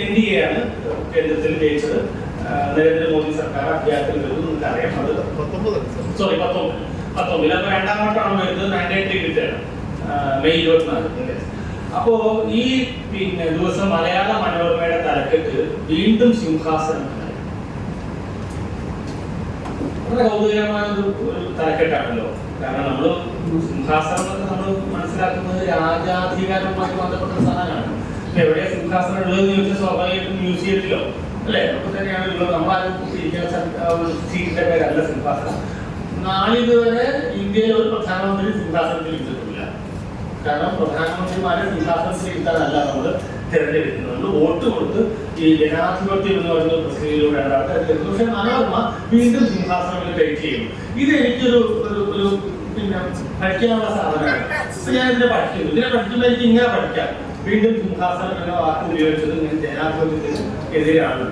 NDA ആണ്, കേന്ദ്രത്തിൽ ജയിച്ചത്. നരേന്ദ്രമോദി സർക്കാർ അധികാരത്തിൽ വരുന്നു, നിങ്ങൾക്ക് അറിയാം. അത് 19. അപ്പൊ രണ്ടാം വട്ടമാണ് വരുന്നത്. മാൻഡേറ്ററി കിട്ടുകയാണ് മെയ് 24. അപ്പോ ഈ ദിവസം മലയാള മനോരമയുടെ തലക്കെട്ട് വീണ്ടും സിംഹാസനം. വളരെ കൗതുകരമായ ഒരു തലക്കെട്ടാണല്ലോ. കാരണം നമ്മള് സിംഹാസനം എന്നൊക്കെ നമ്മൾ മനസ്സിലാക്കുന്നത് രാജാധികാരവുമായി ബന്ധപ്പെട്ട സാധനമാണ്. എവിടെയാ സിംഹാസനം ഉള്ളതെന്ന് ചോദിച്ചാൽ സ്വാഭാവികമായിട്ടും മ്യൂസിയത്തിലോ അല്ലെ ഒക്കെ തന്നെയാണ് ഉള്ളത്. നമ്മളാരും ഇരിക്കുന്ന സീറ്റിന്റെ പേരല്ല സിംഹാസനം. നാളിതുവരെ ഇന്ത്യയിൽ ഒരു പ്രധാനമന്ത്രി സിംഹാസനത്തിൽ ഇരുന്നിട്ടില്ല. കാരണം പ്രധാനമന്ത്രിമാരെ സിംഹാസനത്തിൽ ഇരുത്താനല്ല നമ്മൾ തിരഞ്ഞെടുക്കുന്നത്. നമ്മൾ വോട്ട് കൊടുത്ത് ഈ ജനാധിപത്യം എന്ന് പറയുന്ന പ്രക്രിയയിലൂടെയാണ് ആൾക്കാർ തിരഞ്ഞെടുക്കുന്നത്. പക്ഷെ മനോരമ വീണ്ടും സിംഹാസനത്തിൽ ടൈറ്റ് ചെയ്യുന്നു. ഇത് എനിക്കൊരു പഠിക്കാനുള്ള സാധനമാണ്. അപ്പൊ ഞാൻ ഇതിനെ പഠിക്കുന്നു. ഇതിനെ പഠിക്കുമ്പോൾ എനിക്ക് ഇങ്ങനെ പഠിക്കാം. വീണ്ടും സിംഹാസനം എന്ന വാക്ക് ഉപയോഗിച്ചത് ഞാൻ ജനാധിപത്യത്തിന് എതിരാണ്.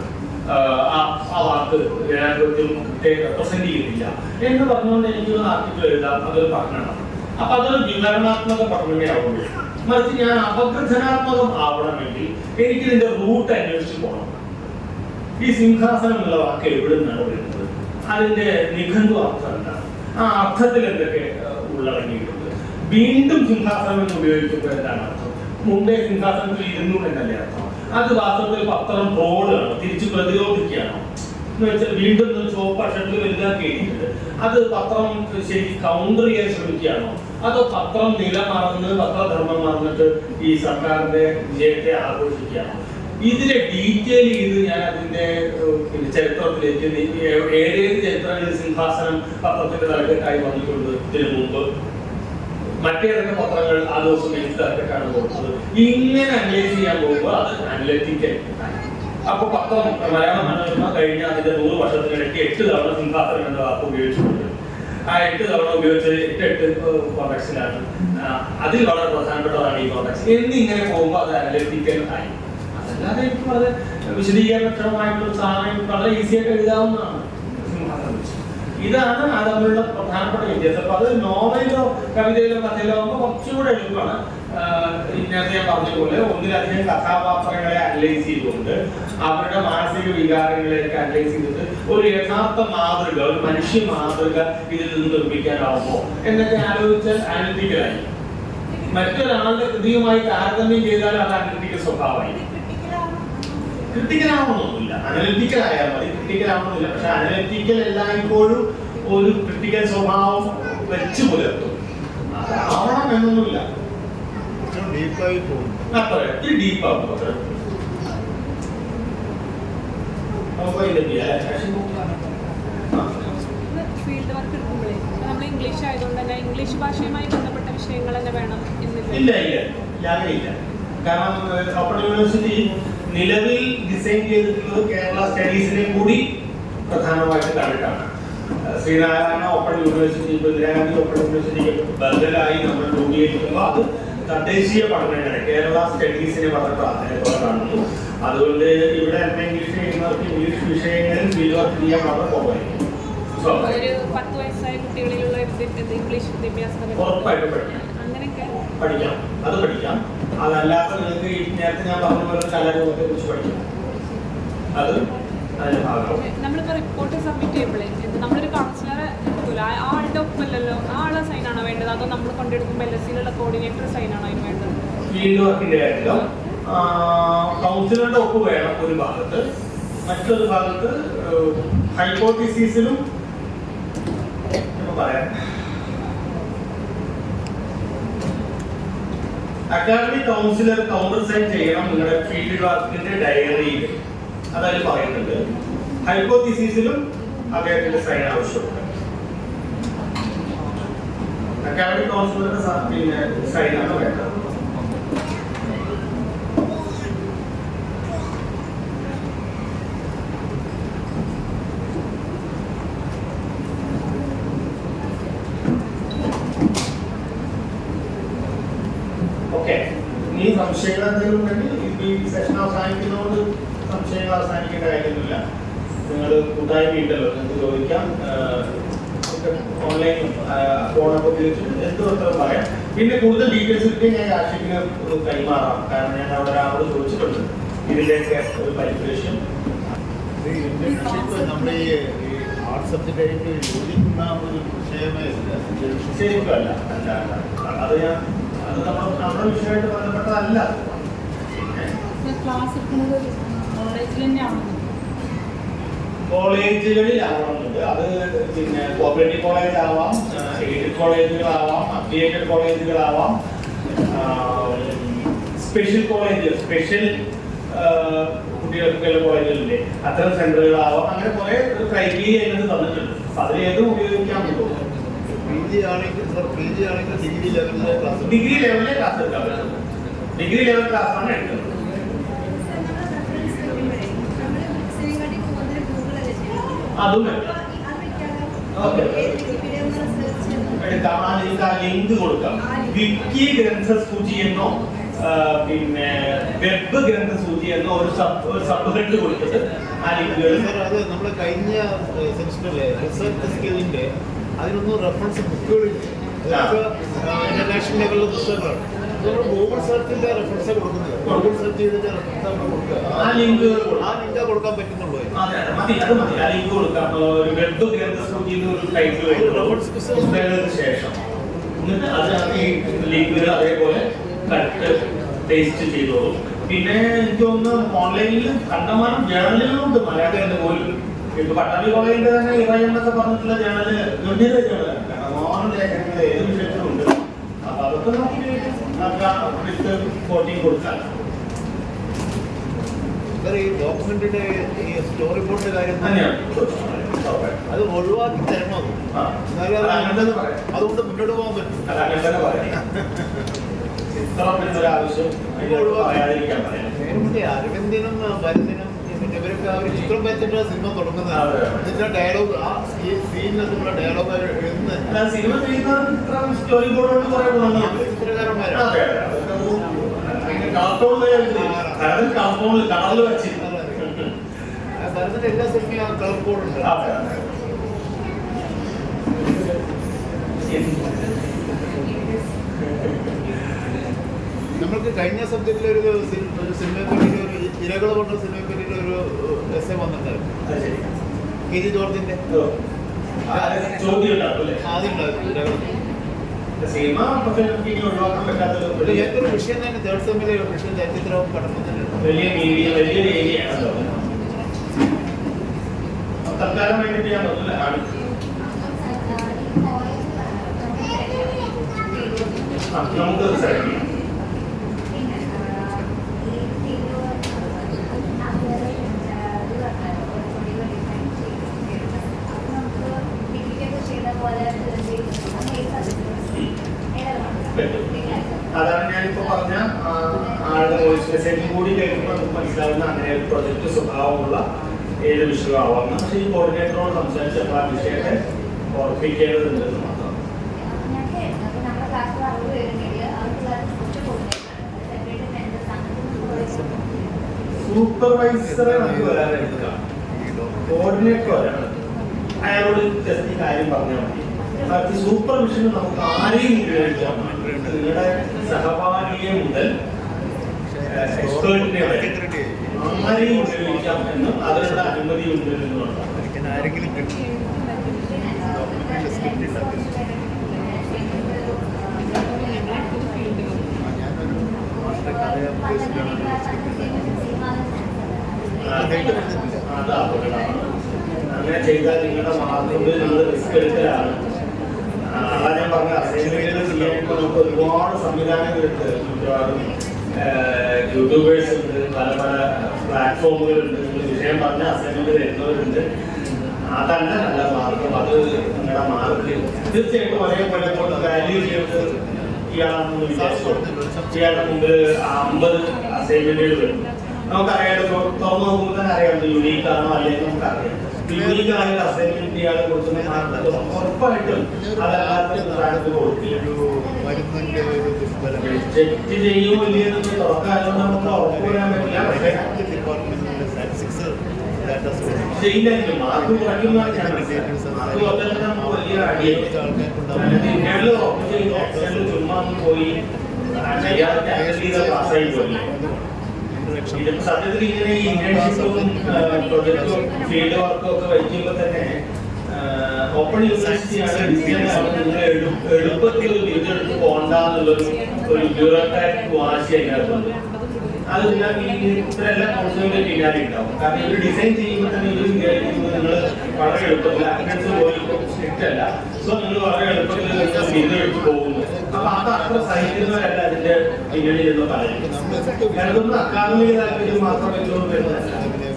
ആ വാക്ക് ജനാധിപത്യം റെപ്രസെന്റ് ചെയ്യുന്നില്ല എന്ന് പറഞ്ഞുകൊണ്ട് എനിക്കൊരു ആർട്ടിക്കിൾ എഴുതാം. അതൊരു പഠനമാണ്. അപ്പൊ അതൊരു വിവരണാത്മക പഠനമേ ആവുള്ളൂ. മറിച്ച് ഞാൻ അപഗ്രഥനാത്മകം ആവണമെങ്കിൽ എനിക്ക് ഇതിന്റെ റൂട്ട് അന്വേഷിച്ച് പോകണം. ഈ സിംഹാസനം എന്നുള്ള വാക്ക് എവിടെ നിന്നാണ് വരുന്നത്, അതിന്റെ നിഘണ്ടു അർത്ഥം എന്താണ്, ആ അർത്ഥത്തിൽ എന്തൊക്കെ ഉള്ളടങ്ങിയിട്ടുണ്ട്, വീണ്ടും സിംഹാസനം എന്ന് ഉപയോഗിക്കുമ്പോൾ എന്താണ് അർത്ഥം, മുമ്പേ സിംഹാസനത്തിൽ ഇരുന്നു എന്നല്ലേ അർത്ഥം, അത് വാസ്തവത്തിൽ പത്രം ട്രോളാണ്, തിരിച്ച് പ്രതിരോധിക്കുകയാണോ എന്ന് വെച്ചാൽ വീണ്ടും ചുവപ്പ് അക്ഷരത്തിൽ വലുതാക്കി എഴുതിയിട്ടുണ്ട്. അത് പത്രം ശരി കൗണ്ടർ ചെയ്യാൻ ശ്രമിക്കുകയാണോ, അതോ പത്രം നിലമറന്ന് പത്രധർമ്മം മറന്നിട്ട് ഈ സർക്കാരിന്റെ വിജയത്തെ ആഘോഷിക്കുകയാണോ? ഇതിലെ ഡീറ്റെയിൽ ചെയ്ത് ഞാൻ അതിന്റെ ചരിത്രത്തിലേക്ക് ഏതേത് ചരിത്രങ്ങളിൽ സിംഹാസനം പത്രത്തിന്റെ തലക്കെട്ടായി വന്നിട്ടുണ്ട് ഇതിനു മുമ്പ്, മറ്റേതൊക്കെ പത്രങ്ങൾ ആ ദിവസം എനിക്ക് തലക്കെട്ടാണ് കൊടുത്തത്, ഇങ്ങനെ അനലൈസ് ചെയ്യാൻ പോകുമ്പോൾ അത് അനലറ്റിക്കൽ. അപ്പൊ പത്രം മലയാള മനോരമ കഴിഞ്ഞ അതിന്റെ 100 വർഷത്തിനിടയ്ക്ക് 8 തവണ സിംഹാസനം എന്ന വാക്ക് ഉപയോഗിച്ചിട്ടുണ്ട്. ആ 8 തവണ ഉപയോഗിച്ചത് 8 കോണ്ടക്സിലാണ്. അതിൽ വളരെ പ്രധാനപ്പെട്ടതാണ് ഈ കോണ്ടക്സ്. എന്നിങ്ങനെ പോകുമ്പോൾ അത് അനലറ്റിക്കൽ ആയി. അതല്ലാതെ എനിക്ക് വളരെ വിശദീകരണക്ഷമമായിട്ടുള്ള സാധനം വളരെ ഈസി ആയിട്ട് എഴുതാവുന്നതാണ് സിംഹാസനം. ഇതാണ് ആ തമ്മിലുള്ള പ്രധാനപ്പെട്ട വ്യത്യാസം. അപ്പൊ അത് നോവലിലോ കവിതയിലോ കഥയിലോ ആകുമ്പോൾ കുറച്ചുകൂടെ എളുപ്പമാണ്. നേരത്തെ ഞാൻ പറഞ്ഞ പോലെ ഒന്നിലധികം കഥാപാത്രങ്ങളെ അനലൈസ് ചെയ്തുകൊണ്ട് അവരുടെ മാനസിക വികാരങ്ങളെയൊക്കെ അനലൈസ് ചെയ്തിട്ട് ഒരു യഥാർത്ഥ മാതൃക, ഒരു മനുഷ്യ മാതൃക ഇതിൽ നിന്ന് നിർമ്മിക്കാനാവുമോ എന്നൊക്കെ ആലോചിച്ചാൽ അനലിറ്റിക്കലായി. മറ്റൊരാളുടെ കൃതിയുമായി താരതമ്യം ചെയ്താൽ അത് അനലിറ്റിക്കൽ സ്വഭാവമായി. ക്രിട്ടിക്കൽ ആവണമെന്നില്ല, അനലിറ്റിക്കൽ ആയാൽ മതി, ക്രിട്ടിക്കൽ ആവണമെന്നില്ല. പക്ഷെ അനലിറ്റിക്കൽ എല്ലായ്പ്പോഴും ഒരു ക്രിട്ടിക്കൽ സ്വഭാവം വെച്ച് പുലർത്തും. അതാവണം എന്നൊന്നുമില്ല. ഡീപ്പായി പോകും. ഇത്തിരി ഡീപ്പാവും. ഫീൽഡ് വർക്ക് എടുക്കുമ്പോഴേ നമ്മൾ ഇംഗ്ലീഷ് ആയതുകൊണ്ട് തന്നെ ഇംഗ്ലീഷ് ഭാഷയുമായി ബന്ധപ്പെട്ട വിഷയങ്ങൾ തന്നെ വേണം എന്നില്ല. ഇല്ല, അങ്ങനെയില്ല. കാരണം ഓപ്പൺ യൂണിവേഴ്സിറ്റി നിലവിൽ ഡിസൈൻ ചെയ്തിട്ടുള്ളത് കേരള സ്റ്റഡീസിനെ കൂടി പ്രധാനമായിട്ട് കണ്ടിട്ടാണ്. Sreenarayana open university, Indira Gandhi open യൂണിവേഴ്സിറ്റിക്ക് ബദലായി നമ്മൾ രൂപീകരിക്കുമ്പോൾ അത് തദ്ദേശീയ പഠനങ്ങളെ കേരള സ്റ്റഡീസിനെ വളരെ പ്രാധാന്യത്തോടെ കാണുന്നു. അതുകൊണ്ട് ഇവിടെ ഇംഗ്ലീഷ് ചെയ്യുന്നവർക്ക് ഇംഗ്ലീഷ് വിഷയങ്ങളിൽ ഫീൽഡ് വർക്ക് ചെയ്യാൻ വളരെ കുറവായിരിക്കും. ഒരു 10 വയസ്സായ കുട്ടികളിലുള്ള ഇംഗ്ലീഷ് വിദ്യാഭ്യാസം ഉറപ്പായിട്ടും പഠിക്കാം. അത് പഠിക്കാം. അതല്ലാത്ത നിങ്ങൾക്ക് ഈ നേരത്തെ ഞാൻ പറഞ്ഞ പോലെ കലാരൂപത്തെ കുറിച്ച് പഠിക്കാം. അത് അതിന്റെ ഭാഗമാണ്. നമ്മളിപ്പോ റിപ്പോർട്ട് സബ്മിറ്റ് ചെയ്യുമ്പോഴേ നമ്മളൊരു കൗൺസിലറെ ആളുടെ ഒപ്പമല്ലല്ലോ, ആ ആളെ സൈനാണോ വേണ്ടത്, അതോ നമ്മൾ കൊണ്ടെടുക്കുമ്പോൾ LSC-യിലുള്ള കോർഡിനേറ്റർ സൈനാണോ അതിന് വേണ്ടത്? ഫീൽഡ് വർക്കിന്റെ കാര്യത്തിലോ കൗൺസിലറുടെ ഒപ്പ് വേണം ഒരു ഭാഗത്ത്, മറ്റൊരു ഭാഗത്ത് ഹൈപ്പോത്തിസിസിലും പറയാം അക്കാദമിക് കൗൺസിലർ കൗണ്ടർ സൈൻ ചെയ്യണം നിങ്ങളുടെ ഫീൽഡ് വർക്കിന്റെ ഡയറിയിൽ. അതായത് പറയുന്നുണ്ട് ഹൈപ്പോത്തിസിസിലും അദ്ദേഹത്തിന്റെ സൈൻ ആവശ്യമുണ്ട്. അക്കാഡമിക് കൗൺസിലറുടെ പിന്നെ സൈനാണ് വേണ്ടത്. ഓക്കെ, ഇനി സംശയങ്ങൾ എന്തെങ്കിലും ഉണ്ടെങ്കിൽ ഈ സെഷൻ അവസാനിക്കുന്നതുകൊണ്ട് സംശയങ്ങൾ അവസാനിക്കേണ്ട കാര്യമൊന്നുമില്ല. നിങ്ങൾ കൂട്ടായ്മ ഉണ്ടല്ലോ, നിങ്ങൾക്ക് ചോദിക്കാം. ഓൺലൈൻ ഫോണൊക്കെ ഉപയോഗിച്ച് എന്ത് ഉത്തരം പറയാം. പിന്നെ കൂടുതൽ ഡീറ്റെയിൽസ് കിട്ടി ഞാൻ രാഷ്ട്രീയത്തിന് കൈമാറാം. കാരണം ഞാൻ അവിടെ ഒരാളോട് ചോദിച്ചിട്ടുണ്ട് ഇതിൻ്റെയൊക്കെ ഒരു പരിപ്രേക്ഷ്യം. നമ്മുടെ ഈ ആർട്സ് സബ്ജക്റ്റായിട്ട് യോജിക്കുന്ന ഒരു വിഷയമേ ഇല്ല. ശരിക്കും അല്ല, അല്ല അത് ഞാൻ അത് നമ്മുടെ വിഷയമായിട്ട് ബന്ധപ്പെട്ടതല്ല. ക്ലാസ് എടുക്കുന്നത് കോളേജിൽ തന്നെയാണോ? കോളേജുകളിൽ ആവണമെന്നുണ്ട്. അത് പിന്നെ കോപ്പറേറ്റീവ് കോളേജ് ആവാം, എയ്ഡഡ് കോളേജുകളാവാം, അഫിലിയേറ്റഡ് കോളേജുകളാവാം, സ്പെഷ്യൽ കോളേജ്, സ്പെഷ്യൽ കുട്ടികൾക്കുള്ള കോളേജുകളില്ലേ അത്തരം സെന്ററുകളാവാം. അങ്ങനെ കുറെ ക്രൈറ്റീരിയ അതിനകത്ത് തന്നിട്ടുണ്ട്. അപ്പൊ അതിലേതും ഉപയോഗിക്കാൻ പറ്റും. PG ആണെങ്കിൽ ഡിഗ്രി ലെവലിലെ ക്ലാസ് എടുക്കാൻ പറ്റും. ഡിഗ്രി ലെവൽ ക്ലാസ്സാണ് എടുക്കുന്നത്. അതും എടുക്കാം. എടുക്കാം. ആ ലിങ്ക് കൊടുക്കാം. വിക്കി ഗ്രന്ഥസൂചി എന്നോ പിന്നെ വെബ് ഗ്രന്ഥസൂചി എന്നോ ഒരു സബ് ഹെഡ് കൊടുത്തിട്ട് ആ ലിങ്കുകൾ. അത് നമ്മൾ കഴിഞ്ഞ സെമിസ്റ്ററിലെ റിസർച്ച് സ്കില്ലിന്റെ അതിനൊന്നും റെഫറൻസ് ബുക്കുകളില്ല. ഇന്റർനാഷണൽ ലെവലിലെ പുസ്തകങ്ങളാണ്. ഗൂഗിൾ സെർച്ചിന്റെ റെഫറൻസ് കൊടുക്കുന്നത്. ഗൂഗിൾ സെർച്ച് ചെയ്തിട്ട് റെഫറൻസ് കൊടുക്കുക. ആ ലിങ്ക് കൊടുക്കാൻ പറ്റുന്നുള്ളൂ. മതി, അത് മതി. ആ ലിങ്ക് കൊടുക്കാം. ഒരു വെബ് ഗ്രന്ഥസൂചി ഒരു ടൈപ്പ് പുസ്തകങ്ങൾക്ക് ശേഷം എന്നിട്ട് അതിനകത്ത് ഈ ലിങ്കുകൾ അതേപോലെ കട്ട് പേസ്റ്റ് ചെയ്തോളൂ. പിന്നെ എനിക്ക് തോന്നുന്നു ഓൺലൈനിൽ കണ്ടമാനം ജേർണലുകളുണ്ട് മലയാളത്തിന്റെ പോലും. ഇപ്പൊ പട്ടാമ്പി കോളേജിന്റെ തന്നെ ഇറയെന്നൊക്കെ പറഞ്ഞിട്ടുള്ള ജേർണല് ഗംഭീര ജേർണലാണ്. കണ്ടമാനം ലേഖനങ്ങൾ ഏത് വിഷയത്തിലും ഉണ്ട്. അപ്പൊ അതൊക്കെ നമുക്ക് വിത്ത് കോട്ടിങ് കൊടുക്കാം. ഈ ഡോക്യുമെന്റിന്റെ ഈ സ്റ്റോറി ബോർഡിന്റെ കാര്യം അത് ഒഴിവാക്കി തരണോ? അതുകൊണ്ട് മുന്നോട്ട് പോകാൻ പറ്റും. അരവിന്ദിനും ഭരതിനും ഇവരൊക്കെ അവർ ചിത്രം വെച്ചിട്ട് സിനിമ തുടങ്ങുന്നതാണ്. എന്നിട്ട് ഡയലോഗ് ആ സീനിലുള്ള ഡയലോഗ് എഴുതുന്നത് ചിത്രകാരന്മാരാണ്. ഭരതിന്റെ എല്ലാ സിനിമയും കളർ കോഡുണ്ട്. നമ്മൾക്ക് കഴിഞ്ഞ സബ്ജക്റ്റിൽ ഒരു സിനിമയെ പറ്റിയിട്ട് ഒരു ഇരകൾ കൊണ്ട സിനിമയെ പറ്റിയിട്ട് ഒരു എസ്സേ വന്നിട്ടുണ്ടായിരുന്നു. KG ജോർജിന്റെ ആദ്യം ഏറ്റവും വിഷയം തന്നെ തേർഡ് സെമ്മിലെ വിഷയം ചരിത്രവും കടക്കുന്നുണ്ട്. തൽക്കാലം വേണ്ടിയിട്ട് ഞാൻ തോന്നില്ല. നമുക്ക് സെലക്ട് ചെയ്യാം. അതാണ് ഞാനിപ്പോ പറഞ്ഞ ആളുടെ വോയിസ് മെസ്സേജ് കൂടി കേൾക്കുമ്പോൾ നമുക്ക് മനസ്സിലാവുന്ന അങ്ങനെ ഒരു പ്രൊജക്ട് സ്വഭാവമുള്ള ഏത് വിഷയമാവാം. പക്ഷേ ഈ കോർഡിനേറ്ററോട് സംസാരിച്ച് നമ്മൾ ആ വിഷയത്തെ ഉറപ്പിക്കേണ്ടതുണ്ടെന്ന് മാത്രം. സൂപ്പർവൈസറെ നമുക്ക് വരാനെടുക്കാം. കോർഡിനേറ്റർ വരാൻ അയാളോട് ജസ്റ്റ് ഈ കാര്യം പറഞ്ഞാൽ മതി. ബാക്കി സൂപ്പർവിഷന് നമുക്ക് ആരെയും ഉപയോഗിക്കാം. നിങ്ങളുടെ സഹപാഠിയെ മുതൽ എക്സ്പേർട്ടിനെ വരെ ആരെയും ഉപയോഗിക്കാം എന്നും അതിനുള്ള അനുമതി ഉണ്ട് എന്നുള്ളതാണ്. ആരെങ്കിലും അത് അപകടമാണ്. അങ്ങനെ ചെയ്താൽ നിങ്ങളുടെ മാർക്കുണ്ട്, നിങ്ങൾ റിസ്ക് എടുക്കലാണ്. അതാ ഞാൻ പറഞ്ഞ അസൈൻമെന്റുകൾ ചെയ്യാനായിട്ട് നമുക്ക് ഒരുപാട് സംവിധാനങ്ങളുണ്ട്. മിക്കവാറും യൂട്യൂബേഴ്സ് ഉണ്ട്, പല പല പ്ലാറ്റ്ഫോമുകളുണ്ട്. നിങ്ങൾ വിഷയം പറഞ്ഞ അസൈൻമെന്റ് തരുന്നവരുണ്ട്. അതല്ല നല്ല മാർഗം. അത് നിങ്ങളുടെ മാർക്ക് തീർച്ചയായിട്ടും ഒരേപോലെ വാല്യൂ ചെയ്ത് ഇയാളാണെന്ന് വിചാരിച്ചു. ഇയാളുടെ മുമ്പിൽ 50 അസൈൻമെന്റുകൾ വരും. നമുക്കറിയാം, തുറന്നു നോക്കുമ്പോൾ തന്നെ അറിയാം യുണീക്ക് ആണോ അല്ലെങ്കിൽ നമുക്കറിയാം. യുണീക്ക് ആയ അസൈൻമെന്റ് ഇയാളെ കൊടുക്കുന്ന മാർക്ക് ഉറപ്പായിട്ടും അതല്ലാത്ത സ്ഥാനത്ത് കൊടുക്കില്ല. ചെക്ക് ചെയ്യുമോ ഇല്ലയെന്ന് തുറക്കാനും നമുക്ക് ഉറപ്പുവരാൻ പറ്റില്ല. പക്ഷേ ചെയ്യില്ലായിരിക്കും. മാർക്ക് കുറയ്ക്കുന്നതാണ് ഞാൻ മനസ്സിലാക്കുന്നത്. മാർക്ക് കുറച്ചാൽ നമുക്ക് വലിയ അടിയായിരിക്കും. ഇന്ത്യയിൽ ഉറപ്പ് ചെയ്ത് ഓപ്ഷനിൽ ചുമ്മാ പോയി ചെയ്യാതെ പാസ്സായി പോയില്ലേ. സത്യത്തിൽ ഇങ്ങനെ ഈ ഇന്റേൺഷിപ്പും പ്രൊജക്റ്റും ഫീൽഡ് വർക്കും ഒക്കെ വയ്ക്കുമ്പോൾ തന്നെ ഓപ്പൺ യൂണിവേഴ്സിറ്റിയാണ് നിങ്ങൾ എളുപ്പത്തിൽ ഒരു ബിരുദെടുത്ത് പോകണ്ടെന്നുള്ളൊരു ബ്യൂറോക്രാറ്റിക് വാശി അതിനകത്തുണ്ട്. അത് ഇത്രയെല്ലാം കോൺസെപ്റ്റ് പിന്നാലെ ഉണ്ടാവും. കാരണം ഇവർ ഡിസൈൻ ചെയ്യുമ്പോൾ തന്നെ ഇവർ വിചാരിക്കുന്നത് നിങ്ങൾ വളരെ എളുപ്പത്തിൽ അറ്റൻഡൻസ് പോലും സ്ട്രിക്റ്റ് അല്ല. സോ നിങ്ങൾ വളരെ എളുപ്പത്തിൽ ബിരുദെടുത്ത് പോകുന്നു. അപ്പൊ അത് അത്ര സഹിക്കുന്നവരല്ല അതിന്റെ പിന്നണിയിലുള്ള പലരും. ഞങ്ങൾക്കൊന്നും അക്കാദമിക താല്പര്യം മാത്രമേ വരുന്നതല്ല.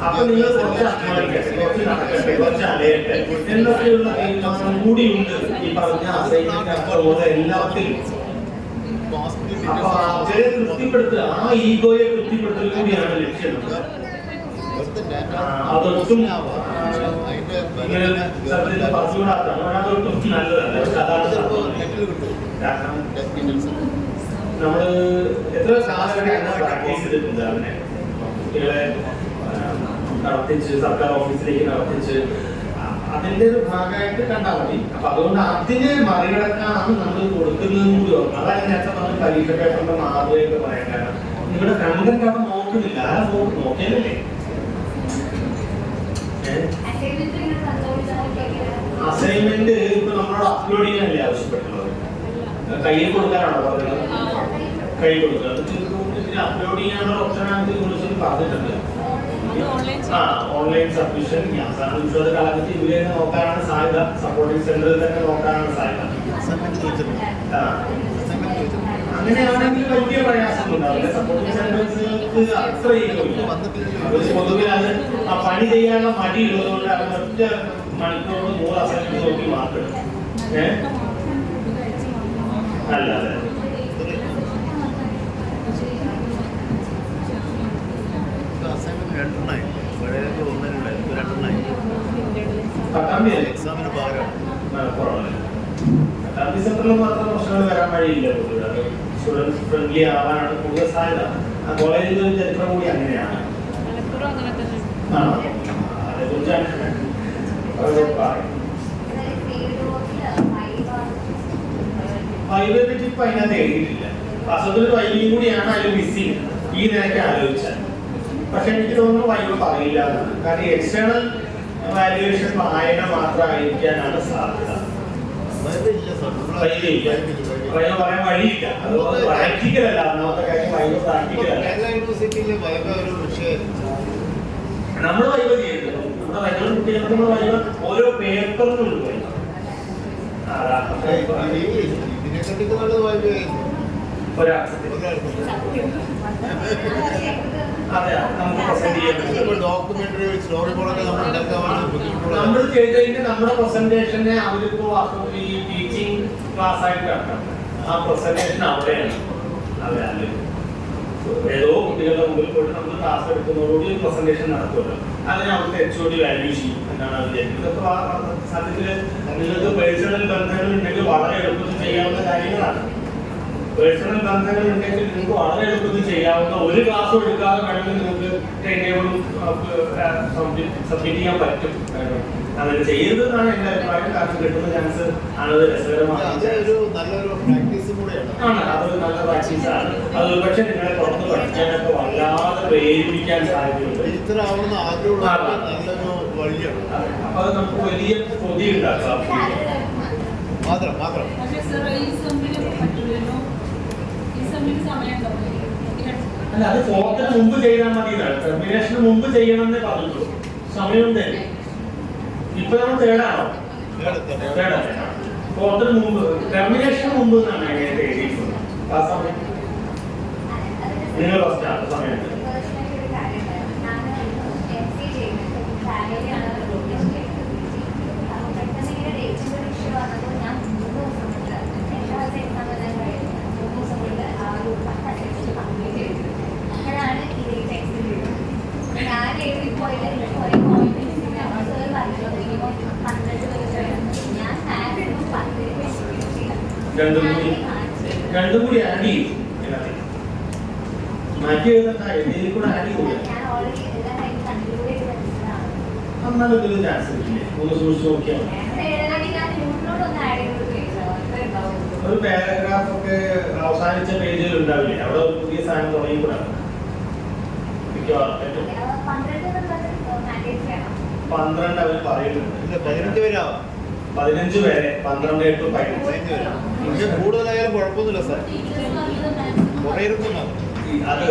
അപ്പൊ നിങ്ങൾ കുറച്ച് അധ്വാനിക്കട്ടെ, കുറച്ച് നടക്കട്ടെ, കുറച്ച് അലയട്ടെ എന്നൊക്കെയുള്ള തീരുമാനം കൂടിയുണ്ട് ഈ പറഞ്ഞ അസൈൻമെന്റ് അപ്പുറം എല്ലാത്തിലും. അപ്പൊ അവരെ തൃപ്തിപ്പെടുത്തുക, ആ ഈഗോയെ തൃപ്തിപ്പെടുത്തൽ കൂടിയാണ് ലക്ഷ്യം. അതൊട്ടും ഇങ്ങനെ സത്യത്തിൽ പറഞ്ഞുകൂടാത്താണ്. അതൊട്ടും നല്ലതല്ല. പക്ഷെ അതാണ് കാരണം നമ്മള് എത്ര കാലഘട്ടം പ്രാക്ടീസ് ചെയ്തിട്ടുണ്ട്. അങ്ങനെ കുട്ടികളെ നടത്തിച്ച് സർക്കാർ ഓഫീസിലേക്ക് നടത്തിച്ച് അതിന്റെ ഒരു ഭാഗമായിട്ട് കണ്ടാൽ മതി. അപ്പൊ അതുകൊണ്ട് അതിനെ മറികടക്കാനാണ് നമ്മൾ കൊടുക്കുന്നതും കൂടി ഓർമ്മ. അതാണ് നേരത്തെ പറഞ്ഞ പരീക്ഷ പേപ്പറിന്റെ മാതൃകയൊക്കെ പറയാൻ കാരണം നിങ്ങളുടെ കണ്ടന്റ് അവിടെ നോക്കുന്നില്ല. ആരാ നോക്കിയല്ലേ. അസൈൻമെന്റ് ഇപ്പൊ നമ്മളോട് അപ്ലോഡ് ചെയ്യാനല്ലേ ആവശ്യപ്പെട്ടുള്ളത്? കയ്യിൽ കൊടുക്കാനാണോ പറയുന്നത്? കൈ കൊടുക്കുന്നത് അപ്ലോഡ് ചെയ്യാനുള്ള ഓപ്ഷനാണ് വിളിച്ചത് പറഞ്ഞിട്ടുണ്ട്. ഓൺലൈൻ സബ്മിഷൻ കാലത്ത് ഇവരെ നോക്കാനാണ് സാധ്യത. സപ്പോർട്ടിംഗ് സെന്ററിൽ തന്നെ നോക്കാനാണ് സാധ്യത. അങ്ങനെയാണെങ്കിൽ വലിയ പ്രയാസമൊന്നും ഉണ്ടാവില്ല. സപ്പോർട്ടിംഗ് സെന്റേഴ്സുകൾക്ക് അത്ര പൊതുവെ അത് ആ പണി ചെയ്യാനുള്ള മടി ഉള്ളതുകൊണ്ട് അവർ ഒറ്റ മണിക്കൂറിന് 100 അസൈൻമെന്റ് നോക്കി മാത്രം അല്ല. അതെ എക്സാമിന് പകരമാണ്. സെന്ററിൽ മാത്രം പ്രശ്നങ്ങൾ വരാൻ വഴിയില്ല. അത് സ്റ്റുഡൻസ് ഫ്രണ്ട്ലി ആവാനാണ് കൂടുതൽ സാധ്യത. ആ കോളേജിൽ ഒരു ചരിത്രം കൂടി അങ്ങനെയാണ്. അതേക്കുറിച്ചാണ് വൈബെ പറ്റി ഇപ്പൊ അതിനകത്ത് എഴുതിയിട്ടില്ല. വാസ്തവത്തിൽ വൈബിയും കൂടിയാണ് അതിൽ മിസ്സിങ് ഈ നിലയ്ക്ക് ആലോചിച്ചാൽ. പക്ഷെ എനിക്ക് തോന്നുന്നു വൈബ് പറയില്ല എന്നാണ്. കാരണം എക്സ്റ്റേണൽ വാല്യുവേഷൻ വായന മാത്രമായിരിക്കാനാണ് സാധ്യത. പറയാൻ വഴിയില്ല. അതുകൊണ്ട് പ്രാക്ടിക്കലല്ല. ഒന്നാമത്തെ കാര്യം വൈബ് പ്രാക്ടിക്കലല്ല. നമ്മൾ വൈബ് ചെയ്യുന്നത് നമ്മുടെ വൈബ് കുട്ടികൾക്ക് നമ്മൾ വൈബ് ഓരോ പേപ്പറിനും പോയി അതെ നമുക്ക് പ്രസന്റ് ചെയ്യാൻ ഡോക്യുമെന്ററി സ്റ്റോറി ബോർഡൊക്കെ നമ്മൾ ചെയ്തതിന്റെ നമ്മുടെ പ്രസന്റേഷനെ അവരിപ്പോ ഈ ടീച്ചിങ് ക്ലാസ് ആയിട്ട് കണ്ടത്. ആ പ്രസന്റേഷൻ അവിടെയാണ്. അതെ അല്ലെ ഏതോ കുട്ടികളുടെ മുമ്പിൽ പോയിട്ട് നമ്മൾ ക്ലാസ് എടുക്കുന്നതോടുകൂടി ഒരു പ്രസന്റേഷൻ നടത്തുമല്ലോ. അതിനെ അവിടുത്തെ HOD വാല്യൂ ചെയ്യും എന്നാണ് അത് വിചാരിക്കുന്നത്. ഇതൊക്കെ സത്യത്തില് നിങ്ങൾക്ക് പേഴ്സണൽ ബന്ധങ്ങൾ ഉണ്ടെങ്കിൽ വളരെ എളുപ്പത്തിൽ ചെയ്യാവുന്ന കാര്യങ്ങളാണ്. പേഴ്സണൽ ബന്ധങ്ങൾ ഉണ്ടെങ്കിൽ നിങ്ങൾക്ക് വളരെ എളുപ്പത്തിൽ ചെയ്യാവുന്ന ഒരു ക്ലാസ്സും എടുക്കാതെ വേണമെങ്കിൽ നിങ്ങൾക്ക് ടൈം ടേബിളും സബ്മിറ്റ് ചെയ്യാൻ പറ്റും. അങ്ങനെ ചെയ്യരുതെന്നാണ് എൻ്റെ അഭിപ്രായം. കാരണം കിട്ടുന്ന ചാൻസ് ആണത് രസകരമാണ്. അതൊരു നല്ല പ്രാക്ടീസാണ്. അത് പക്ഷെ നിങ്ങളെ പുറത്ത് പഠിക്കാനൊക്കെ വല്ലാതെ പ്രേരിപ്പിക്കാൻ സാധ്യതയുണ്ട്. അപ്പൊ അത് നമുക്ക് വലിയ കൊതി ഉണ്ടാക്കാം. അല്ല, അത് ഫോർത്തിന് മുമ്പ് ചെയ്താൽ മതി. ടെർമിനേഷന് മുമ്പ് ചെയ്യണമെന്നേ പറഞ്ഞുള്ളൂ. സമയം തന്നെ ഇപ്പൊ നമ്മൾ തേടാണോ? തേടല്ലേ? ഫോർത്തിന് മുമ്പ്, ടെർമിനേഷന് മുമ്പ് എന്നാണ് എങ്ങനെ എഴുതിയിട്ടുള്ളത്. ആ സമയം നിങ്ങൾ ഫസ്റ്റാണ് സമയത്ത്. രണ്ടും കൂടി ആഡ് ചെയ്യും മാറ്റി എഴുതണ്ട എന്തെങ്കിലും കൂടെ ആഡ് ചെയ്യൂല എന്നാലും എന്തെങ്കിലും ചാൻസ് കിട്ടില്ലേ ഒന്ന് സൂക്ഷിച്ച് നോക്കിയാൽ ഒരു പാരഗ്രാഫ് ഒക്കെ അവസാനിച്ച പേജിൽ ഉണ്ടാവില്ലേ അവിടെ ഒരു പുതിയ സാധനം തുടങ്ങിക്കൂടാണ് 12 അവർ പറയുന്നുണ്ട് 15 വരെ 12 to 15 കൂടുതലായാലും കുഴപ്പമൊന്നുമില്ല സാർ അത്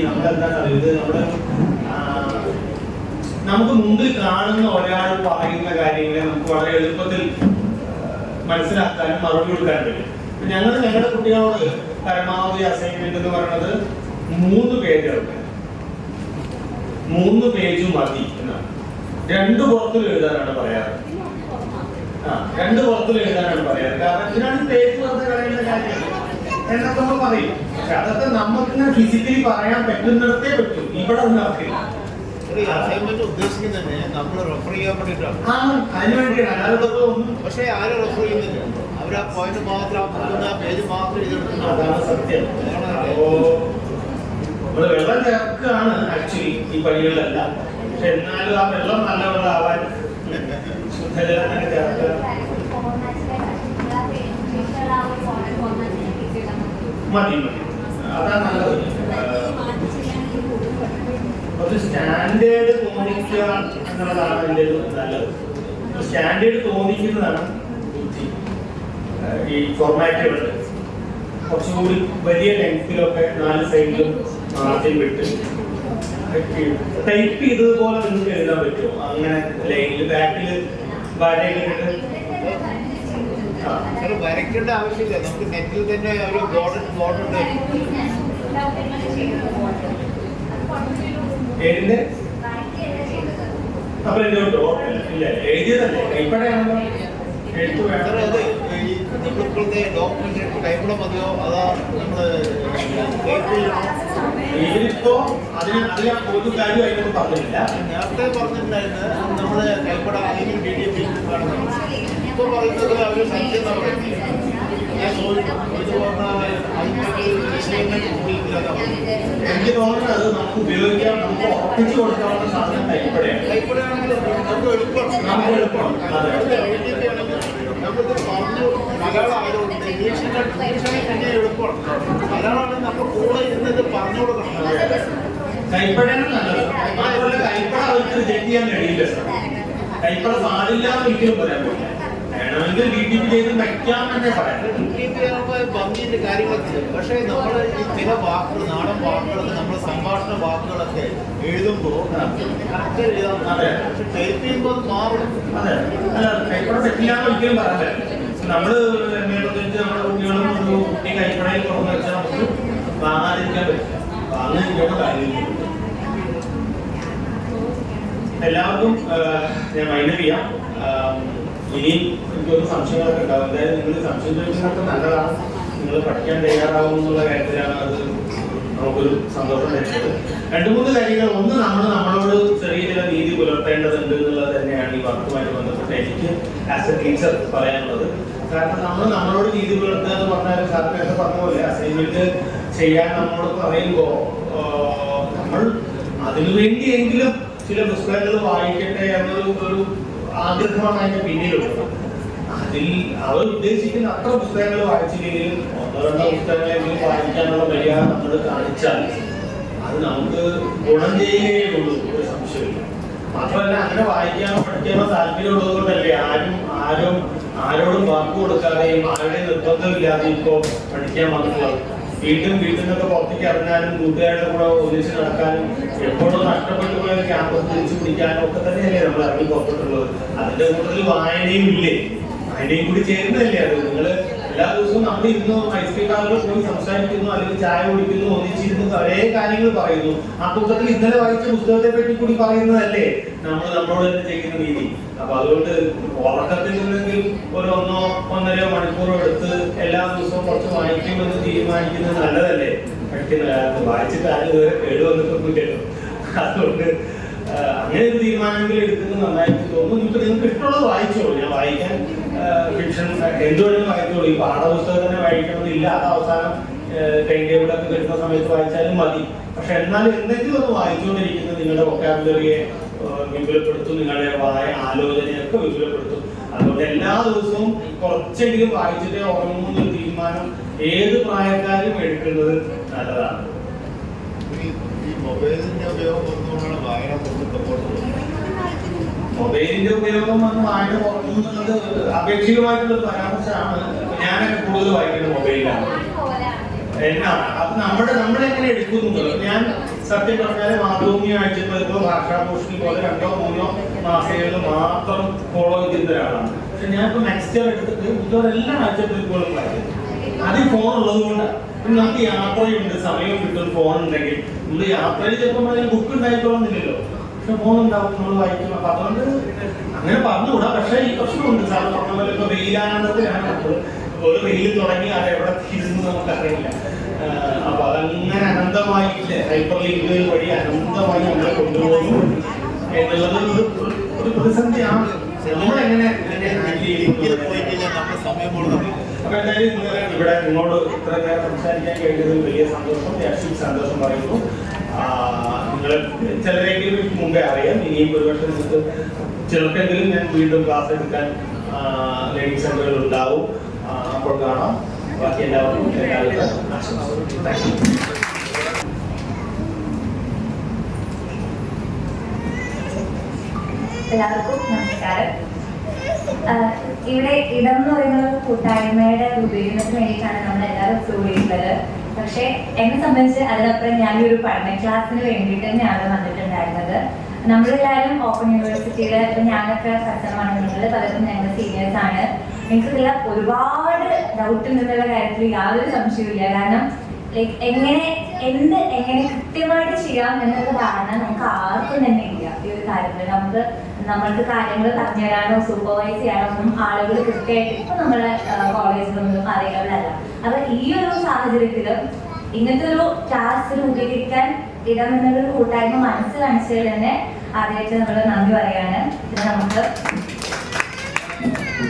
നമ്മളെന്താ ഇത് നമുക്ക് മുമ്പിൽ കാണുന്ന ഒരാൾ പറയുന്ന കാര്യങ്ങളെ നമുക്ക് വളരെ എളുപ്പത്തിൽ മനസ്സിലാക്കാനും മറുപടി കൊടുക്കാനും കഴിയും. ഞങ്ങളുടെ കുട്ടികളോട് പരമാവധി അസൈൻമെന്റ് എന്ന് പറയുന്നത് 3 പേജുണ്ട് 3 പേജ് മതി എന്നാണ് 2 പുറത്തിൽ എഴുതാനാണ് പറയാറ് 2 പുറത്തിൽ എഴുതാനാണ് പറയാറ് കാരണം ഇതിനാണ് പേജ് വെറുതെ കളയുന്ന കാര്യം എന്നൊക്കെ നമ്മൾ പറയും പക്ഷെ അതൊക്കെ നമുക്ക് ഫിസിക്കലി പറയാൻ പറ്റുന്നിടത്തേ പറ്റും ഇവിടെ ഒന്നും നടക്കില്ല അസൈൻമെന്റ് ഉദ്ദേശിക്കുന്നത് നമ്മൾ റെഫർ ചെയ്യാൻ വേണ്ടിയിട്ടാണ് അതിന് വേണ്ടിയാണ് പക്ഷേ ആരും റെഫർ ചെയ്യുന്നില്ല അവർ ആ പോയിന്റ് മാത്രം ആ പേജ് മാത്രം ഇതെടുക്കുന്നു അതാണ് സത്യം അപ്പോ നമ്മള് വെള്ളം ചേർക്കാണ് ആക്ച്വലി ഈ പണികളിലെല്ലാം പക്ഷെ എന്നാലും ആ വെള്ളം നല്ല വെള്ളം ആവാൻ ശുദ്ധജലം തന്നെ ചേർക്കുക മതി അതാണ് നല്ലത് ഒരു സ്റ്റാൻഡേർഡ് തോന്നിക്കുക എന്നുള്ളതാണ് എൻ്റെ ഒരു നല്ലത് സ്റ്റാൻഡേർഡ് തോന്നിക്കുന്നതാണ് ബുദ്ധി ഈ ഫോർമാറ്റുകൾ കുറച്ചുകൂടി വലിയ ലെങ്തിലൊക്കെ 4 സൈഡിലും ആദ്യം വിട്ട് ടൈപ്പ് ചെയ്തതുപോലെ നിങ്ങൾക്ക് എഴുതാൻ പറ്റുമോ അങ്ങനെ ലൈനിൽ ബാക്കിൽ വരയിട്ടിട്ട് വരയ്ക്കേണ്ട ആവശ്യമില്ല നമുക്ക് നെറ്റിൽ തന്നെ ഒരു ബോർഡ് ഉണ്ട് ഏതിന്റെ അപ്പൊ എന്റെ ഇല്ല എഴുതിയതല്ലേ ഇപ്പോഴാണല്ലോ എഴുത്ത് വേണം നമ്മളിപ്പോഴത്തെ ഡോക്യുമെന്റ് കൈകൂടെ മതിയോ അതാ നമ്മള് ഇതിലിപ്പോ അതിന് ഒരു കാര്യം അതിനൊന്നും പറഞ്ഞില്ല നേരത്തെ പറഞ്ഞിട്ടുണ്ടായിരുന്നു നമ്മള് കൈപ്പട അല്ലെങ്കിൽ DDP കാണുന്നത് ഇപ്പൊ പറയുന്നത് അവര് സംഖ്യ ഞാൻ എനിക്ക് തോന്നുന്നത് നമുക്ക് ഉപയോഗിക്കാൻ നമുക്ക് ഉറപ്പിച്ചു കൊടുക്കാവുന്ന സാധനം കൈപ്പടയാണ് കൈപ്പടയാണെങ്കിൽ നമുക്ക് എളുപ്പമാണ് നമുക്ക് പറഞ്ഞു മലയാളം ആയതുകൊണ്ട് ഇംഗ്ലീഷിനെ പിന്നെ എളുപ്പമാണ് മലയാളമാണെങ്കിൽ നമ്മൾ കൂടെ ഇരുന്നത് പറഞ്ഞു കൊടുക്കണം കൈപ്പടയാണ് നല്ലത് മാത്രമല്ല കൈപ്പട അവർക്ക് റിജക്ട് ചെയ്യാൻ കഴിയില്ല കൈപ്പട പാടില്ല എന്ന് ഒരിക്കലും പറയാൻ പറ്റില്ല വേണമെങ്കിൽ DTP ചെയ്ത് വയ്ക്കാം എന്നേ പറയാം ഭംഗിന്റെ കാര്യങ്ങളൊക്കെ പക്ഷേ നമ്മൾ ഈ ചില വാക്കുകൾ നാടൻ വാക്കുകളൊക്കെ നമ്മൾ സംഭാഷണ വാക്കുകളൊക്കെ എഴുതുമ്പോൾ കറക്റ്റ് എഴുതാം പക്ഷെ ടൈപ്പ് ചെയ്യുമ്പോൾ അത് മാറും അതെ അല്ല കൈപ്പട പറ്റില്ല എന്ന് ഒരിക്കലും പറയാൻ നമ്മള് എന്നെ പ്രത്യേകിച്ച് നമ്മുടെ കുട്ടികളും ഒരു കുട്ടി കൈപ്പടയിൽ തുറന്നു വെച്ചാൽ നമുക്ക് വാങ്ങാതിരിക്കാൻ പറ്റില്ല വാങ്ങാതിരിക്കുന്ന കാര്യമില്ല എല്ലാവർക്കും ഞാൻ മൈൻഡ് ചെയ്യാം ഇനിയും എനിക്കൊരു സംശയങ്ങളൊക്കെ ഉണ്ടാവും എന്തായാലും നിങ്ങൾ സംശയം ചോദിക്കുന്നതൊക്കെ നല്ലതാണ് നിങ്ങൾ പഠിക്കാൻ തയ്യാറാവും എന്നുള്ള കാര്യത്തിലാണ് അത് നമുക്കൊരു സന്തോഷം തരുന്നത് 2-3 കാര്യങ്ങൾ ഒന്ന് നമ്മളോട് ചെറിയ ചില രീതി പുലർത്തേണ്ടതുണ്ട് എന്നുള്ളത് തന്നെയാണ് ഈ വർക്കുമായിട്ട് ബന്ധപ്പെട്ട് എനിക്ക് ആസ് എ ടീച്ചർ പറയാനുള്ളത് കാരണം നമ്മളോട് രീതി പുലർത്തുക എന്ന് പറഞ്ഞാൽ സാറിനൊക്കെ പറഞ്ഞ പോലെ അസൈൻമെന്റ് ചെയ്യാൻ നമ്മളോട് പറയുമ്പോൾ നമ്മൾ അതിനുവേണ്ടിയെങ്കിലും ചില പുസ്തകങ്ങൾ വായിക്കട്ടെ എന്നൊരു ആഗ്രഹമാണ് അതിന്റെ പിന്നിലുള്ളത് അതിൽ അവർ ഉദ്ദേശിക്കുന്ന അത്ര പുസ്തകങ്ങൾ വായിച്ചില്ലെങ്കിലും 1-2 പുസ്തകങ്ങളെങ്കിലും വായിക്കാനുള്ള മര്യാദ നമ്മൾ കാണിച്ചാൽ അത് നമുക്ക് ഗുണം ചെയ്യുകയുള്ളൂ ഒരു സംശയമില്ല മാത്രമല്ല അങ്ങനെ വായിക്കാനോ പഠിക്കാനോ താല്പര്യമുള്ളത് കൊണ്ടല്ലേ ആരോടും വാക്ക് കൊടുക്കാതെയും ആരുടെയും നിർബന്ധമില്ലാതെയും ഇപ്പോ പഠിക്കാൻ വന്നിട്ടുള്ളത് വീട്ടിൽ നിന്നൊക്കെ പുറത്തേക്ക് ഇറങ്ങാനും കൂട്ടുകാരുടെ കൂടെ ഒന്നിച്ച് നടക്കാനും എപ്പോഴും നഷ്ടപ്പെട്ടു പോയ ക്യാമ്പസ് തിരിച്ചു പിടിക്കാനും ഒക്കെ തന്നെയല്ലേ നമ്മൾ ഇറങ്ങി പുറപ്പെട്ടുള്ളത് അതിന്റെ കൂട്ടത്തിൽ വായനയും ഇല്ലേ വായനയും കൂടി ചേരുന്നതല്ലേ അത് നിങ്ങൾ എല്ലാ ദിവസവും നമ്മൾ ഇരുന്ന് ഐസ്ക്രീം പാർലറിൽ പോയി സംസാരിക്കുന്നു അല്ലെങ്കിൽ ചായ കുടിക്കുന്നു ഒന്നിച്ചിരുന്ന് ഒരേ കാര്യങ്ങൾ പറയുന്നു ആ കൂട്ടത്തിൽ ഇന്നലെ വായിച്ച പുസ്തകത്തെ പറ്റി കൂടി പറയുന്നതല്ലേ നമ്മളോട് തന്നെ ചെയ്യുന്ന രീതി അപ്പൊ അതുകൊണ്ട് ഉറക്കത്തിൽ നിന്നെങ്കിൽ ഒരു 1-1.5 മണിക്കൂറോ എടുത്ത് എല്ലാ ദിവസവും കുറച്ച് വായിക്കുമെന്ന് തീരുമാനിക്കുന്നത് നല്ലതല്ലേ പഠിക്കുന്ന കാലത്ത് വായിച്ചിട്ട് ആരും ഇതുവരെ കേടുവന്നിട്ടൊന്നുമില്ലല്ലോ അതുകൊണ്ട് അങ്ങനെ ഒരു തീരുമാനമെങ്കിലും എടുക്കുന്നത് നന്നായിട്ട് തോന്നുന്നു നിങ്ങൾക്ക് ഇഷ്ടമുള്ളത് വായിച്ചോളൂ ഞാൻ വായിക്കാൻ ഫിക്ഷൻ എന്തുവേണമെങ്കിലും വായിച്ചോളൂ. ഈ പാഠപുസ്തകം തന്നെ വായിക്കണമെന്നില്ല. അത് അവസാനം ടൈം ടേബിളൊക്കെ കിട്ടുന്ന സമയത്ത് വായിച്ചാലും മതി. പക്ഷെ എന്നാലും എന്തെങ്കിലും ഒന്ന് വായിച്ചുകൊണ്ടിരിക്കുന്നത് നിങ്ങളുടെ വൊക്കാബുലറിയെ വിപുലപ്പെടുത്തും, നിങ്ങളുടെ ആലോചനയൊക്കെ വിപുലപ്പെടുത്തും. അതുകൊണ്ട് എല്ലാ ദിവസവും കുറച്ചെങ്കിലും വായിച്ചിട്ട് ഉറങ്ങുന്ന തീരുമാനം ഏത് പ്രായക്കാരും എടുക്കുന്നത് നല്ലതാണ്. ഈ മൊബൈലിന്റെ ഉപയോഗം കുറഞ്ഞുകൊണ്ടാണ് വായന മൊബൈലിന്റെ ഉപയോഗം വന്ന് വായന കുറഞ്ഞുള്ളത് അപേക്ഷികമായിട്ടുള്ള പരാമർശമാണ്. ഞാനൊക്കെ കൂടുതൽ വായിക്കുന്നത് മൊബൈലിലാണ്. എന്നാണ് അത് നമ്മളെങ്ങനെ എടുക്കുന്നത്? ഞാൻ സത്യം പറഞ്ഞാൽ മാതൃഭൂമി ആഴ്ചപ്പതിപ്പോ ഭാഷാഭൂഷണി പോലെ 2-3 മാസികകൾ മാത്രം ഫോളോ ചെയ്യുന്ന ഒരാളാണ്. പക്ഷെ ഞാനിപ്പോ നെക്സ്റ്റ് ഇയർ എടുത്തിട്ട് ഇവരെല്ലാം ആഴ്ചപ്പതിപ്പുകളും വായിക്കും. അത് ഫോൺ ഉള്ളത് കൊണ്ടാണ്. നമുക്ക് യാത്രയുണ്ട്, സമയം കിട്ടും. ഫോൺ ഉണ്ടെങ്കിൽ നമ്മൾ യാത്രയിൽ ചിലപ്പോൾ അതിന് ബുക്ക് ഉണ്ടായിക്കോളുന്നില്ലല്ലോ, പക്ഷെ ഫോൺ ഉണ്ടാവും, നമ്മൾ വായിക്കും. അപ്പൊ അതുകൊണ്ട് അങ്ങനെ പറഞ്ഞുകൂടാ. പക്ഷെ ഈ പ്രശ്നമുണ്ട്. സാർ പറഞ്ഞ പോലെ ഇപ്പൊ വെയിലാനന്ദത്തിലാണ് ഒരു റീൽ തുടങ്ങി അത് എവിടെ തിരിച്ചു നമുക്കറിയില്ല. അപ്പൊ അതങ്ങനെ അനന്തമായില്ലേ, ഹൈപ്പർ ലിങ്കുകൾ വഴി അനന്തമായി നമ്മളെ കൊണ്ടുപോകുന്നു എന്നുള്ളത് ഒരു പ്രതിസന്ധിയാണ്. നമ്മളെങ്ങനെ അപ്പൊ എന്തായാലും ഇവിടെ നിങ്ങളോട് ഇത്ര നേരം സംസാരിക്കാൻ കഴിഞ്ഞതിൽ വലിയ സന്തോഷം, സന്തോഷം പറയുന്നു. നിങ്ങൾ ചിലരെങ്കിലും മുമ്പേ അറിയാം. ഇനിയും ഒരുപക്ഷെ നിങ്ങൾക്ക് ചിലർക്കെങ്കിലും ഞാൻ വീണ്ടും ക്ലാസ് എടുക്കാൻ ലേണിംഗ് സെന്ററുകൾ ഉണ്ടാവും. അപ്പോൾ കാണാം. ബാക്കി എല്ലാവർക്കും എല്ലാവരുടെ ആശംസകൾ. Thank you. എല്ലാവർക്കും നമസ്കാരം. ഇവിടെ ഇടം എന്ന് പറയുന്നത് കൂട്ടായ്മയുടെ രൂപീകരണത്തിന് വേണ്ടിയിട്ടാണ് നമ്മൾ എല്ലാവരും കൂടിയിട്ടുള്ളത്. പക്ഷെ എന്നെ സംബന്ധിച്ച് അതിനപ്പുറം ഞാനൊരു പഠന ക്ലാസ്സിന് വേണ്ടിയിട്ട് തന്നെയാണ് വന്നിട്ടുണ്ടായിരുന്നത്. നമ്മളെല്ലാവരും ഓപ്പൺ യൂണിവേഴ്സിറ്റിയുടെ ഞാനൊക്കെ കസ്റ്റമാണ്, നിങ്ങൾ പലരും ഞങ്ങളുടെ സീനിയേഴ്സ് ആണ്. എനിക്കിതിൽ ഒരുപാട് ഡൗട്ട് ഉണ്ടെന്നുള്ള കാര്യത്തിൽ യാതൊരു സംശയവുമില്ല. കാരണം ലൈക്ക് എങ്ങനെ കൃത്യമായിട്ട് ചെയ്യാം എന്നുള്ള ധാരണ നമുക്ക് ആർക്കും തന്നെ ഇല്ല. ഈ ഒരു കാര്യത്തിൽ നമ്മൾക്ക് കാര്യങ്ങൾ പറഞ്ഞു തരാനോ സൂപ്പർവൈസ് ചെയ്യാനോ ഒന്നും ആളുകൾ കൃത്യമായിട്ട് ഇപ്പൊ നമ്മളെ കോളേജിലൊന്നും അവൈലബിൾ അല്ല. അപ്പൊ ഈ ഒരു സാഹചര്യത്തില് ഇങ്ങനത്തെ ഒരു ക്ലാസ് രൂപീകരിക്കാൻ ഇടം എന്നൊരു കൂട്ടായ്മ മനസ്സ് കാണിച്ചതിൽ തന്നെ ആദ്യമായിട്ട് നമ്മൾ നന്ദി പറയാണ്. ഇത് നമുക്ക്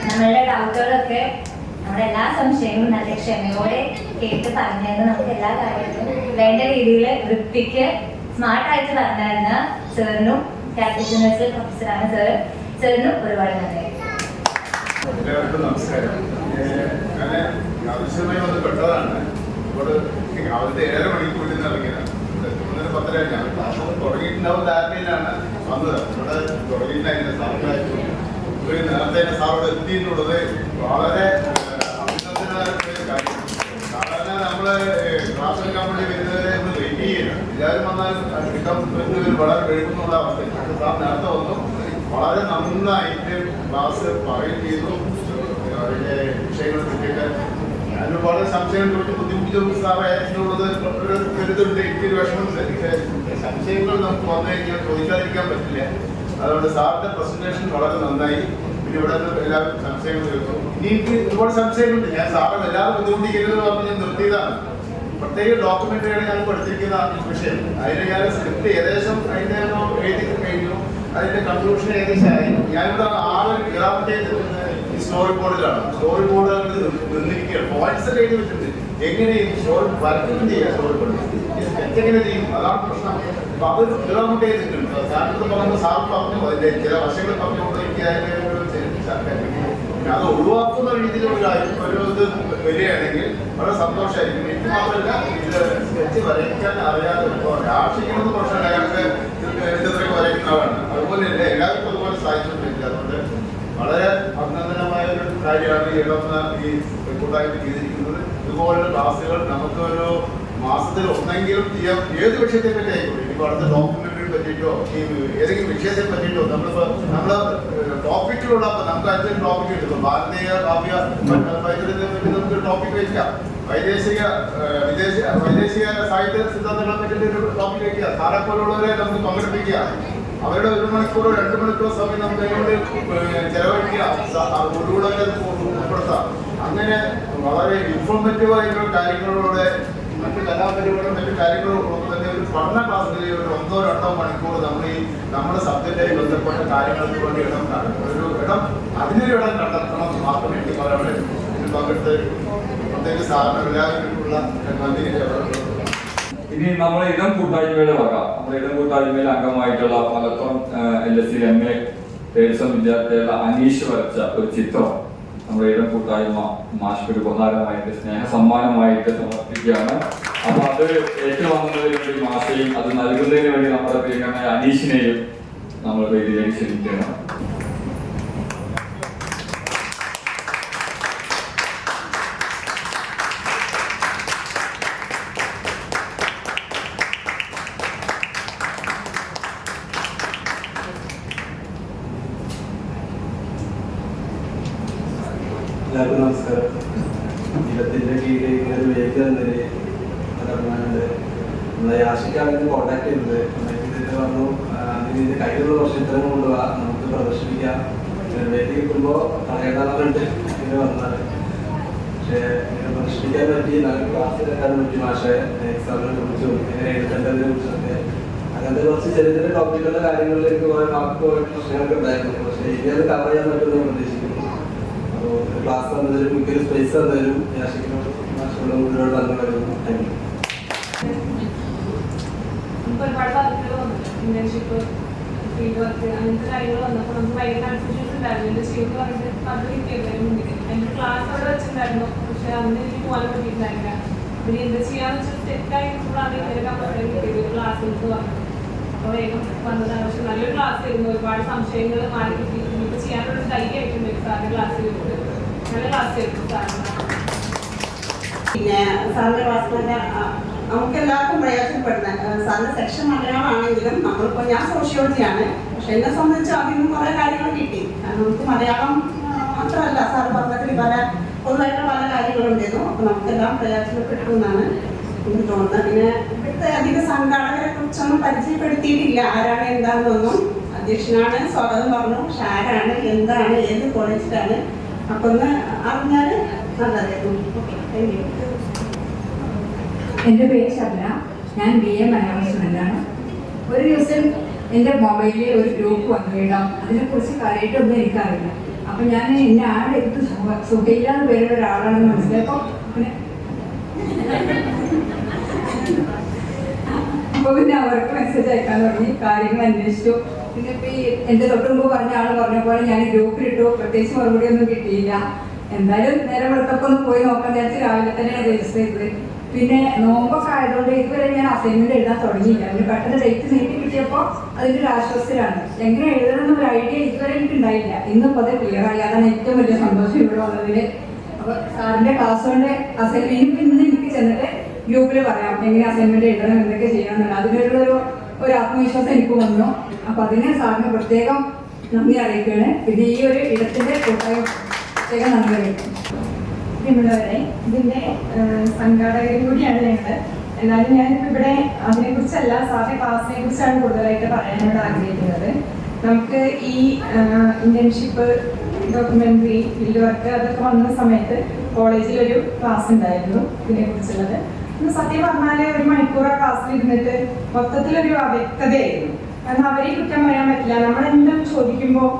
നമ്മളുടെ ഡൗട്ടുകളൊക്കെ നമ്മുടെ എല്ലാ സംശയങ്ങളും നല്ല ക്ഷമയോടെ കേട്ട് പറഞ്ഞിരുന്ന നമുക്ക് എല്ലാ കാര്യങ്ങളും വേണ്ട രീതിയിൽ വൃത്തിക്ക് സ്മാർട്ടായിട്ട് പറഞ്ഞിരുന്ന സാറിനും കാലിക്കറ്റ് യൂണിവേഴ്സിറ്റി പ്രൊഫസറാണ് സാറിനും ഒരുപാട് നന്ദി. എല്ലാവർക്കും നമസ്കാരം. ഞാൻ ആവശ്യമായി വന്ന് പെട്ടതാണ്. ഇവിടെ രാവിലത്തെ 7:30 മണിക്ക് വീട്ടിൽ നിന്ന് ഇറങ്ങിയതാണ്. 10:30 ഞാൻ ക്ലാസ് തുടങ്ങിയിട്ടുണ്ടാവും ധാരണയിലാണ് വന്നത്. ഇവിടെ തുടങ്ങിയിട്ടായിരുന്നു സാറിനായിരുന്നു. ഒരു നേരത്തെ തന്നെ സാറോട് എത്തിയിട്ടുള്ളത് വളരെ അഭിനന്ദനമായ കാര്യം. സാധാരണ നമ്മള് ക്ലാസ് എടുക്കാൻ വേണ്ടി വരുന്നവരെ ഒന്ന് വെയിറ്റ് ചെയ്യണം. എല്ലാവരും വന്നാൽ എടുക്കാൻ വരുന്നവർ വളരെ എഴുതുന്നുള്ള അവസ്ഥ. പക്ഷെ സാർ നേരത്തെ വന്നു വളരെ നന്നായിട്ട് ക്ലാസ് പറയുകയും ചെയ്തു. അതിൻ്റെ വിഷയങ്ങളെ പറ്റിയൊക്കെ ഞാൻ ഒരുപാട് സംശയങ്ങൾ തൊട്ട് ബുദ്ധിമുട്ടിച്ചു. സാറേ ഉള്ളത് ഒരു കരുതുണ്ട്, എനിക്കൊരു വിഷമമുണ്ട്. പക്ഷേ സംശയങ്ങൾ നമുക്ക് വന്നു കഴിഞ്ഞാൽ ചോദിക്കാതിരിക്കാൻ പറ്റില്ല. അതുകൊണ്ട് സാറിന്റെ പ്രസന്റേഷൻ വളരെ നന്നായി. പിന്നെ ഇവിടെ നിന്ന് എല്ലാവരും സംശയങ്ങൾ തീർത്തു. ഇനി എനിക്ക് ഒരുപാട് സംശയങ്ങളുണ്ട്. ഞാൻ സാറ് എല്ലാവരും ബുദ്ധിമുട്ടിക്കരുതെന്ന് പറഞ്ഞ് ഞാൻ നിർത്തിയതാണ്. പ്രത്യേക ഡോക്യുമെന്ററിയാണ് ഞാൻ പഠിച്ചിരിക്കുന്ന വിഷയം. അതിന് ഞാൻ സ്ക്രിപ്റ്റ് ഏകദേശം അതിൻ്റെ എഴുതി കഴിഞ്ഞു. അതിന്റെ കൺക്ലൂഷൻ ഏകദേശമായി. ഞാനിവിടെ 7 സ്റ്റോറി ബോർഡിലാണ്. സ്റ്റോറി ബോർഡ് നിന്നിരിക്കുകയാണ്. പോയിന്റ്സ് എഴുതി വെച്ചിട്ടുണ്ട്. എങ്ങനെ സ്റ്റോറി വരയ്ക്കുകയും ചെയ്യാം. സ്റ്റോറി ബോർഡ് എങ്ങനെ ചെയ്യും, അതാണ് പ്രശ്നം. അപ്പൊ അത് ഡെവലപ്മെന്റ് ചെയ്തിട്ടുണ്ട്. സാറിന് പറയുമ്പോൾ സാർ പറഞ്ഞു അതിന്റെ ചില വശങ്ങൾ പറഞ്ഞുകൊണ്ട് എനിക്ക് അതിന്റെ അത് ഒഴിവാക്കുന്ന രീതിയിലുള്ള ഒരു ഇത് വരികയാണെങ്കിൽ വളരെ സന്തോഷമായിരിക്കും. എനിക്ക് മാത്രമല്ല ഇത് സ്കെച്ച് വരയ്ക്കാൻ അറിയാതെ രാഷ്ട്രീയമെന്ന് പ്രശ്നമല്ല. ഞങ്ങൾക്ക് ചിത്രമൊക്കെ വരയ്ക്കുന്ന ആളാണ്. അതുപോലെ തന്നെ എല്ലാവർക്കും അതുപോലെ സാധിച്ചിട്ടില്ല. അതുകൊണ്ട് വളരെ അഭിനന്ദനമായ ഒരു കാര്യമാണ് ഈ കൂട്ടായ്മ ചെയ്തിരിക്കുന്നത്. ഇതുപോലുള്ള ക്ലാസ്സുകൾ നമുക്കൊരു മാസത്തിൽ ഒന്നെങ്കിലും ചെയ്യാം. ഏത് വിഷയത്തെ പറ്റി ആയിക്കോട്ടെ. ഇപ്പോൾ അടുത്ത ഡോക്യുമെന്ററിയെ പറ്റിയിട്ടോ ഏതെങ്കിലും വിഷയത്തെ പറ്റിയിട്ടോ നമ്മളെ ടോപ്പിക്കിലുള്ളപ്പോൾ നമുക്ക് അതിന് ടോപ്പിക് എടുക്കും. ഭാരതീയ കാവ്യ പൈതൃകത്തെ പറ്റി നമുക്ക് ടോപ്പിക് വയ്ക്കാം. വൈദേശിക സാഹിത്യ സിദ്ധാന്തങ്ങളെ പറ്റി ഒരു ടോപ്പിക് വയ്ക്കുക. സാറെ പോലുള്ളവരെ നമുക്ക് പങ്കെടുപ്പിക്കുക. അവരുടെ 1 മണിക്കൂറോ 2 മണിക്കൂറോ സമയം നമുക്ക് അതിനോട് ചെലവഴിക്കുക. ഉൾപ്പെടുത്താം. അങ്ങനെ വളരെ ഇൻഫോർമേറ്റീവ് ആയിട്ടുള്ള കാര്യങ്ങളിലൂടെ മറ്റു കലാപരിപാടികളും മറ്റു കാര്യങ്ങളും ഒന്നും തന്നെ ഒരു പഠന ക്ലാസ്സിൽ ഒരു 1-2 മണിക്കൂർ നമ്മൾ ഈ നമ്മുടെ സബ്ജക്റ്റായി ബന്ധപ്പെട്ട കാര്യങ്ങൾക്ക് വേണ്ടി ഇടം അതിനൊരു ഇടം കണ്ടെത്തണം മാത്രമേ എനിക്ക് പറയാൻ ഇതിൽ പങ്കെടുത്ത് പ്രത്യേകിച്ച് സാറിന് എല്ലാവർക്കുള്ള നന്ദി. ഇനി നമ്മുടെ ഇടം കൂട്ടായ്മയുടെ വക നമ്മുടെ ഇടം കൂട്ടായ്മയിൽ അംഗമായിട്ടുള്ള മലപ്പുറം LSC MA പേഴ്സൺ വിദ്യാർത്ഥികളുടെ അനീഷ് വരച്ച ഒരു ചിത്രം നമ്മുടെ ഇടം കൂട്ടായ്മ മാഷ്ക്ക് ഒരു ഉപഹാരമായിട്ട് സ്നേഹ സമ്മാനമായിട്ട് സമർപ്പിക്കുകയാണ്. അപ്പൊ അത് ഏറ്റുവാങ്ങുന്നതിന് വേണ്ടി മാഷയും അത് നൽകുന്നതിന് വേണ്ടി നമ്മുടെ പ്രിയങ്കരനായ അനീഷിനെയും നമ്മൾ വേദിയിലേക്ക് ക്ഷണിക്കണം. എല്ലാവർക്കും നമസ്കാരം. ഇടത്തിൻ്റെ കീഴിൽ ഇങ്ങനെ ഒരു വേദി തന്നത് പറഞ്ഞാൽ നമ്മളെ യാഷിക്കാണെങ്കിൽ കോൺടാക്ട് ചെയ്തത് ഇതിൻ്റെ പറഞ്ഞു ഇതിൻ്റെ കയ്യിലുള്ള കുറച്ച് ചിത്രങ്ങൾ കൊണ്ടുപോകാം, നമുക്ക് പ്രദർശിപ്പിക്കാം, വേദി കിട്ടുമ്പോൾ കളയണ്ടാന്ന് പറഞ്ഞിട്ട് ഇങ്ങനെ വന്നാൽ പക്ഷേ ഇങ്ങനെ പ്രദർശിപ്പിക്കാൻ പറ്റി, നല്ല ക്ലാസ് എടുക്കാൻ പറ്റി. മാഷെ എക്സാമിനെ കുറിച്ചും ഇങ്ങനെ എഴുതേണ്ടതിനെ കുറിച്ചൊക്കെ അങ്ങനത്തെ കുറച്ച് ചെറിയ ചെറിയ ടോപ്പിക്കുള്ള കാര്യങ്ങളിലേക്ക് കുറേ മാർക്ക് പോയിട്ട് പ്രശ്നങ്ങളൊക്കെ ഉണ്ടായിരുന്നു. പക്ഷേ ഇനി അത് കവർ ചെയ്യാൻ പറ്റുമെന്ന് പ്രതീക്ഷിക്കുന്നു. ക്ലാസ് തന്നതിലും എനിക്കൊരു സ്പേസ് തന്നതിലും മുഴുവൻ നന്ദി പറയുന്നു. Thank you. നമുക്ക് ഒരുപാട് വർക്കുകൾ വന്നിട്ടുണ്ട്, ഇന്റേൺഷിപ്പ്, ഫീൽഡ് വർക്ക്, അങ്ങനത്തെ കാര്യങ്ങൾ വന്നപ്പോൾ നമുക്ക് ഭയങ്കര കൺഫ്യൂഷൻസ് ഉണ്ടായിരുന്നു. എൻ്റെ സ്റ്റേറ്റ് പറഞ്ഞിട്ട് അത് കിട്ടിയതായിരുന്നു മുന്നിൽ. എൻ്റെ ക്ലാസ് അവിടെ വെച്ചിട്ടുണ്ടായിരുന്നു, പക്ഷെ അന്ന് എനിക്ക് പോകാൻ പറ്റിയിട്ടുണ്ടായില്ല. പിന്നെ എന്താ ചെയ്യാന്ന് വെച്ചാൽ തെറ്റായിട്ടുള്ളതാണ് ഇങ്ങനെ കമ്പനി കിട്ടിയത് ക്ലാസ്സിൽ നിന്ന് പറഞ്ഞു. അപ്പോൾ വേഗം വന്നതാണ്. പക്ഷെ നല്ലൊരു ക്ലാസ് ആയിരുന്നു, ഒരുപാട് സംശയങ്ങൾ മാറി കിട്ടി. ഇപ്പോൾ ചെയ്യാനുള്ള ധൈര്യമായിട്ടുണ്ട് സാറിൻ്റെ ക്ലാസ്സിൽ നല്ല ക്ലാസ് ആയിരുന്നു സാറിന്. പിന്നെ സാറിൻ്റെ ക്ലാസ്സിലൊക്കെ നമുക്ക് എല്ലാവർക്കും പ്രയോജനപ്പെടുന്ന സാറിൻ്റെ സെക്ഷൻ മലയാളമാണെങ്കിലും നമ്മളിപ്പോൾ ഞാൻ സോഷ്യോളജിയാണ്, പക്ഷെ എന്നെ സംബന്ധിച്ച് അതിൽ നിന്നും കുറേ കാര്യങ്ങൾ കിട്ടി. നമുക്ക് മലയാളം മാത്രമല്ല സാർ പറഞ്ഞതിൽ പല പൊതുവായിട്ട് പല കാര്യങ്ങളുണ്ടായിരുന്നു. അപ്പോൾ നമുക്കെല്ലാം പ്രയോജനപ്പെട്ടു എന്നാണ് എനിക്ക് തോന്നുന്നത്. പിന്നെ ഇവിടുത്തെ അധികം സംഘാടകരെ കുറിച്ചൊന്നും പരിചയപ്പെടുത്തിയിട്ടില്ല, ആരാണ് എന്താണെന്നൊന്നും. അധ്യക്ഷനാണ്, സ്വാഗതം പറഞ്ഞു, പക്ഷെ ആരാണ് എന്താണ് ഏത് കോളേജിലാണ് അപ്പൊ ഒന്ന് അറിഞ്ഞാൽ നല്ലതായിരുന്നു. Okay, thank you. എൻ്റെ പേര് ശബന, ഞാൻ BA മലയാളം സ്റ്റുഡൻ്റാണ്. ഒരു ദിവസം എൻ്റെ മൊബൈലിൽ ഒരു ഗ്രൂപ്പ് വന്നു ഇടാം, അതിനെക്കുറിച്ച് കാര്യമായിട്ടൊന്നും എനിക്കറിയില്ല. അപ്പം ഞാൻ എന്നെ ആരുടെ എടുത്ത് സുഖയില്ലാന്ന് പേരുള്ള ഒരാളാണെന്ന് മനസ്സിലായപ്പോൾ പിന്നെ അവർക്ക് മെസ്സേജ് അയക്കാൻ തുടങ്ങി, കാര്യങ്ങൾ അന്വേഷിച്ചു. പിന്നെ ഇപ്പോൾ ഈ എൻ്റെ തൊട്ടുമുമ്പ് പറഞ്ഞ ആൾ പറഞ്ഞ പോലെ ഞാൻ ഗ്രൂപ്പിലിട്ടു, പ്രത്യേകിച്ച് മറുപടി ഒന്നും കിട്ടിയില്ല. എന്തായാലും നേരെ വെളുപ്പൊക്കെ ഒന്ന് പോയി നോക്കാൻ വിചാരിച്ച് രാവിലെ തന്നെയാണ് രജിസ്റ്റർ ചെയ്തത്. പിന്നെ നോമ്പൊക്കെ ആയതുകൊണ്ട് ഇതുവരെ ഞാൻ അസൈൻമെന്റ് എഴുതാൻ തുടങ്ങിയില്ല. അതിന് പെട്ടെന്ന് ഡേറ്റ് നീട്ടി കിട്ടിയപ്പോൾ അതിൻ്റെ ഒരു ആശ്വാസത്തിലാണ്. എങ്ങനെ എഴുതണമെന്നൊരു ഐഡിയ ഇതുവരെ എനിക്ക് ഉണ്ടായില്ല. ഇന്നിപ്പോൾ അത് ക്ലിയർ ആയി, അതാണ് ഏറ്റവും വലിയ സന്തോഷം ഇവിടെ വന്നതിൽ. അപ്പോൾ സാറിൻ്റെ ക്ലാസ് കൊണ്ട് അസൈൻമെന്റ് ഇന്ന് എനിക്ക് ചെന്നിട്ട് ഗ്രൂപ്പിൽ പറയാം എങ്ങനെ അസൈൻമെന്റ് എഴുതണം, എന്തൊക്കെ ചെയ്യണമെന്നുള്ളത്. അതിനുള്ളൊരു ആത്മവിശ്വാസം എനിക്ക് വന്നു. അപ്പോൾ അതിന് സാറിന് പ്രത്യേകം നന്ദി അറിയിക്കുകയാണ്. പിന്നെ ഈ ഒരു ഇടത്തിൻ്റെ കൂട്ടായ്മ പ്രത്യേകം നന്ദി അറിയിക്കും. പ്രിയമുള്ളവരെ, ഇതിൻ്റെ സംഘാടകരും കൂടിയാണ് ഞങ്ങൾ. എന്നാലും ഞാനിപ്പോൾ ഇവിടെ അതിനെക്കുറിച്ചല്ല, സാറിൻ്റെ ക്ലാസ്സിനെ കുറിച്ചാണ് കൂടുതലായിട്ട് പറയാനായിട്ട് ആഗ്രഹിക്കുന്നത്. നമുക്ക് ഈ ഇന്റേൺഷിപ്പ്, ഡോക്യുമെൻ്ററി, ഫീൽഡ് വർക്ക് അതൊക്കെ വന്ന സമയത്ത് കോളേജിലൊരു ക്ലാസ് ഉണ്ടായിരുന്നു ഇതിനെക്കുറിച്ചുള്ളത്. ഇന്ന് സത്യം പറഞ്ഞാൽ 1 മണിക്കൂർ ക്ലാസ്സിൽ ഇരുന്നിട്ട് മൊത്തത്തിലൊരു അവ്യക്തതയായിരുന്നു. കാരണം അവരെ കുറ്റം പറയാൻ പറ്റില്ല. നമ്മളെന്തും ചോദിക്കുമ്പോൾ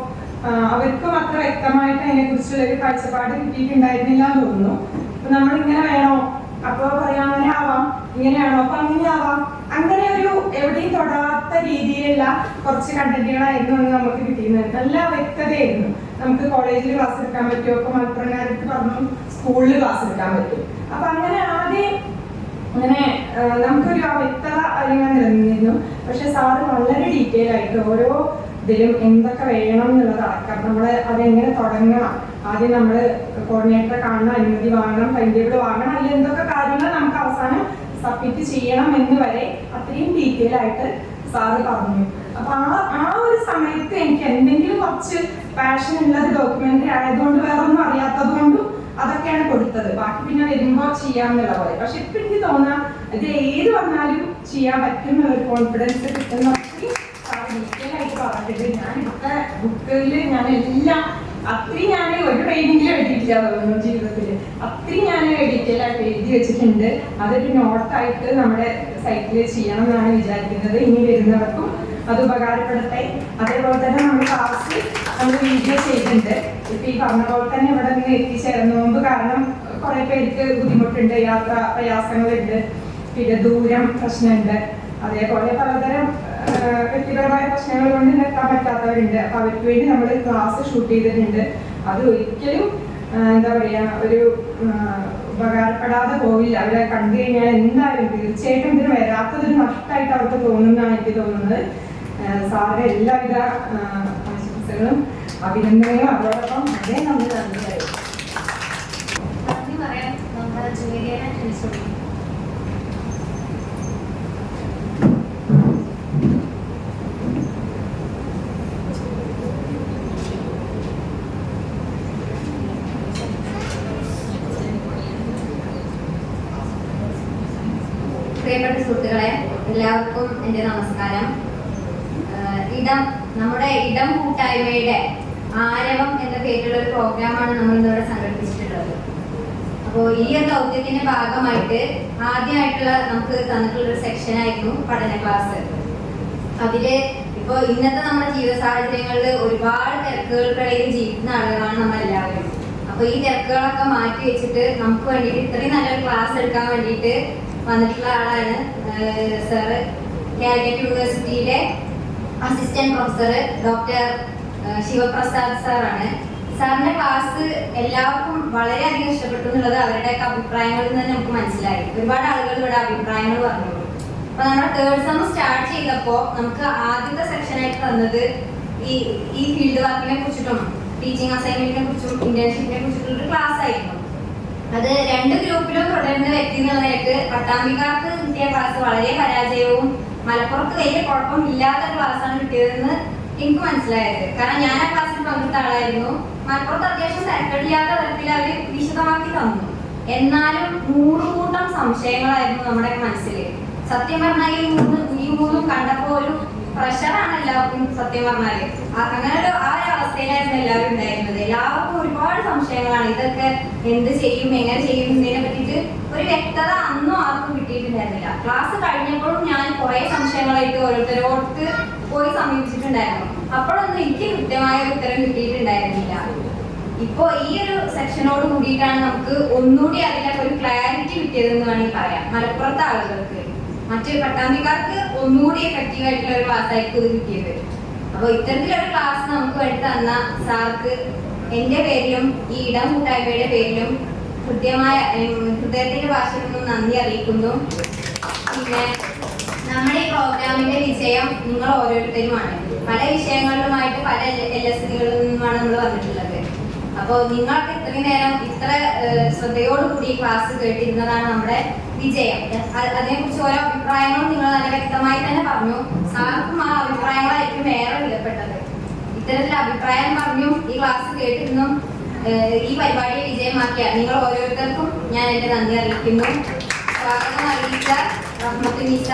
അവർക്കും അത്ര വ്യക്തമായിട്ട് അതിനെക്കുറിച്ചുള്ളൊരു കാഴ്ചപ്പാട് കിട്ടിയിട്ടുണ്ടായിരുന്നില്ല എന്ന് തോന്നുന്നു. അപ്പം നമ്മളിങ്ങനെ വേണോ, അപ്പോൾ പറയാം അങ്ങനെ ആവാം, ഇങ്ങനെയാണോ അപ്പം അങ്ങനെ ആവാം, അങ്ങനെ ഒരു എവിടെയും തൊടാത്ത രീതിയിലുള്ള കുറച്ച് കണ്ടന്റുകളായിരുന്നു അന്ന് നമുക്ക് കിട്ടിയിരുന്നത്. നല്ല വ്യക്തതയായിരുന്നു. നമുക്ക് കോളേജിൽ ക്ലാസ് എടുക്കാൻ പറ്റുമോ, ഒക്കെ മലപ്പുറംകാർക്ക് പറഞ്ഞു സ്കൂളിൽ ക്ലാസ് എടുക്കാൻ പറ്റും. അപ്പം അങ്ങനെ ആദ്യം അങ്ങനെ നമുക്കൊരു അവ്യക്തത അല്ലെങ്കിൽ നിലനിന്നിരുന്നു. പക്ഷെ സാറ് വളരെ ഡീറ്റെയിൽ ആയിട്ട് ഓരോ ഇതിലും എന്തൊക്കെ വേണം എന്നുള്ളത് അടക്കം നമ്മൾ അതെങ്ങനെ തുടങ്ങണം, ആദ്യം നമ്മൾ കോർഡിനേറ്ററെ കാണണം, അനുമതി വാങ്ങണം, ടൈം ടേബിൾ വാങ്ങണം, അല്ലെങ്കിൽ എന്തൊക്കെ കാര്യങ്ങൾ നമുക്ക് അവസാനം സബ്മിറ്റ് ചെയ്യണം എന്ന് വരെ അത്രയും ഡീറ്റെയിൽ ആയിട്ട് സാറ് പറഞ്ഞു. അപ്പൊ ആ ഒരു സമയത്ത് എനിക്ക് എന്തെങ്കിലും കുറച്ച് പാഷൻ ഉള്ളത് ഡോക്യുമെന്ററി ആയതുകൊണ്ട് വേറെ ഒന്നും അറിയാത്തത് കൊണ്ടും അതൊക്കെയാണ് കൊടുത്തത്. ബാക്കി പിന്നെ വരുമ്പോൾ ചെയ്യാമെന്നുള്ള പോലെ. പക്ഷെ ഇപ്പൊ എനിക്ക് തോന്നാം ഇത് ഏത് വന്നാലും ചെയ്യാൻ പറ്റും എന്നൊരു കോൺഫിഡൻസ് കിട്ടുന്ന ഡീറ്റെയിൽ ആയിട്ട് പറഞ്ഞിട്ട് ഞാൻ ഇവിടുത്തെ ബുക്കിൽ ഞാൻ എല്ലാം അത്രയും ഞാൻ ഒരു ട്രെയിനിങ്ങിലും എഴുതിയിട്ടില്ല തോന്നുന്നു ജീവിതത്തിൽ. അത്രയും ഞാൻ ഡീറ്റെയിൽ ആയിട്ട് എഴുതി വെച്ചിട്ടുണ്ട്. അതൊരു നോട്ടായിട്ട് നമ്മുടെ സൈറ്റിൽ ചെയ്യണം എന്നാണ് വിചാരിക്കുന്നത്. ഇനി വരുന്നവർക്കും അത് ഉപകാരപ്പെടട്ടെ. അതേപോലെ തന്നെ നമ്മൾ ക്ലാസ് നമ്മൾ വീഡിയോ ചെയ്തിട്ടുണ്ട്. ഇപ്പം ഈ പറഞ്ഞ പോലെ തന്നെ ഇവിടെ നിന്ന് എത്തിച്ചേരുന്ന മുമ്പ് കാരണം കുറേ പേർക്ക് ബുദ്ധിമുട്ടുണ്ട്, യാത്ര പ്രയാസങ്ങളുണ്ട്, പിന്നെ ദൂരം പ്രശ്നമുണ്ട്, അതേപോലെ പലതരം വ്യക്തിപരമായ പ്രശ്നങ്ങൾ കൊണ്ട് എത്താൻ പറ്റാത്തവരുണ്ട്. അപ്പം അവർക്ക് വേണ്ടി നമ്മൾ ക്ലാസ് ഷൂട്ട് ചെയ്തിട്ടുണ്ട്. അത് ഒരിക്കലും എന്താ പറയുക ഒരു ഉപകാരപ്പെടാതെ പോവില്ല. അവരെ കണ്ടു കഴിഞ്ഞാൽ എന്തായാലും തീർച്ചയായിട്ടും ഇതിന് വരാത്തതൊരു നഷ്ടമായിട്ട് അവർക്ക് തോന്നുന്നതാണ് എനിക്ക് തോന്നുന്നത്. സാറിന് എല്ലാവിധ ആശംസകളും അഭിനന്ദനങ്ങളും അതോടൊപ്പം അതേ നമ്മൾ നന്ദി പറയാം. നമ്മുടെ ജൂലിയനെ ക്ഷണിച്ചു. പ്രിയപ്പെട്ട സുഹൃത്തുക്കളെ, എല്ലാവർക്കും എൻ്റെ നമസ്കാരം. നമ്മുടെ ഇടം കൂട്ടായ്മയുടെ ആരവം എന്ന പേരിലുള്ള ഒരു പ്രോഗ്രാമാണ് നമ്മൾ ഇന്നിവിടെ സംഘടിപ്പിച്ചിട്ടുള്ളത്. അപ്പോൾ ഈ ഒരു ദൗത്യത്തിന്റെ ഭാഗമായിട്ട് ആദ്യമായിട്ടുള്ള നമുക്ക് തന്നിട്ടുള്ള ഒരു സെക്ഷനായിരുന്നു പഠന ക്ലാസ്. അതില് ഇപ്പോൾ ഇന്നത്തെ നമ്മുടെ ജീവിത സാഹചര്യങ്ങളിൽ ഒരുപാട് തിരക്കുകൾക്കിടയിൽ ജീവിക്കുന്ന ആളുകളാണ് നമ്മളെല്ലാവരും. അപ്പോൾ ഈ തിരക്കുകളൊക്കെ മാറ്റി വെച്ചിട്ട് നമുക്ക് വേണ്ടിയിട്ട് ഇത്രയും നല്ലൊരു ക്ലാസ് എടുക്കാൻ വേണ്ടിയിട്ട് വന്നിട്ടുള്ള ആളാണ് സാറ്. കാലിക്കറ്റ് യൂണിവേഴ്സിറ്റിയിലെ അസിസ്റ്റന്റ് പ്രൊഫസർ ഡോക്ടർ ശിവപ്രസാദ് സാറാണ്. സാറിന്റെ ക്ലാസ് എല്ലാവർക്കും വളരെയധികം ഇഷ്ടപ്പെട്ടു എന്നുള്ളത് അവരുടെയൊക്കെ അഭിപ്രായങ്ങളിൽ നിന്ന് തന്നെ നമുക്ക് മനസ്സിലായി. ഒരുപാട് ആളുകൾ ഇവിടെ അഭിപ്രായങ്ങൾ പറഞ്ഞു. അപ്പൊ നമ്മുടെ തേർഡ് സെം സ്റ്റാർട്ട് ചെയ്തപ്പോൾ നമുക്ക് ആദ്യത്തെ സെക്ഷനായിട്ട് തന്നത് ഈ ഫീൽഡ് വർക്കിനെ കുറിച്ചിട്ടും ടീച്ചിങ് അസൈൻമെന്റിനെ കുറിച്ചും ഇന്റേൺഷിപ്പിനെ കുറിച്ചിട്ടുള്ള ക്ലാസ് ആയിരുന്നു. അത് രണ്ട് ഗ്രൂപ്പിലും തുടരുന്ന വ്യക്തി എന്നുള്ള നിലക്ക് പട്ടാമ്പിക്കാർക്ക് കിട്ടിയ ക്ലാസ് വളരെ പരാജയവും മലപ്പുറത്ത് വലിയ കുഴപ്പമില്ലാത്ത ക്ലാസ്സാണ് കിട്ടിയതെന്ന് എനിക്ക് മനസ്സിലായത്. കാരണം ഞാൻ ആ ക്ലാസ്സിൽ പങ്കെടുത്ത ആളായിരുന്നു. മലപ്പുറത്ത് അത്യാവശ്യം തിരക്കില്ലാത്ത തരത്തിൽ അവർ വിശദമാക്കി തന്നു. എന്നാലും 100 കൂട്ടം സംശയങ്ങളായിരുന്നു നമ്മുടെ മനസ്സിൽ. സത്യം പറഞ്ഞാൽ ഈ മൂന്നും കണ്ടപ്പോൾ ഒരു പ്രഷറാണ് എല്ലാവർക്കും. സത്യം പറഞ്ഞാല് അങ്ങനെ ഒരു അവസ്ഥയിലായിരുന്നു എല്ലാവരും ഉണ്ടായിരുന്നത്. എല്ലാവർക്കും ഒരുപാട് സംശയങ്ങളാണ്. ഇതൊക്കെ എന്ത് ചെയ്യും, എങ്ങനെ ചെയ്യും എന്നതിനെ പറ്റിയിട്ട് ഒരു വ്യക്തത അന്നും ആർക്കും കിട്ടിയിട്ടുണ്ടായിരുന്നില്ല. ക്ലാസ് കഴിഞ്ഞപ്പോഴും ഞാൻ കുറെ സംശയങ്ങളായിട്ട് ഓരോരുത്തരോട്ട് പോയി സമീപിച്ചിട്ടുണ്ടായിരുന്നു. അപ്പോഴൊന്നും എനിക്ക് കൃത്യമായ ഒരു ഉത്തരം കിട്ടിയിട്ടുണ്ടായിരുന്നില്ല. ഇപ്പോ ഈ ഒരു സെക്ഷനോട് കൂടിയിട്ടാണ് നമുക്ക് ഒന്നുകൂടി അതിലൊക്കെ ഒരു ക്ലാരിറ്റി കിട്ടിയതെന്ന് വേണമെങ്കിൽ പറയാം. മലപ്പുറത്തെ ആളുകൾക്ക് മറ്റു പട്ടാമ്പിക്കാർക്ക് ഒന്നുകൂടി എഫക്റ്റീവ് ആയിട്ടുള്ള ഒരു ക്ലാസ് ആയിരിക്കും ഇത് കിട്ടിയത്. അപ്പോൾ ഇത്തരത്തിലൊരു ക്ലാസ് നമുക്ക് വേണ്ടി തന്ന സാർക്ക് എൻ്റെ പേരിലും ഈ ഇടം കൂട്ടായ്മയുടെ പേരിലും കൃത്യമായ ഹൃദയത്തിന്റെ ഭാഷയിൽ നിന്നും നന്ദി അറിയിക്കുന്നു. പിന്നെ നമ്മുടെ ഈ പ്രോഗ്രാമിന്റെ വിജയം നിങ്ങൾ ഓരോരുത്തരുമാണ്. പല വിഷയങ്ങളിലുമായിട്ട് പല LSDകളിൽ നിന്നുമാണ് നമ്മൾ വന്നിട്ടുള്ളത്. അപ്പോൾ നിങ്ങൾക്ക് ഇത്രയും നേരം ഇത്ര ശ്രദ്ധയോടുകൂടി ക്ലാസ് കേട്ടിരുന്നതാണ് നമ്മുടെ വിജയം. അതിനെക്കുറിച്ച് ഓരോ അഭിപ്രായങ്ങളും നിങ്ങൾ നല്ല വ്യക്തമായി തന്നെ പറഞ്ഞു. സാർക്കും ആ അഭിപ്രായങ്ങളായിരിക്കും ഏറെ വിലപ്പെട്ടത്. ഇത്തരത്തിൽ അഭിപ്രായം പറഞ്ഞും ഈ ക്ലാസ് കേട്ടിരുന്നും ഈ പരിപാടിയെ വിജയമാക്കിയ നിങ്ങൾ ഓരോരുത്തർക്കും ഞാൻ എൻ്റെ നന്ദി അറിയിക്കുന്നു. സ്വാഗതം അറിയിച്ച റഹ്മത്തുനിസ,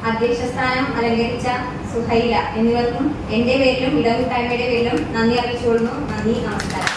അധ്യക്ഷ സ്ഥാനം അലങ്കരിച്ച സുഹൈല എന്നിവർക്കും എൻ്റെ പേരിലും ഇടകൂട്ടായ്മയുടെ പേരിലും നന്ദി അറിയിച്ചുകൊള്ളുന്നു. നന്ദി, നമസ്കാരം.